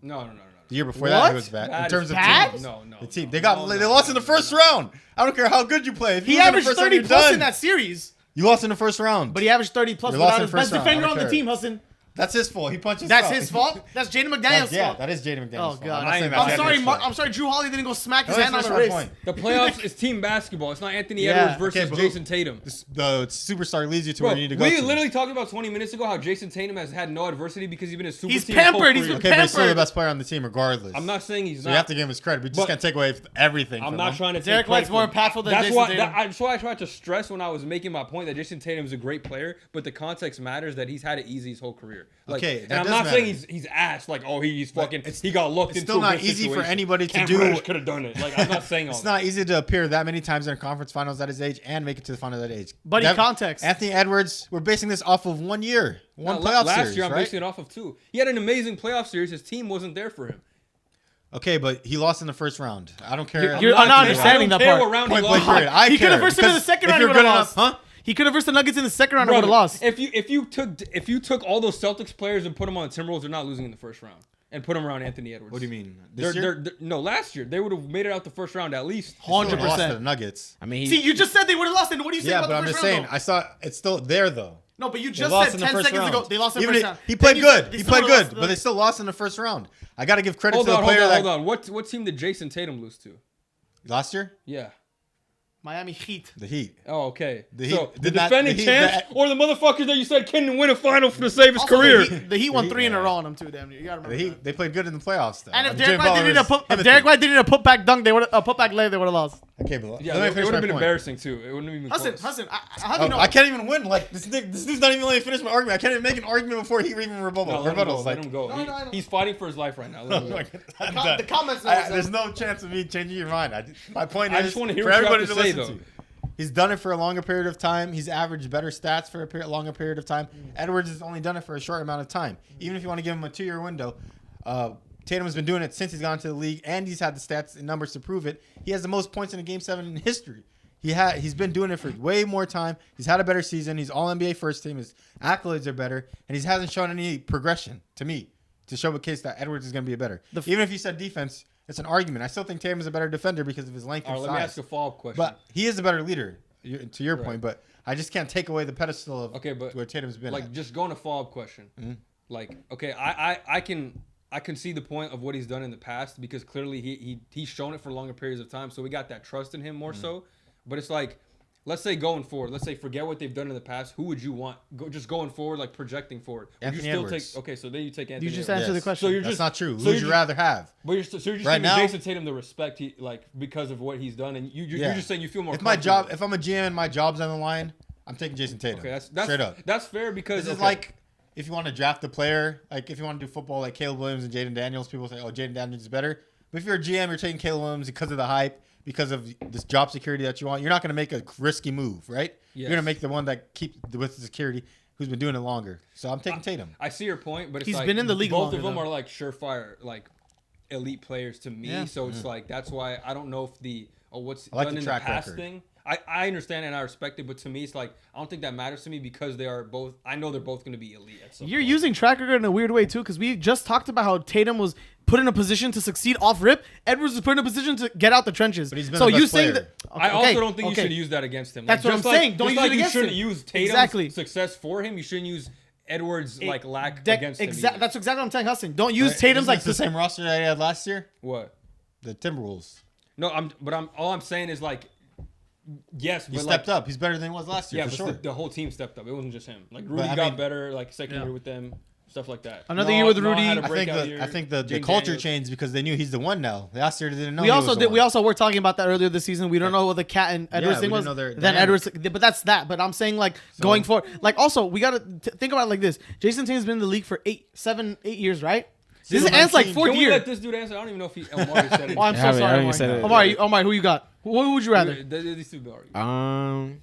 No. The year before What? that he was bad. Bad In terms is of bad? team. No. The team they lost in the first round. I don't care how good you play. If he you lose in the averaged first round, 30 you're plus done. in that series. You lost in the first round. But he averaged 30 plus They lost without in his the best first round. defender I on don't the care. team, Hassan. That's his fault. He punched That's himself. his fault? That's Jaden McDaniels' fault. That is Jaden McDaniels' Oh, fault. God. I'm not saying that's I'm Jaden sorry, McDaniels' fault. I'm sorry Drew Holiday didn't go smack his Let me hand on finish the my wrist. point. The playoffs is team basketball. It's not Anthony Yeah. Edwards versus Okay, but Jayson Tatum. The superstar leads you to Bro, where you need to go we to. literally talked about 20 minutes ago how Jayson Tatum has had no adversity because he's been a super He's team his whole pampered. He's career. been Okay, but he's still the pampered. best player on the team regardless. I'm not saying he's So not. you have to give him his credit, but you just But- can't take away everything I'm from not him. trying to take Derek White's credit more for him. impactful than Jayson Tatum. That's why I tried to stress when I was making my point that Jayson Tatum is a great player, but the context matters that he's had it easy his whole career. Okay, and that I'm does not saying matter. he's ass like he's fucking it's- he got looked it's into still a not good easy for situation. anybody to Cam do- Reddish could have done it. Like I'm not saying all It's that. not easy to appear that many times in a conference finals at his age and make it to the finals at his age. Buddy, context. Anthony Edwards, we're basing this off of 1 year, one No, playoff last series, year I'm right? basing it off of 2. He had an amazing playoff series. His team wasn't there for him. Okay, but he lost in the first round. I don't care. You're I'm not saying- understanding I don't that care part. what round Point he blank lost. period. I He could have care, versed him in the because second if round. you're He would good have enough, lost. huh? He could have versed the Nuggets in the second round and would Brother, have lost. if you took all those Celtics players and put them on the Timberwolves, they're not losing in the first round. And put them around Anthony Edwards. What do you mean? They're, This year? no, last year they would have made it out the first round at least. Still lost to 100%. the Nuggets. I mean, See, you just said they would have lost. And what do you say Yeah, about but the I'm first just round, saying. though? I saw it's still there though. No, but you They just lost said in the 10 first seconds round. ago they lost in the Even first if- round. He Then played you said good. they He still played would've good, lost but they still lost in the first round. I got to give credit Hold to the on, player hold that on. What team did Jayson Tatum lose to? last year, Yeah. Miami Heat. the Heat. Oh, okay. The So Heat- the did not- defending the Heat- champs or the motherfuckers that you said couldn't win a final to save his Also, career. The Heat won Heat, 3 in a yeah. row on them too. Damn, you gotta remember. The that. Heat. They played good in the playoffs. Though. And if Jimmy Derek White Butler didn't was a Derek White didn't a put back dunk, they would a put back lay, they would have lost. Okay, but Yeah, let me it finish would my have been point. embarrassing too. It wouldn't have even Hassan, close. how do you know? I can't even win. Like this dude's not even letting me finish my argument. I can't even make an argument before he even rebuttal. No, let him go. Rebuttals. Let Like, him go. No, He- no, I know. He's fighting for his life right now. Let him go. I'm done. The comments. There's no chance of me changing your mind. My point I is just wanna hear for what you have everybody to to say, listen though. to. He's done it for a longer period of time. He's averaged better stats for longer period of time. Edwards has only done it for a short amount of time. Even if you want to give him a 2-year window, Tatum has been doing it since he's gone to the league, and he's had the stats and numbers to prove it. He has the most points in a Game 7 in history. He's been doing it for way more time. He's had a better season. He's all NBA first team. His accolades are better, and he hasn't shown any progression to me to show a case that Edwards is going to be better. Even if you said defense, it's an argument. I still think Tatum is a better defender because of his length All and right, size. let me ask a follow-up question. But he is a better leader, to your Right. point. But I just can't take away the pedestal of Okay, but where Tatum's been. like at. just going to follow-up question. Like, okay, I can see the point of what he's done in the past because clearly he's shown it for longer periods of time. So we got that trust in him more so. But it's like, let's say going forward, let's say forget what they've done in the past. Who would you want? Just going forward, like projecting forward. Would Anthony you still Edwards. take? Okay, so then you take Anthony. You just Edwards. answered the Yes. question. So you're That's just not true. so Who would you're you rather have? But you're just Right giving now- Jayson Tatum the respect he like because of what he's done, and you're just saying you feel more. If my comfortable. job, if I'm a GM and my job's on the line, I'm taking Jayson Tatum. Okay, that's straight up. That's fair because This is like if you want to draft a player, like if you want to do football, like Caleb Williams and Jaden Daniels. People say, "Oh, Jaden Daniels is better." But if you're a GM, you're taking Caleb Williams because of the hype, because of this job security that you want. You're not going to make a risky move, right? You're going to make the one that keeps with the security, who's been doing it longer. So I'm taking Tatum. I see your point, but it's He's like been in the league both longer, of them though. are like surefire, like elite players to me. Yeah. So it's like that's why I don't know if the what's I like done the in the track past record. thing. I understand and I respect it, but to me, it's like I don't think that matters to me because they are both. I know they're both going to be elite at some You're point. using track record in a weird way too, because we just talked about how Tatum was put in a position to succeed off rip. Edwards was put in a position to get out the trenches. But he's been so the best you saying player. that? I also don't think you should use that against him. That's what I'm just like- saying. Don't just use like it against you shouldn't him. use Tatum's Exactly. success for him. You shouldn't use Edwards' lack against him. That's exactly what I'm telling Hassan. Don't use Right? Tatum's Isn't like this the same roster that he had last year? What? The Timberwolves. No, all I'm saying is like, yes, He but stepped like, up. He's better than he was last year, Yeah, for but sure. the whole team stepped up. It wasn't just him. Like But, Rudy I got mean- better, like second year with them, stuff like that. Another year with Noah Rudy. had a I think breakout year. I think the James culture Daniels. changed because they knew he's the one now. Last year they didn't know. We he also was the did. one. We also were talking about that earlier this season. We don't know what the Cat and Edwards we thing didn't was. know their Then dynamic. Edwards, but that's that. But I'm saying like going forward, like also we gotta think about it like this. Jayson Tatum's been in the league for 8 years, right? This is Ant's like 4th Can we year. let this dude answer? I don't even know if Omari said it. Oh, I'm I so haven't sorry, even said it. Omari, who you got? Who would you rather? These two be arguing.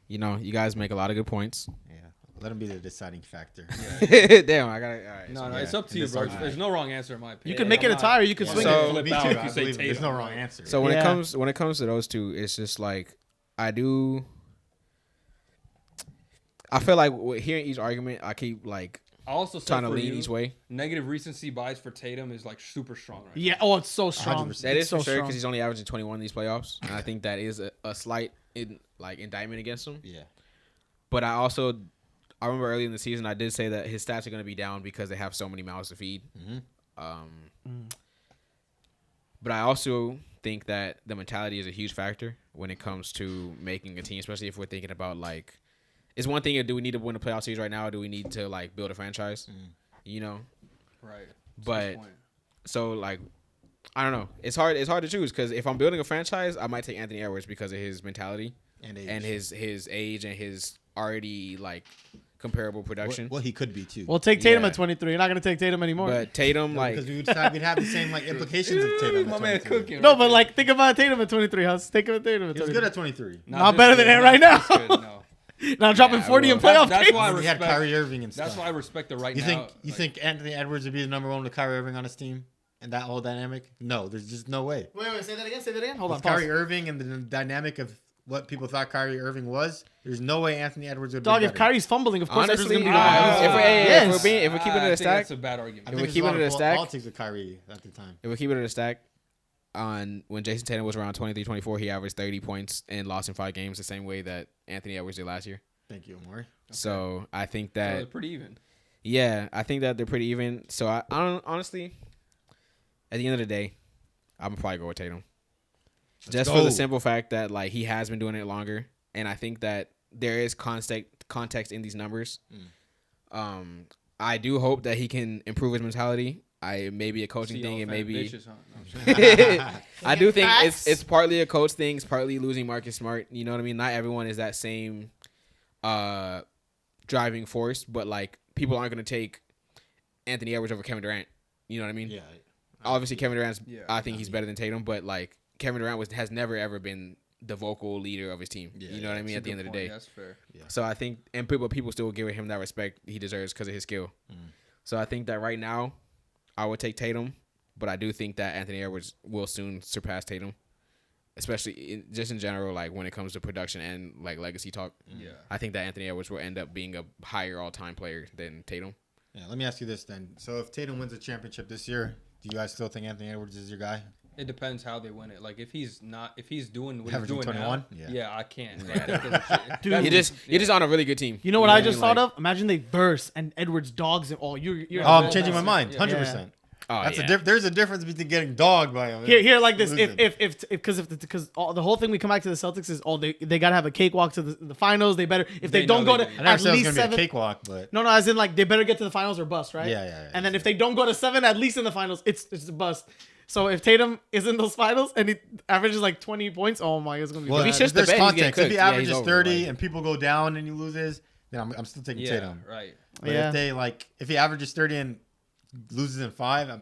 You guys make a lot of good points. Yeah, let him be the deciding factor. Damn, I got it. All right. No, yeah, it's up to in you, this bro. argument. There's no wrong answer in my opinion. You could make it a tie, or you could swing So- it. flip Me out too. if I you say believe there's Tatum. no wrong answer. So when Yeah. it comes to those two, it's just like I feel like hearing each argument, I keep like I also said trying to for lean you, each way. negative recency bias for Tatum is like super strong right Yeah. Oh, it's so strong. 100%. That is It's so for sure strong. because he's only averaging 21 in these playoffs, and I think that is a slight indictment against him. Yeah. But I remember early in the season I did say that his stats are going to be down because they have so many mouths to feed. But I also think that the mentality is a huge factor when it comes to making a team, especially if we're thinking about like, it's one thing, do we need to win a playoff series right now, or do we need to like build a franchise? You know, Right. but so like, I don't know. It's hard to choose because if I'm building a franchise, I might take Anthony Edwards because of his mentality And his age and his already like comparable production. What he could be too. We'll take Tatum Yeah. at 23. You're not gonna take Tatum anymore. But Tatum, like, because we'd have the same like implications of Tatum. My at man 23. cooking. no, right but there. like think about Tatum at 23. How's Tatum at Tatum at He was 23? good at 23. Not better than that right now. this good, no. Now dropping 40 in well, playoff That's games. why I He had respect. Kyrie Irving and stuff. That's why I respect the right You now. think you like, think Anthony Edwards would be the number one with Kyrie Irving on his team and that whole dynamic? No, there's just no way. Wait, say that again. Say that again. Hold on. With Pause. Kyrie Irving and the dynamic of what people thought Kyrie Irving was, there's no way Anthony Edwards would Dog, be if better. Kyrie's fumbling, of course Edwards is honestly, gonna be better. if we're keeping it I a think stack, that's a bad I argument. think we're there's keeping a lot it a of stack- politics with Kyrie at the time. if we keep it in a stack, on when Jayson Tatum was around 23, 24, he averaged 30 points and lost in 5 games, the same way that Anthony Edwards did last year. Thank you, Omari. So I think So that it's pretty even. yeah, I think that they're pretty even. So I don't honestly, at the end of the day, I'm gonna probably go with Tatum, just for go. the simple fact that like he has been doing it longer, and I think that there is context in these numbers. I do hope that he can improve his mentality. Maybe a coaching See, thing, all and fat maybe bitches, huh? No, I'm saying. I do think Facts. it's partly a coach thing, it's partly losing Marcus Smart. You know what I mean? Not everyone is that same driving force, but like people aren't going to take Anthony Edwards over Kevin Durant. You know what I mean? Yeah. Obviously, Kevin Durant's. Yeah. I think he's better than Tatum, but like Kevin Durant has never ever been the vocal leader of his team. Yeah, you know what I mean? At the end of the day, That's fair. so I think, and people still give him that respect he deserves because of his skill. So I think that right now, I would take Tatum, but I do think that Anthony Edwards will soon surpass Tatum, especially just in general, like when it comes to production and like legacy talk. Yeah. I think that Anthony Edwards will end up being a higher all-time player than Tatum. Yeah, let me ask you this then. So if Tatum wins a championship this year, do you guys still think Anthony Edwards is your guy? It depends how they win it. Like if he's doing what he's Averaging doing 21? now, Yeah. yeah, I can't. Dude, You're just on a really good team. You know what know I just mean? thought of? Imagine they burst and Edwards dogs it all. You're Oh, I'm changing my mind. Yeah. 100%. Oh, That's yeah. there's a difference between getting dogged by him. here like this. Losing. Because the whole thing we come back to the Celtics is they gotta have a cakewalk to the finals. They better if they They don't know go they to do. I never at said it was least gonna be a 7. cakewalk, but No, as in like they better get to the finals or bust, right? Yeah. And then if they don't go to 7, at least in the finals, it's a bust. So if Tatum is in those finals and he averages like 20 points, oh my, it's gonna be well, bad. he's just there's the bet, he's getting context. If he cooked. Yeah, he's averages over, 30 like- and people go down and he loses, then I'm still taking Yeah, Tatum. right. But Yeah. if he averages 30 and loses in 5,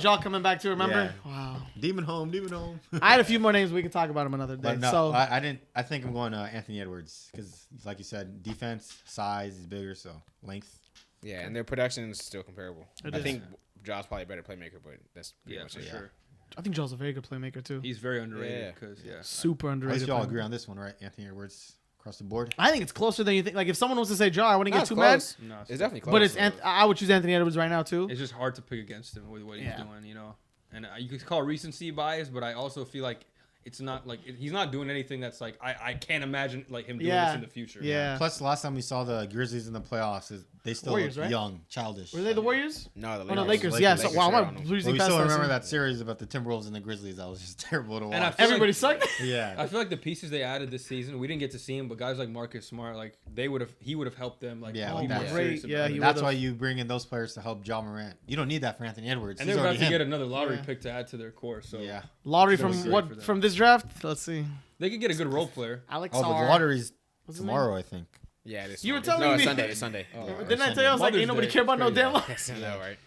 Jaw coming back to remember. Yeah. Wow. Demon home. I had a few more names. We could talk about them another day. But no, So I didn't. I think I'm going Anthony Edwards because, like you said, defense, size is bigger, so length. Yeah, and their production is still comparable. It I is. think Ja's probably a better playmaker, but that's pretty much for it. sure. I think Ja's a very good playmaker too. He's very underrated because Super At underrated. least y'all playmaker. agree on this one, right? Anthony Edwards across the board. I think it's closer than you think. Like if someone was to say Ja, I wouldn't get It's too mad. close. No, It's definitely close. But it's I would choose Anthony Edwards right now too. It's just hard to pick against him with what he's Yeah. doing, you know. And you could call recency bias, but I also feel like it's not like he's not doing anything that's like I can't imagine like him doing this in the future. Yeah. Plus, last time we saw the Grizzlies in the playoffs, they still Warriors, look right? young, childish. Were they the Warriors? No, the Oh no, Lakers. Lakers. Yeah. Lakers So, wow, shit I'm on them. losing But we past still that remember season. that series about the Timberwolves and the Grizzlies. That was just terrible to watch. And I feel Everybody like, sucked. yeah. I feel like the pieces they added this season, we didn't get to see him, but guys like Marcus Smart, like he would have helped them. Like, Yeah, be like more that. serious Great, yeah, about he it. That's would've- why you bring in those players to help Ja Morant. You don't need that for Anthony Edwards. And He's they're about already to him. get another lottery Yeah. pick to add to their core. So Yeah. Lottery That was from great what for them. from this draft? Let's see. they could get a good role player. Alex Oh, the R. lottery's What's his tomorrow, I think. Yeah, it is. You were Sunday. telling No, me. it's Sunday. It's Sunday. Didn't I tell you I was like, Mother's ain't nobody Day. care about no Crazy. damn lot. I know, right?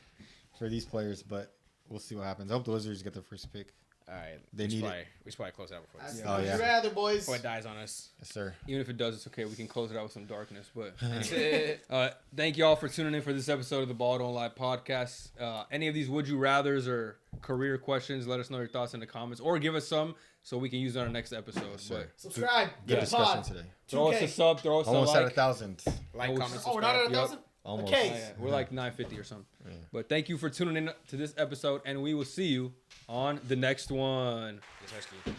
For these players, but we'll see what happens. I hope the Wizards get the first pick. All right. They need it. We should probably close it out before this. Oh, yeah. rather, boys. Before it dies on us. Yes, sir. Even if it does, it's okay. We can close it out with some darkness. But thank you all for tuning in for this episode of the Ball Don't Lie podcast. Any of these would you rathers or career questions, let us know your thoughts in the comments, or give us some so we can use it on our next episode. But Subscribe. Good Get a discussion pod. today. throw us a 2K. sub, throw us Almost a at like. 1,000. Like, Oh, comment, Oh, we're not at subscribe. 1,000. Almost. Okay. Yeah, we're like 950 or something. But thank you for tuning in to this episode, and we will see you on the next one. Yes, rescue.